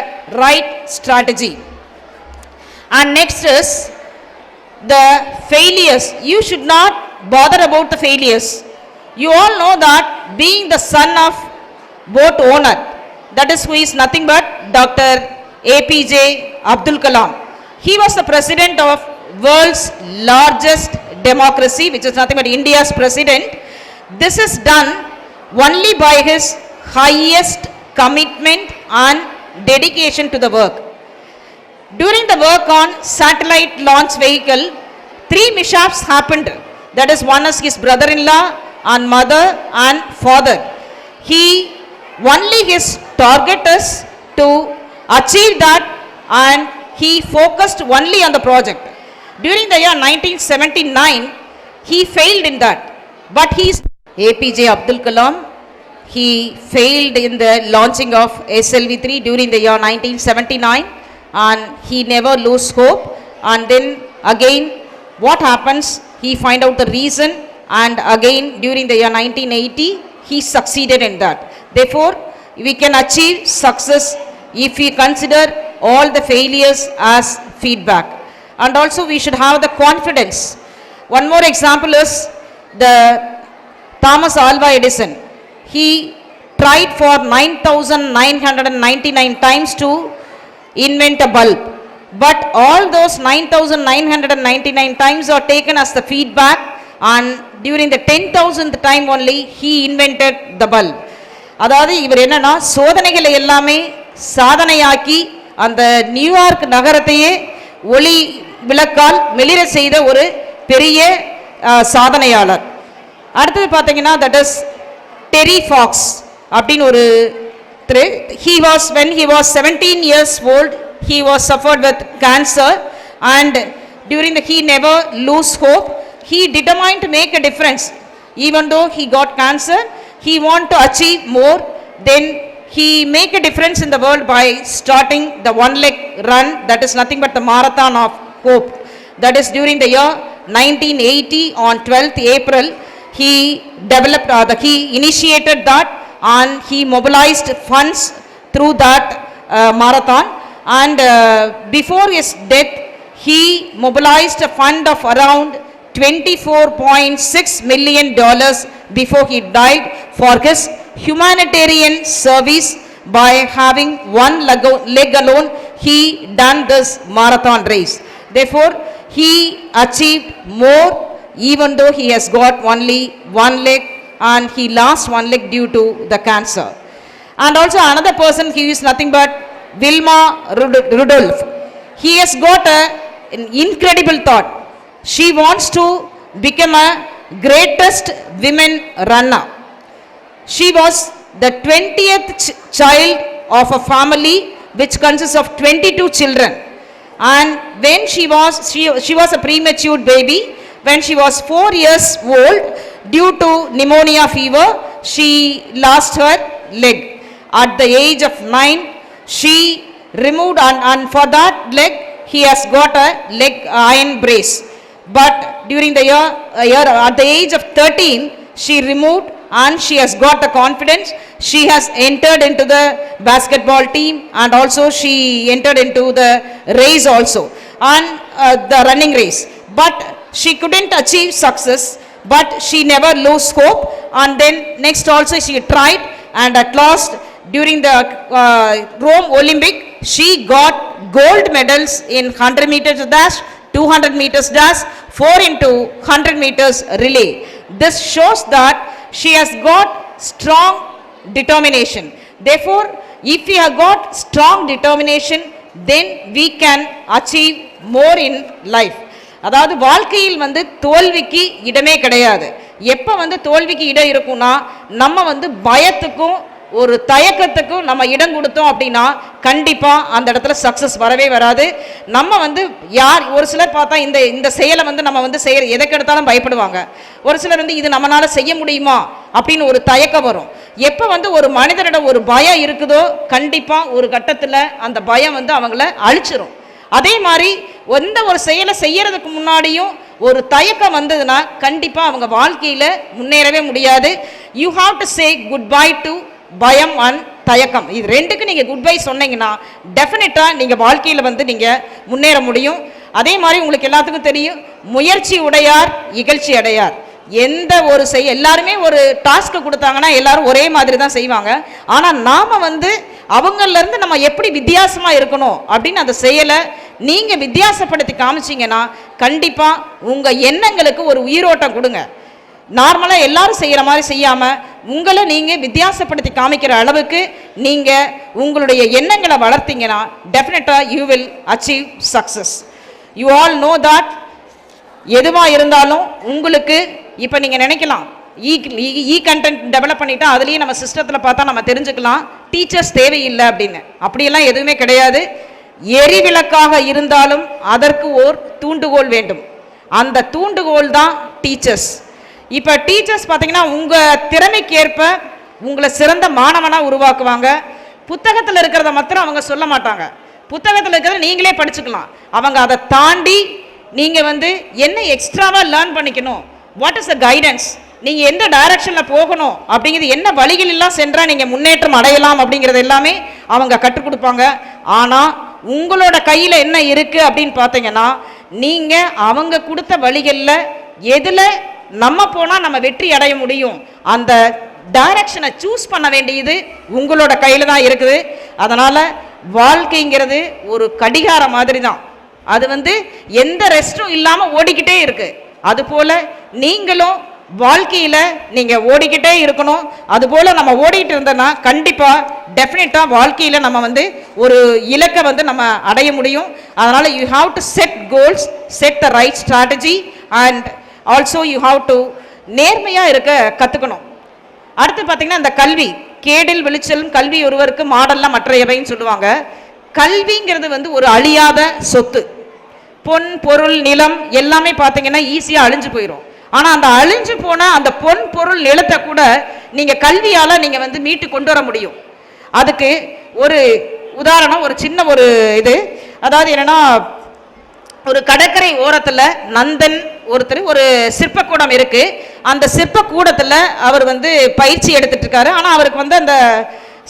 right strategy. And next is the failures. You should not bother about the failures. You all know that being the son of boat owner, that is who is nothing but Dr. APJ Abdul Kalam. He was the president of world's largest democracy, which is nothing but India's president. This is done only by his highest commitment and dedication to the work. During the work on satellite launch vehicle, 3 mishaps happened. That is, one is his brother-in-law and mother and father. Only his target is to achieve that, and he focused only on the project. During the year 1979, he failed in that. But APJ Abdul Kalam, he failed in the launching of SLV-3 during the year 1979, and he never lose hope. And then again, what happens? He find out the reason, and again during the year 1980, he succeeded in that. Therefore, we can achieve success if we consider all the failures as feedback. And also we should have the confidence. One more example is the Thomas Alva Edison. He tried for 9,999 times to invent a bulb. But all those 9,999 times are taken as the feedback, and during the 10,000th time only he invented the bulb. அதாவது இவர் என்னன்னா சோதனைகளை எல்லாமே சாதனையாக்கி அந்த நியூயார்க் நகரத்தையே ஒளி விளக்கால் மெளிர செய்த ஒரு பெரிய சாதனையாளர். அடுத்தது பார்த்தீங்கன்னா தட் இஸ் டெரி ஃபாக்ஸ் அப்படின்னு ஒரு when he was 17 years old, he was suffered with cancer, and during he never lose hope. He determined to make a difference. Even though he got cancer, he want to achieve more. Then he make a difference in the world by starting the one-leg run, that is nothing but the Marathon of Hope. That is during the year 1980 on 12th April, he developed, he initiated that, and he mobilized funds through that marathon. And before his death, he mobilized a fund of around $24.6 million before he died for his humanitarian service. By having one leg alone, he done this marathon race. Therefore, he achieved more, even though he has got only one leg, and he lost one leg due to the cancer. And also another person, he is nothing but Wilma Rudolph. He has got an incredible thought. She wants to become a greatest women runner. She was the 20th child of a family which consists of 22 children. And when she was a premature baby. When she was 4 years old, due to pneumonia fever, she lost her leg. At the age of 9, she removed, and for that leg, he has got a leg iron brace. But during the year at the age of 13, she removed, and she has got the confidence. She has entered into the basketball team, and also she entered into the race also, and the running race. But she couldn't achieve success, but she never lose hope. And then next also she tried, and at last during the Rome Olympic, she got gold medals in 100 meters dash, 200 meters dash, 4 into 100 meters relay. This shows that she has got strong determination. Therefore, if we have got strong determination, then we can achieve more in life. அதாவது வாழ்க்கையில் தோல்விக்கு இடமே கிடையாது. எப்போ தோல்விக்கு இடம் இருக்கும்னா, நம்ம பயத்துக்கும் ஒரு தயக்கத்துக்கும் நம்ம இடம் கொடுத்தோம் அப்படின்னா கண்டிப்பா அந்த இடத்துல சக்சஸ் வரவே வராது. நம்ம யார் ஒரு சிலர் பார்த்தா இந்த செயலை நம்ம செய்ய எதுக்கு எடுத்தாலும் பயப்படுவாங்க. ஒரு சிலர் இது நம்மளால செய்ய முடியுமா அப்படின்னு ஒரு தயக்கம் வரும். எப்போ ஒரு மனிதரிடம் ஒரு பயம் இருக்குதோ கண்டிப்பா ஒரு கட்டத்தில் அந்த பயம் அவங்கள அழிச்சிரும். அதே மாதிரி எந்த ஒரு செயலை செய்யறதுக்கு முன்னாடியும் ஒரு தயக்கம் வந்ததுன்னா கண்டிப்பா அவங்க வாழ்க்கையில முன்னேறவே முடியாது. You have to say good bye to பயம் அண்ட் தயக்கம். இது ரெண்டுக்கு நீங்கள் குட் பை சொன்னீங்கன்னா டெஃபினட்டாக நீங்கள் வாழ்க்கையில் வந்து நீங்கள் முன்னேற முடியும். அதே மாதிரி உங்களுக்கு எல்லாத்துக்கும் தெரியும், முயற்சி உடையார் இகழ்ச்சி அடையார். எந்த ஒரு எல்லாருமே ஒரு டாஸ்க்கு கொடுத்தாங்கன்னா எல்லாரும் ஒரே மாதிரி தான் செய்வாங்க. ஆனால் நாம் வந்து அவங்கள்லேருந்து நம்ம எப்படி வித்தியாசமாக இருக்கணும் அப்படின்னு அந்த செயலை நீங்கள் வித்தியாசப்படுத்தி காமிச்சிங்கன்னா கண்டிப்பாக உங்கள் எண்ணங்களுக்கு ஒரு உயிரோட்டம் கொடுங்க. நார்மலாக எல்லாரும் செய்கிற மாதிரி செய்யாமல் உங்களை நீங்கள் வித்தியாசப்படுத்தி காமிக்கிற அளவுக்கு நீங்கள் உங்களுடைய எண்ணங்களை வளர்த்தீங்கன்னா டெஃபினட்டாக you will achieve success. You all know that எதுவாக இருந்தாலும் உங்களுக்கு இப்போ நீங்கள் நினைக்கலாம் இ கண்டென்ட் டெவலப் பண்ணிட்டா அதுலேயே நம்ம சிஸ்டத்தில் பார்த்தா நம்ம தெரிஞ்சுக்கலாம் டீச்சர்ஸ் தேவையில்லை அப்படின்னு. அப்படியெல்லாம் எதுவுமே கிடையாது. எரிவிளக்காக இருந்தாலும் அதற்கு ஓர் தூண்டுகோல் வேண்டும். அந்த தூண்டுகோல் தான் டீச்சர்ஸ். இப்போ டீச்சர்ஸ் பார்த்தீங்கன்னா உங்கள் திறமைக்கேற்ப உங்களை சிறந்த மாணவனாக உருவாக்குவாங்க. புத்தகத்தில் இருக்கிறத மாத்திரம் அவங்க சொல்ல மாட்டாங்க. புத்தகத்தில் இருக்கிறத நீங்களே படிச்சுக்கலாம். அவங்க அதை தாண்டி நீங்கள் வந்து என்ன எக்ஸ்ட்ராவாக லேர்ன் பண்ணிக்கணும், வாட் இஸ் த கைடன்ஸ், நீங்கள் எந்த டைரக்ஷனில் போகணும் அப்படிங்கிறது, என்ன வழிகள் எல்லாம் சென்றால் நீங்கள் முன்னேற்றம் அடையலாம் அப்படிங்கிறது எல்லாமே அவங்க கற்றுக் கொடுப்பாங்க. ஆனால் உங்களோட கையில் என்ன இருக்குது அப்படின்னு பார்த்தீங்கன்னா நீங்கள் அவங்க கொடுத்த வழிகளில் எதில் நம்ம போனால் நம்ம வெற்றி அடைய முடியும் அந்த டைரக்ஷனை சூஸ் பண்ண வேண்டியது உங்களோட கையில் தான் இருக்குது. அதனால் வாழ்க்கைங்கிறது ஒரு கடிகார மாதிரி தான். அது வந்து எந்த ரெஸ்ட்டும் இல்லாமல் ஓடிக்கிட்டே இருக்கு. அதுபோல் நீங்களும் வாழ்க்கையில் நீங்கள் ஓடிக்கிட்டே இருக்கணும். அதுபோல் நம்ம ஓடிக்கிட்டு இருந்தோன்னா கண்டிப்பாக டெஃபினட்டாக வாழ்க்கையில் நம்ம வந்து ஒரு இலக்கை வந்து நம்ம அடைய முடியும். அதனால் you have to set goals, set the right strategy and also you have to நேர்மையாக இருக்க கற்றுக்கணும். அடுத்து பார்த்தீங்கன்னா இந்த கல்வி, கேடில் வெளிச்சலும் கல்வி ஒருவருக்கு மாடல்லாம் மற்றையவைன்னு சொல்லுவாங்க. கல்விங்கிறது வந்து ஒரு அழியாத சொத்து. பொன் பொருள் நிலம் எல்லாமே பார்த்தீங்கன்னா ஈஸியாக அழிஞ்சு போயிடும். ஆனால் அந்த அழிஞ்சு போன அந்த பொன் பொருள் நிலத்தை கூட நீங்கள் கல்வியால் நீங்கள் வந்து மீட்டு கொண்டு வர முடியும். அதுக்கு ஒரு உதாரணம், ஒரு சின்ன ஒரு இது, அதாவது என்னென்னா ஒரு கடற்கரை ஓரத்தில் நந்தன் ஒருத்தர் ஒரு சிற்பக்கூடம் இருக்குது. அந்த சிற்பக்கூடத்தில் அவர் வந்து பயிற்சி எடுத்துட்டு இருக்காரு. ஆனால் அவருக்கு வந்து அந்த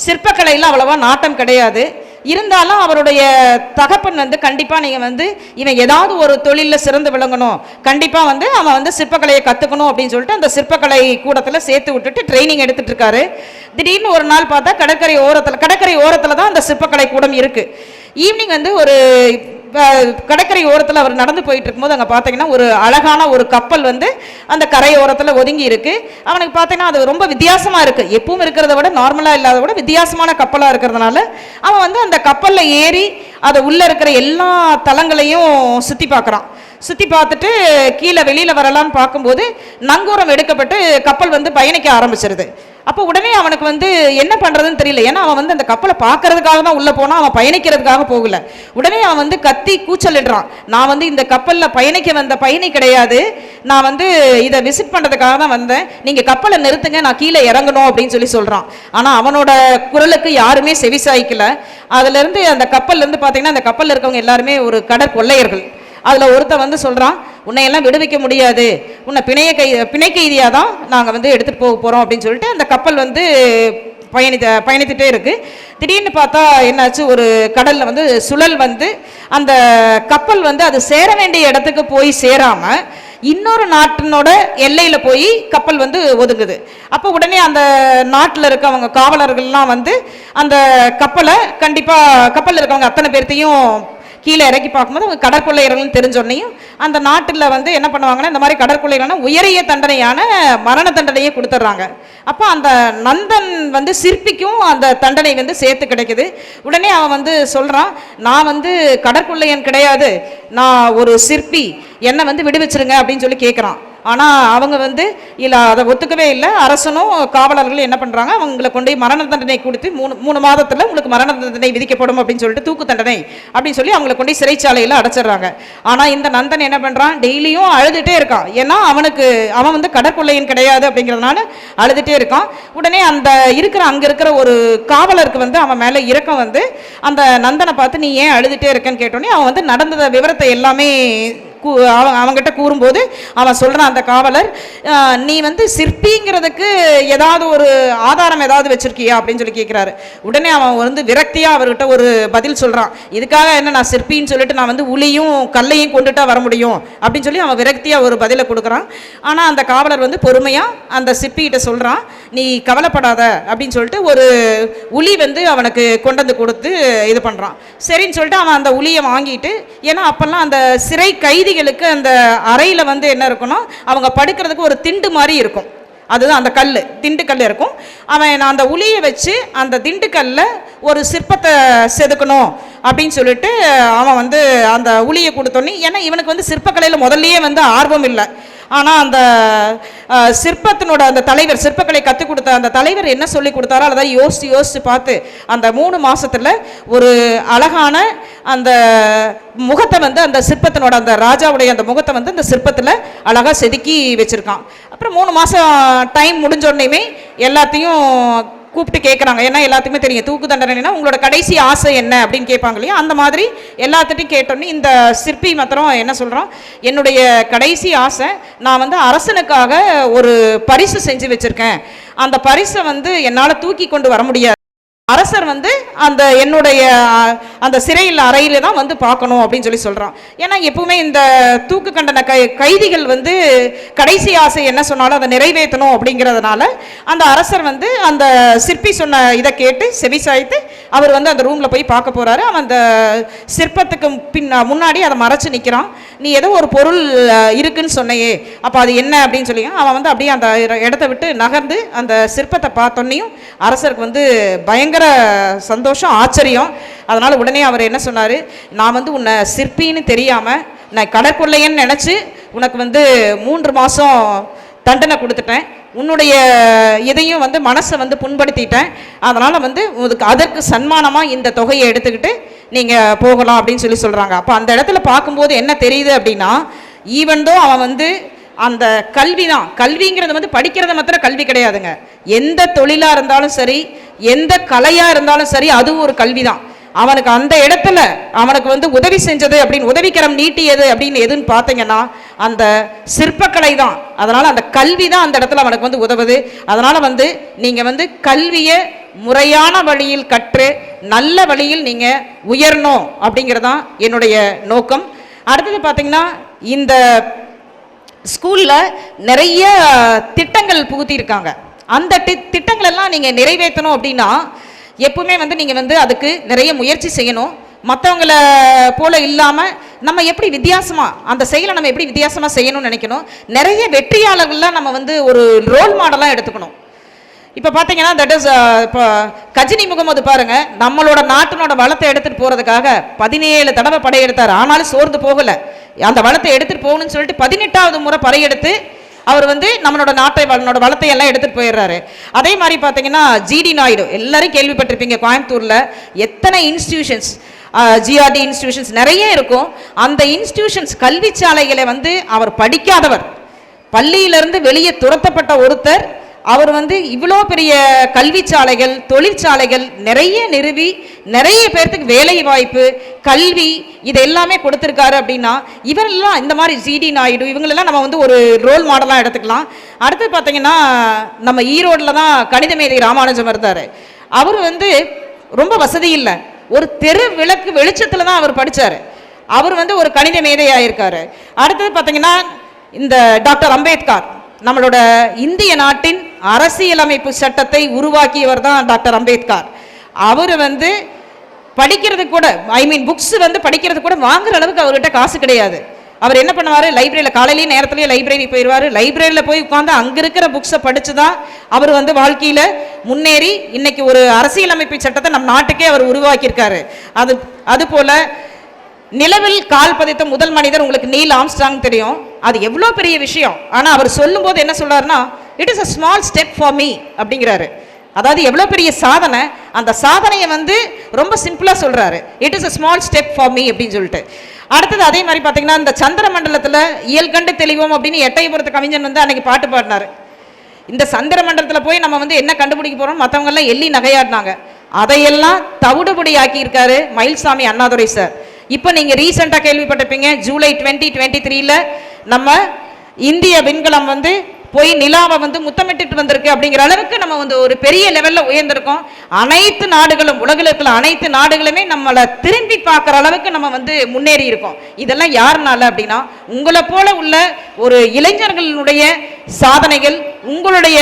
சிற்பக்கலையில் அவ்வளவா நாட்டம் கிடையாது. இருந்தாலும் அவருடைய தகப்பன் வந்து கண்டிப்பாக நீங்கள் வந்து இவன் ஏதாவது ஒரு தொழிலில் சிறந்து விளங்கணும், கண்டிப்பாக வந்து அவன் வந்து சிற்பக்கலையை கற்றுக்கணும் அப்படின்னு சொல்லிட்டு அந்த சிற்பக்கலை கூடத்தில் சேர்த்து விட்டுட்டு ட்ரைனிங் எடுத்துகிட்டு இருக்காரு. திடீர்னு ஒரு நாள் பார்த்தா கடற்கரை ஓரத்தில் தான் அந்த சிற்பக்கலை கூடம் இருக்குது. ஈவினிங் வந்து ஒரு கடற்கரை ஓரத்தில் அவர் நடந்து போயிட்டு இருக்கும்போது அங்கே பார்த்தீங்கன்னா ஒரு அழகான ஒரு கப்பல் வந்து அந்த கரை ஓரத்தில் ஒதுங்கி இருக்கு. அவனுக்கு பார்த்தீங்கன்னா அது ரொம்ப வித்தியாசமாக இருக்கு. எப்பவும் இருக்கிறத விட நார்மலாக இல்லாத விட வித்தியாசமான கப்பலாக இருக்கிறதுனால அவன் வந்து அந்த கப்பலில் ஏறி அதை உள்ளே இருக்கிற எல்லா தளங்களையும் சுற்றி பார்க்குறான். சுற்றி பார்த்துட்டு கீழே வெளியில் வரலான்னு பார்க்கும்போது நங்கூரம் எடுக்கப்பட்டு கப்பல் வந்து பயணிக்க ஆரம்பிச்சிருது. அப்போ உடனே அவனுக்கு வந்து என்ன பண்ணுறதுன்னு தெரியல. ஏன்னா அவன் வந்து அந்த கப்பலை பார்க்கறதுக்காக தான் உள்ளே போனான், அவன் பயணிக்கிறதுக்காக போகல. உடனே அவன் வந்து கத்தி கூச்சலிடுறான், நான் வந்து இந்த கப்பலில் பயணிக்க வந்த பயணி கிடையாது, நான் வந்து இதை விசிட் பண்ணுறதுக்காக தான் வந்தேன், நீங்கள் கப்பலை நிறுத்துங்க, நான் கீழே இறங்கணும் அப்படின்னு சொல்கிறான். ஆனால் அவனோட குரலுக்கு யாருமே செவிசாய்க்கல. அதுலேருந்து அந்த கப்பல்லேருந்து பார்த்தீங்கன்னா அந்த கப்பலில் இருக்கவங்க எல்லாருமே ஒரு கடற்கொள்ளையர்கள். அதில் ஒருத்தன் வந்து சொல்கிறான், உன்னையெல்லாம் விடுவிக்க முடியாது, உன்னை பிணை கைதியாக தான் நாங்கள் வந்து எடுத்துகிட்டு போக போகிறோம் அப்படின்னு சொல்லிட்டு அந்த கப்பல் வந்து பயணித்துட்டே இருக்குது. திடீர்னு பார்த்தா என்னாச்சு, ஒரு கடலில் வந்து சுழல் வந்து அந்த கப்பல் வந்து அது சேர வேண்டிய இடத்துக்கு போய் சேராமல் இன்னொரு நாட்டினோட எல்லையில் போய் கப்பல் வந்து ஒதுங்குது. அப்போ உடனே அந்த நாட்டில் இருக்கவங்க காவலர்கள்லாம் வந்து அந்த கப்பலை கண்டிப்பாக கப்பலில் இருக்கவங்க அத்தனை பேர்த்தையும் கீழே இறக்கி பார்க்கும்போது அவங்க கடற்கொள்ளையர்கள்னு தெரிஞ்சோன்னையும் அந்த நாட்டில் வந்து என்ன பண்ணுவாங்கன்னா இந்த மாதிரி கடற்கொள்ளைகள்னா உயரிய தண்டனையான மரண தண்டனையை கொடுத்துட்றாங்க. அப்போ அந்த நந்தன் வந்து சிற்பிக்கும் அந்த தண்டனை வந்து சேர்த்து கிடைக்குது. உடனே அவன் வந்து சொல்கிறான், நான் வந்து கடற்கொள்ளையன் கிடையாது, நான் ஒரு சிற்பி, என்னை வந்து விடுவிச்சிருங்க அப்படின்னு சொல்லி கேட்குறான். ஆனால் அவங்க வந்து இல்லை, அதை ஒத்துக்கவே இல்லை. அரசனும் காவலர்களும் என்ன பண்ணுறாங்க, அவங்களை கொண்டு மரண தண்டனை கொடுத்து 3 மாதத்தில் உங்களுக்கு மரண தண்டனை விதிக்கப்படும் அப்படின்னு சொல்லிட்டு தூக்கு தண்டனை அப்படின்னு சொல்லி அவங்களை கொண்டு சிறைச்சாலையில் அடைச்சிடுறாங்க. ஆனால் இந்த நந்தன் என்ன பண்ணுறான், டெய்லியும் அழுதுகிட்டே இருக்கான். ஏன்னா அவன் வந்து கடற்கொள்ளையன் கிடையாது அப்படிங்கிறதுனால அழுதுகிட்டே இருக்கான். உடனே அங்கே இருக்கிற ஒரு காவலருக்கு வந்து அவன் மேலே இரக்கம் வந்து அந்த நந்தனை பார்த்து நீ ஏன் அழுதுகிட்டே இருக்கேன்னு கேட்டோன்னே அவன் வந்து நடந்த விவரத்தை எல்லாமே அவங்ககிட்ட கூறும்போது அவன் சொல்கிறான் அந்த காவலர், நீ வந்து சிற்பிங்கிறதுக்கு ஏதாவது ஒரு ஆதாரம் ஏதாவது வச்சுருக்கியா அப்படின்னு சொல்லி கேட்குறாரு. உடனே அவன் வந்து விரக்தியாக அவர்கிட்ட ஒரு பதில் சொல்கிறான். இதுக்காக என்ன நான் சிற்பின்னு சொல்லிட்டு நான் வந்து உளியும் கல்லையும் கொண்டுட்டா வர முடியும் அப்படின்னு சொல்லி அவன் விரக்தியாக ஒரு பதிலை கொடுக்குறான். ஆனால் அந்த காவலர் வந்து பொறுமையாக அந்த சிற்பிகிட்ட சொல்கிறான், நீ கவலைப்படாத அப்படின்னு சொல்லிட்டு ஒரு உளி வந்து அவனுக்கு கொண்டு வந்து கொடுத்து இது பண்ணுறான். சரின்னு சொல்லிட்டு அவன் அந்த உளியை வாங்கிட்டு, ஏன்னா அப்போல்லாம் அந்த சிறை கைதிகளுக்கு அந்த அறையில் வந்து என்ன இருக்குன்னா அவங்க படுக்கிறதுக்கு ஒரு திண்டு மாதிரி இருக்கும், அதுதான் அந்த கல், திண்டுக்கல் இருக்கும். அவன் அந்த உளியை வச்சு அந்த திண்டுக்கல்ல ஒரு சிற்பத்தை செதுக்கணும் அப்படின்னு சொல்லிட்டு அவன் வந்து அந்த உளியை கொடுத்தோன்னே, ஏன்னா இவனுக்கு வந்து சிற்பக்கலையில் முதல்லையே வந்து ஆர்வம் இல்லை. ஆனால் அந்த சிற்பத்தினோட அந்த தலைவர், சிற்பக்கலை கற்றுக் கொடுத்த அந்த தலைவர் என்ன சொல்லி கொடுத்தாரோ அதை யோசித்து பார்த்து அந்த 3 மாதத்தில் ஒரு அழகான அந்த முகத்தை வந்து அந்த சிற்பத்தினோட அந்த ராஜாவுடைய அந்த முகத்தை வந்து அந்த சிற்பத்தில் அழகாக செதுக்கி வச்சுருக்கான். அப்புறம் 3 மாதம் டைம் முடிஞ்சோடனேயுமே எல்லாத்தையும் கூப்பிட்டு கேட்குறாங்க. ஏன்னா எல்லாத்துக்குமே தெரியும் தூக்கு தண்டனைனா உங்களோட கடைசி ஆசை என்ன அப்படின்னு கேட்பாங்க இல்லையா, அந்த மாதிரி எல்லாத்துட்டையும் கேட்டோன்னே இந்த சிற்பி மாத்திரம் என்ன சொல்கிறான், என்னுடைய கடைசி ஆசை நான் வந்து அரசனுக்காக ஒரு பரிசு செஞ்சு வச்சுருக்கேன், அந்த பரிசை வந்து என்னால் தூக்கி கொண்டு வர முடியாது, அரசர் வந்து அந்த என்னுடைய அந்த சிறையில் அறையில தான் வந்து பார்க்கணும் அப்படின்னு சொல்லி சொல்கிறான். ஏன்னா எப்பவுமே இந்த தூக்கு கண்டன கைதிகள் வந்து கடைசி ஆசை என்ன சொன்னாலும் அதை நிறைவேற்றணும் அப்படிங்கிறதுனால அந்த அரசர் வந்து அந்த சிற்பி சொன்ன இதை கேட்டு செவிசாய்த்து அவர் வந்து அந்த ரூமில் போய் பார்க்க போகிறாரு. அவன் அந்த சிற்பத்துக்கு முன்னாடி அதை மறைச்சு நிற்கிறான். நீ ஏதோ ஒரு பொருள் இருக்குன்னு சொன்னையே, அப்போ அது என்ன அப்படின்னு சொல்லி அவன் வந்து அப்படியே அந்த இடத்த விட்டு நகர்ந்து அந்த சிற்பத்தை பார்த்தோன்னையும் அரசருக்கு வந்து பயங்கர சந்தோஷம், ஆச்சரியம். அதனால் உடனே அவர் என்ன சொன்னார், நான் வந்து உன்னை சிற்பின்னு தெரியாமல் நான் கடற்கொள்ளையன்னு நினச்சி உனக்கு வந்து 3 மாதம் தண்டனை கொடுத்துட்டேன், உன்னுடைய இதையும் வந்து மனசை வந்து புண்படுத்திட்டேன், அதனால் வந்து அதற்கு சன்மானமாக இந்த தொகையை எடுத்துக்கிட்டு நீங்கள் போகலாம் அப்படின்னு சொல்லி சொல்கிறாங்க. அப்போ அந்த இடத்துல பார்க்கும்போது என்ன தெரியுது அப்படின்னா, ஈவன்தோ அவன் வந்து அந்த கல்வி தான், கல்விங்கிறது வந்து படிக்கிறது மாத்திரம் கல்வி கிடையாதுங்க, எந்த தொழிலாக இருந்தாலும் சரி, எந்த கலையாக இருந்தாலும் சரி, அதுவும் ஒரு கல்வி தான். அவனுக்கு அந்த இடத்துல அவனுக்கு வந்து உதவி செஞ்சது அப்படின்னு, உதவிக்கரம் நீட்டியது அப்படின்னு எதுன்னு பார்த்தீங்கன்னா அந்த சிற்பக்கலை தான். அதனால் அந்த கல்வி தான் அந்த இடத்துல அவனுக்கு வந்து உதவுது. அதனால் வந்து நீங்கள் வந்து கல்வியை முறையான வழியில் கற்று நல்ல வழியில் நீங்கள் உயரணும் அப்படிங்கிறதான் என்னுடைய நோக்கம். அடுத்தது பார்த்தீங்கன்னா இந்த ஸ்கூலில் நிறைய திட்டங்கள் புகுத்தியிருக்காங்க. அந்த திட்டங்கள் எல்லாம் நீங்கள் நிறைவேற்றணும் அப்படின்னா எப்பவுமே வந்து நீங்கள் வந்து அதுக்கு நிறைய முயற்சி செய்யணும். மற்றவங்கள போல இல்லாமல் நம்ம எப்படி வித்தியாசமாக அந்த செயலை நம்ம எப்படி வித்தியாசமாக செய்யணும்னு நினைக்கணும். நிறைய வெற்றியாளர்கள்லாம் நம்ம வந்து ஒரு ரோல் மாடலாக எடுத்துக்கணும். இப்போ பார்த்தீங்கன்னா தட் இஸ் இப்போ கஜினி முகமது பாருங்க, நம்மளோட நாட்டினோட வளத்தை எடுத்துகிட்டு போகிறதுக்காக 17 தடவை படையெடுத்தார், ஆனாலும் சோர்ந்து போகலை. அந்த வளத்தை எடுத்துகிட்டு போகணும்னு சொல்லிட்டு 18வது முறை படையெடுத்து அவர் வந்து நம்மளோட வளத்தை எல்லாம் எடுத்துகிட்டு போயிடுறாரு. அதே மாதிரி பார்த்தீங்கன்னா ஜிடி நாயுடு, எல்லாரும் கேள்விப்பட்டிருப்பீங்க, கோயம்புத்தூரில் எத்தனை இன்ஸ்டிடியூஷன்ஸ், ஜிஆர்டி இன்ஸ்டிடியூஷன்ஸ் நிறைய இருக்கும். அந்த இன்ஸ்டிடியூஷன்ஸ் கல்வி சாலைகளை வந்து அவர் படிக்காதவர், பள்ளியிலிருந்து வெளியே துரத்தப்பட்ட ஒருத்தர், அவர் வந்து இவ்வளோ பெரிய கல்வி சாலைகள், தொழிற்சாலைகள் நிறைய நிறுவி நிறைய பேர்த்துக்கு வேலை வாய்ப்பு, கல்வி இது எல்லாமே கொடுத்துருக்காரு. அப்படின்னா இவரெல்லாம் இந்த மாதிரி ஜிடி நாயுடு இவங்களெல்லாம் நம்ம வந்து ஒரு ரோல் மாடலாக எடுத்துக்கலாம். அடுத்து பார்த்தீங்கன்னா நம்ம ஈரோட்டில் தான் கணித மேதை ராமானுஜம் இருந்தார். அவர் வந்து ரொம்ப வசதி இல்லை, ஒரு தெரு விளக்கு வெளிச்சத்தில் தான் அவர் படித்தார். அவர் வந்து ஒரு கணித மேதையாக இருக்கார். அடுத்தது பார்த்தீங்கன்னா இந்த டாக்டர் அம்பேத்கர், நம்மளோட இந்திய நாட்டின் அரசியலமைப்பு சட்டத்தை உருவாக்கியவர் தான் டாக்டர் அம்பேத்கர். அவர் வந்து படிக்கிறது கூட, புக்ஸ் வந்து படிக்கிறது கூட வாங்குற அளவுக்கு அவர்கிட்ட காசு கிடையாது. அவர் என்ன பண்ணுவார், லைப்ரரியில் காலையிலேயே நேரத்துலேயே லைப்ரரி போயிடுவார். லைப்ரரியில் போய் உட்காந்து அங்கே இருக்கிற புக்ஸை படித்து தான் அவர் வந்து வாழ்க்கையில் முன்னேறி இன்னைக்கு ஒரு அரசியலமைப்பு சட்டத்தை நம் நாட்டுக்கே அவர் உருவாக்கியிருக்காரு. அதுபோல் நிலவில் கால் பதித்த முதல் மனிதர் உங்களுக்கு நீல் ஆம்ஸ்ட்ராங் தெரியும், அது எவ்வளோ பெரிய விஷயம். ஆனால் அவர் சொல்லும்போது என்ன சொல்றாருன்னா, it is a small step for me அப்படிங்கிறாரு. அதாவது எவ்வளோ பெரிய சாதனை, அந்த சாதனையை வந்து ரொம்ப சிம்பிளாக சொல்கிறாரு, it is a small step for me அப்படின்னு சொல்லிட்டு. அடுத்தது அதே மாதிரி பார்த்தீங்கன்னா இந்த சந்திர மண்டலத்தில் இயல் கண்டு தெளிவோம் அப்படின்னு எட்டயபுரத்து கவிஞன் வந்து அன்னைக்கு பாட்டு பாடினார். இந்த சந்திர மண்டலத்தில் போய் நம்ம வந்து என்ன கண்டுபிடிக்க போகிறோம், மற்றவங்கெல்லாம் எள்ளி நகையாடினாங்க, அதையெல்லாம் தவிடுபடி ஆக்கியிருக்காரு மயில்சாமி அண்ணாதுரை சார். இப்போ நீங்கள் ரீசெண்டாக கேள்விப்பட்டிருப்பீங்க, ஜூலை 2023 நம்ம இந்திய விண்கலம் வந்து போய் நிலாவை வந்து முத்தமிட்டு வந்திருக்கு அப்படிங்கிற அளவுக்கு நம்ம வந்து ஒரு பெரிய லெவலில் உயர்ந்திருக்கோம். அனைத்து நாடுகளும், உலகில் இருக்கிற அனைத்து நாடுகளுமே நம்மளை திரும்பி பார்க்குற அளவுக்கு நம்ம வந்து முன்னேறி இருக்கோம். இதெல்லாம் யாருனால அப்படின்னா உங்களை போல உள்ள ஒரு இளைஞர்களுடைய சாதனைகள், உங்களுடைய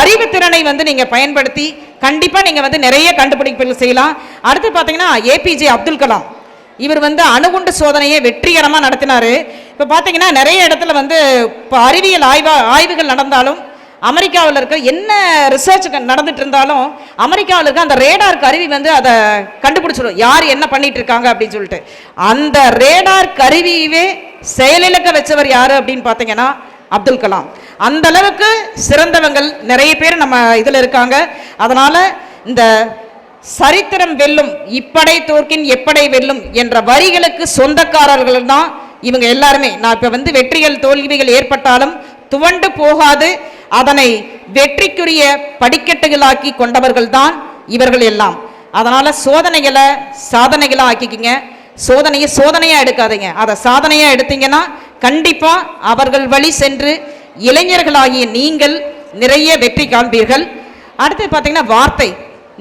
அறிவுத்திறனை வந்து நீங்கள் பயன்படுத்தி கண்டிப்பாக நீங்கள் வந்து நிறைய கண்டுபிடிப்புகள் செய்யலாம். அடுத்து பார்த்தீங்கன்னா ஏபிஜே அப்துல் கலாம், இவர் வந்து அணுகுண்டு சோதனையை வெற்றிகரமாக நடத்தினார். இப்போ பார்த்தீங்கன்னா நிறைய இடத்துல வந்து இப்போ அறிவியல் ஆய்வுகள் நடந்தாலும், அமெரிக்காவில் இருக்க என்ன ரிசர்ச் நடந்துட்டு இருந்தாலும் அமெரிக்காவில் இருக்க அந்த ரேடார் கருவி வந்து அதை கண்டுபிடிச்சிடும் யார் என்ன பண்ணிட்டு இருக்காங்க அப்படின்னு சொல்லிட்டு. அந்த ரேடார் கருவியவே செயலிழக்க வச்சவர் யாரு அப்படின்னு பார்த்தீங்கன்னா அப்துல் கலாம். அந்த அளவுக்கு சிறந்தவங்கள் நிறைய பேர் நம்ம இதில் இருக்காங்க. அதனால இந்த சரித்திரம் வெல்லும், இப்படை தோற்கின் எப்படை வெல்லும் என்ற வரிகளுக்கு சொந்தக்காரர்கள் தான் இவங்க எல்லாருமே. நான் இப்போ வந்து வெற்றிகள் தோல்விகள் ஏற்பட்டாலும் துவண்டு போகாது அதனை வெற்றிக்குரிய படிக்கட்டுகளாக்கி கொண்டவர்கள் தான் இவர்கள் எல்லாம். அதனால சோதனைகளை சாதனைகளாக ஆக்கிக்கிங்க. சோதனையை சோதனையாக எடுக்காதீங்க, அதை சாதனையாக எடுத்தீங்கன்னா கண்டிப்பாக அவர்கள் வழி சென்று இளைஞர்களாகிய நீங்கள் நிறைய வெற்றி காண்பீர்கள். அடுத்து பார்த்தீங்கன்னா வார்த்தை,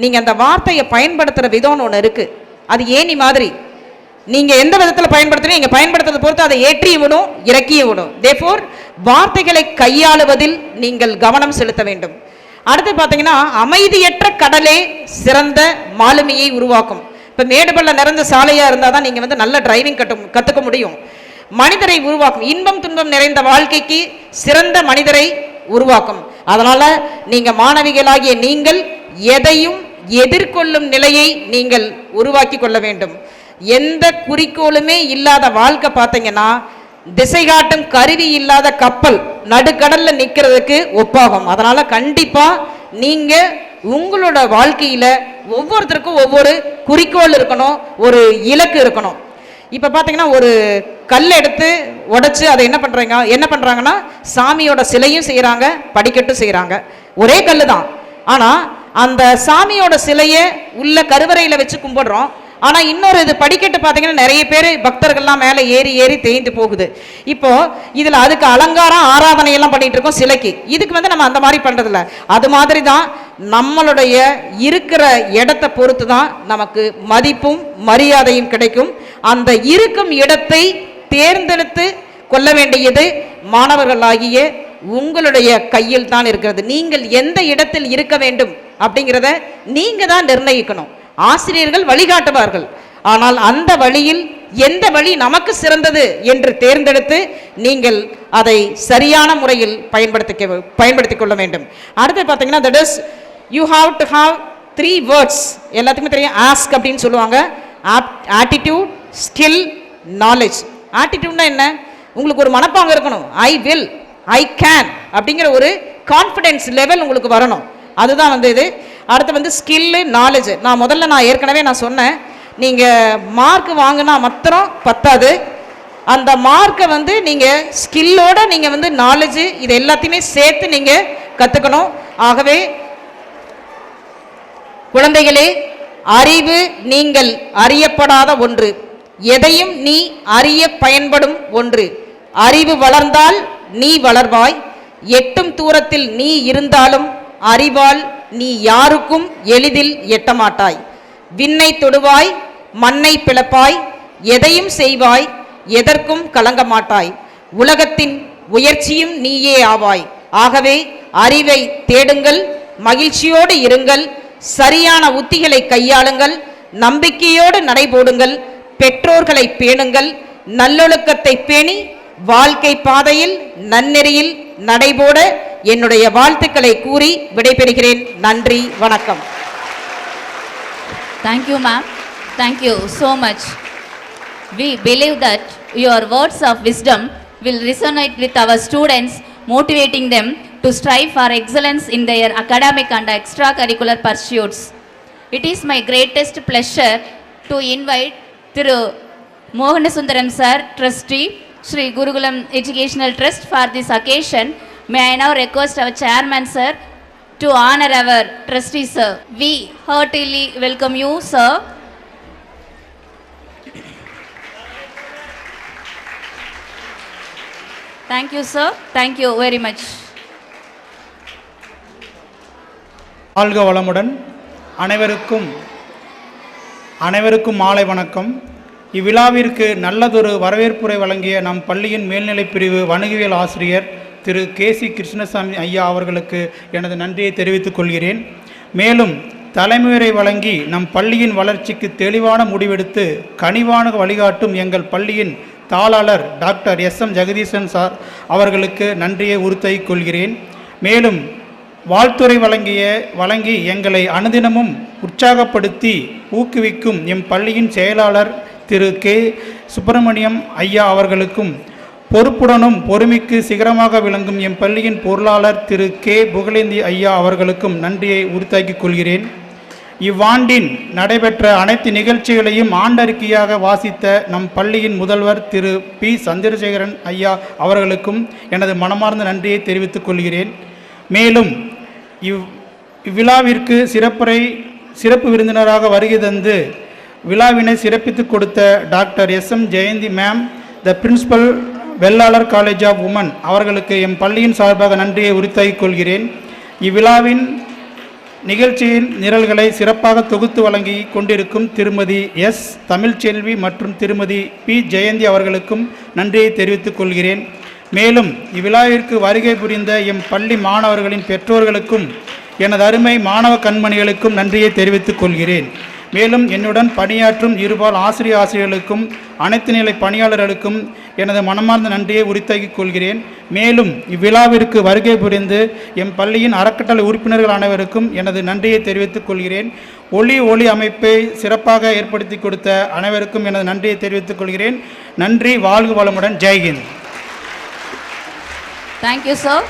நீங்கள் அந்த வார்த்தையை பயன்படுத்துகிற விதம்னு ஒன்று இருக்குது. அது ஏணி மாதிரி, நீங்கள் எந்த விதத்தில் பயன்படுத்துகிறீங்க, நீங்கள் பயன்படுத்துறதை பொறுத்து அதை ஏற்றியும் விடும் இறக்கியும் விடும். தேர்ஃபோர் வார்த்தைகளை கையாளுவதில் நீங்கள் கவனம் செலுத்த வேண்டும். அடுத்து பார்த்தீங்கன்னா அமைதியற்ற கடலே சிறந்த மாலுமியை உருவாக்கும். இப்போ மேடுபள்ள நிறைந்த சாலையாக இருந்தால் தான் நீங்கள் வந்து நல்ல டிரைவிங் கற்றுக்க முடியும். மனிதரை உருவாக்கும், இன்பம் துன்பம் நிறைந்த வாழ்க்கைக்கு சிறந்த மனிதரை உருவாக்கும். அதனால் நீங்கள் மாணவிகளாகிய நீங்கள் எதையும் எதிர்கொள்ளும் நிலையை நீங்கள் உருவாக்கி கொள்ள வேண்டும். எந்த குறிக்கோளுமே இல்லாத வாழ்க்கை பார்த்தீங்கன்னா திசை காட்டும் கருவி இல்லாத கப்பல் நடுக்கடல்ல நிற்கிறதுக்கு ஒப்பாகும். அதனால கண்டிப்பா நீங்க உங்களோட வாழ்க்கையில ஒவ்வொருத்தருக்கும் ஒவ்வொரு குறிக்கோள் இருக்கணும், ஒரு இலக்கு இருக்கணும். இப்போ பார்த்தீங்கன்னா ஒரு கல் எடுத்து உடைச்சு அதை என்ன பண்ணுறாங்கன்னா சாமியோட சிலையும் செய்கிறாங்க, படிக்கட்டும் செய்கிறாங்க. ஒரே கல் தான், ஆனால் அந்த சாமியோட சிலையை உள்ள கருவறையில் வச்சு கும்பிடுறோம். ஆனால் இன்னொரு இது படிக்கட்டு பார்த்தீங்கன்னா நிறைய பேர் பக்தர்கள்லாம் மேலே ஏறி ஏறி தேய்ந்து போகுது. இப்போ இதில் அதுக்கு அலங்காரம் ஆராதனையெல்லாம் பண்ணிட்டு இருக்கோம் சிலைக்கு. இதுக்கு வந்து நம்ம அந்த மாதிரி பண்ணுறதில்ல. அது மாதிரி தான் நம்மளுடைய இருக்கிற இடத்தை பொறுத்து தான் நமக்கு மதிப்பும் மரியாதையும் கிடைக்கும். அந்த இருக்கும் இடத்தை தேர்ந்தெடுத்து கொள்ள வேண்டியது மாணவர்களாகிய உங்களுடைய கையில் தான் இருக்கிறது. நீங்கள் எந்த இடத்தில் இருக்க வேண்டும் அப்படிங்கிறத நீங்க தான் நிர்ணயிக்கணும். ஆசிரியர்கள் வழிகாட்டுவார்கள், ஆனால் அந்த வழியில் எந்த வழி நமக்கு சிறந்தது என்று தேர்ந்தெடுத்து நீங்கள் அதை சரியான முறையில் பயன்படுத்திக் கொள்ள வேண்டும். அடுத்து பார்த்தீங்கன்னா that is you have to have 3 words. எல்லாத்துக்குமே தெரியும், ஆஸ்க் அப்படின்னு சொல்லுவாங்க. Attitude, skill, knowledge. ஆட்டிடியூட்னா என்ன? உங்களுக்கு ஒரு மனப்பாங்க இருக்கணும். ஐ வில், ஐ கேன் அப்படிங்கிற ஒரு கான்ஃபிடென்ஸ் லெவல் உங்களுக்கு வரணும். அதுதான் வந்து இது. அடுத்து வந்து ஸ்கில்லு, நாலேஜ். நான் ஏற்கனவே சொன்னேன், நீங்கள் மார்க் வாங்கினா மாத்திரம் பத்தாது. அந்த மார்க்கை வந்து நீங்கள் ஸ்கில்லோட நீங்கள் வந்து நாலேஜு இது எல்லாத்தையுமே சேர்த்து நீங்கள் கற்றுக்கணும். ஆகவே குழந்தைகளே, அறிவு நீங்கள் அறியப்படாத ஒன்று, எதையும் நீ அறிய பயன்படும் ஒன்று. அறிவு வளர்ந்தால் நீ வளர்வாய், எட்டும் தூரத்தில் நீ இருந்தாலும் அறிவால் நீ யாருக்கும் எளிதில் எட்டமாட்டாய். விண்ணை தொடுவாய், மண்ணை பிளப்பாய், எதையும் செய்வாய், எதற்கும் கலங்க மாட்டாய். உலகத்தின் உயர்ச்சியும் நீயே ஆவாய். ஆகவே அறிவை தேடுங்கள், மகிழ்ச்சியோடு இருங்கள், சரியான உத்திகளை கையாளுங்கள், நம்பிக்கையோடு நடைபோடுங்கள், பெற்றோர்களை பேணுங்கள், நல்லொழுக்கத்தை பேணி வாழ்க்கை பாதையில் நன்னெறியில் நடைபோட என்னுடைய வாழ்த்துக்களை கூறி விடைபெறுகிறேன். நன்றி, வணக்கம். Thank you, ma'am. Thank you so much. We believe that your words of wisdom will resonate with our students, motivating them to strive for excellence in their academic and extracurricular pursuits. It is my greatest pleasure to invite Thiru Mohanasundaram sir, trustee, Sri Gurukulam Educational Trust for this occasion. May I now request our chairman sir to honor our trustee sir. We heartily welcome you sir. Thank you, sir. Thank you very much. வாழ்க வளமுடன். அனைவருக்கும் மாலை வணக்கம். இவ்விழாவிற்கு நல்லதொரு வரவேற்புரை வழங்கிய நம் பள்ளியின் மேல்நிலைப் பிரிவு வணிகவியல் ஆசிரியர் திரு கேசி கிருஷ்ணசாமி ஐயா அவர்களுக்கு எனது நன்றியை தெரிவித்துக் கொள்கிறேன். மேலும் தலைமையுரை வழங்கி நம் பள்ளியின் வளர்ச்சிக்கு தெளிவான முடிவெடுத்து கனிவான வழிகாட்டும் எங்கள் பள்ளியின் தாளாளர் டாக்டர் எஸ்.எம். ஜெகதீசன் சார் அவர்களுக்கு நன்றியை உறுத்தாக்கிக் கொள்கிறேன். மேலும் வாழ்த்துரை வழங்கி எங்களை அனுதினமும் உற்சாகப்படுத்தி ஊக்குவிக்கும் எம் பள்ளியின் செயலாளர் திரு கே. சுப்பிரமணியம் ஐயா அவர்களுக்கும், பொறுப்புடனும் பொறுமைக்கு சிகரமாக விளங்கும் எம் பள்ளியின் பொருளாளர் திரு கே. புகழேந்தி ஐயா அவர்களுக்கும் நன்றியை உறுத்தாக்கிக் கொள்கிறேன். இவ்வாண்டின் நடைபெற்ற அனைத்து நிகழ்ச்சிகளையும் ஆண்டறிக்கையாக வாசித்த நம் பள்ளியின் முதல்வர் திரு பி. சந்திரசேகரன் ஐயா அவர்களுக்கும் எனது மனமார்ந்த நன்றியை தெரிவித்துக் கொள்கிறேன். மேலும் இவ்விழாவிற்கு சிறப்பு விருந்தினராக வருகை தந்து விழாவினை சிறப்பித்துக் கொடுத்த doctor S M. Jayanthi ma'am, the principal, Vellalar college of women அவர்களுக்கு எம் பள்ளியின் சார்பாக நன்றியை உரித்தாக்கிக் கொள்கிறேன். இவ்விழாவின் நிகழ்ச்சியின் நிரல்களை சிறப்பாக தொகுத்து வழங்கி கொண்டிருக்கும் திருமதி எஸ். தமிழ்ச்செல்வி மற்றும் திருமதி பி. ஜெயந்தி அவர்களுக்கும் நன்றியை தெரிவித்துக் கொள்கிறேன். மேலும் இவ்விழாவிற்கு வருகை புரிந்த எம் பள்ளி மாணவர்களின் பெற்றோர்களுக்கும் எனது அருமை மாணவ கண்மணிகளுக்கும் நன்றியை தெரிவித்துக் கொள்கிறேன். மேலும் என்னுடன் பணியாற்றும் இருபால் ஆசிரியர்களுக்கும் அனைத்து நிலை பணியாளர்களுக்கும் எனது மனமார்ந்த நன்றியை உரித்தாக்கிக் கொள்கிறேன். மேலும் இவ்விழாவிற்கு வருகை புரிந்து எம் பள்ளியின் அறக்கட்டளை உறுப்பினர்கள் அனைவருக்கும் எனது நன்றியை தெரிவித்துக் கொள்கிறேன். ஒளி அமைப்பை சிறப்பாக ஏற்படுத்தி கொடுத்த அனைவருக்கும் எனது நன்றியை தெரிவித்துக் கொள்கிறேன். நன்றி. வாழ்க வளமுடன். ஜெய்ஹிந்த். Thank you, sir.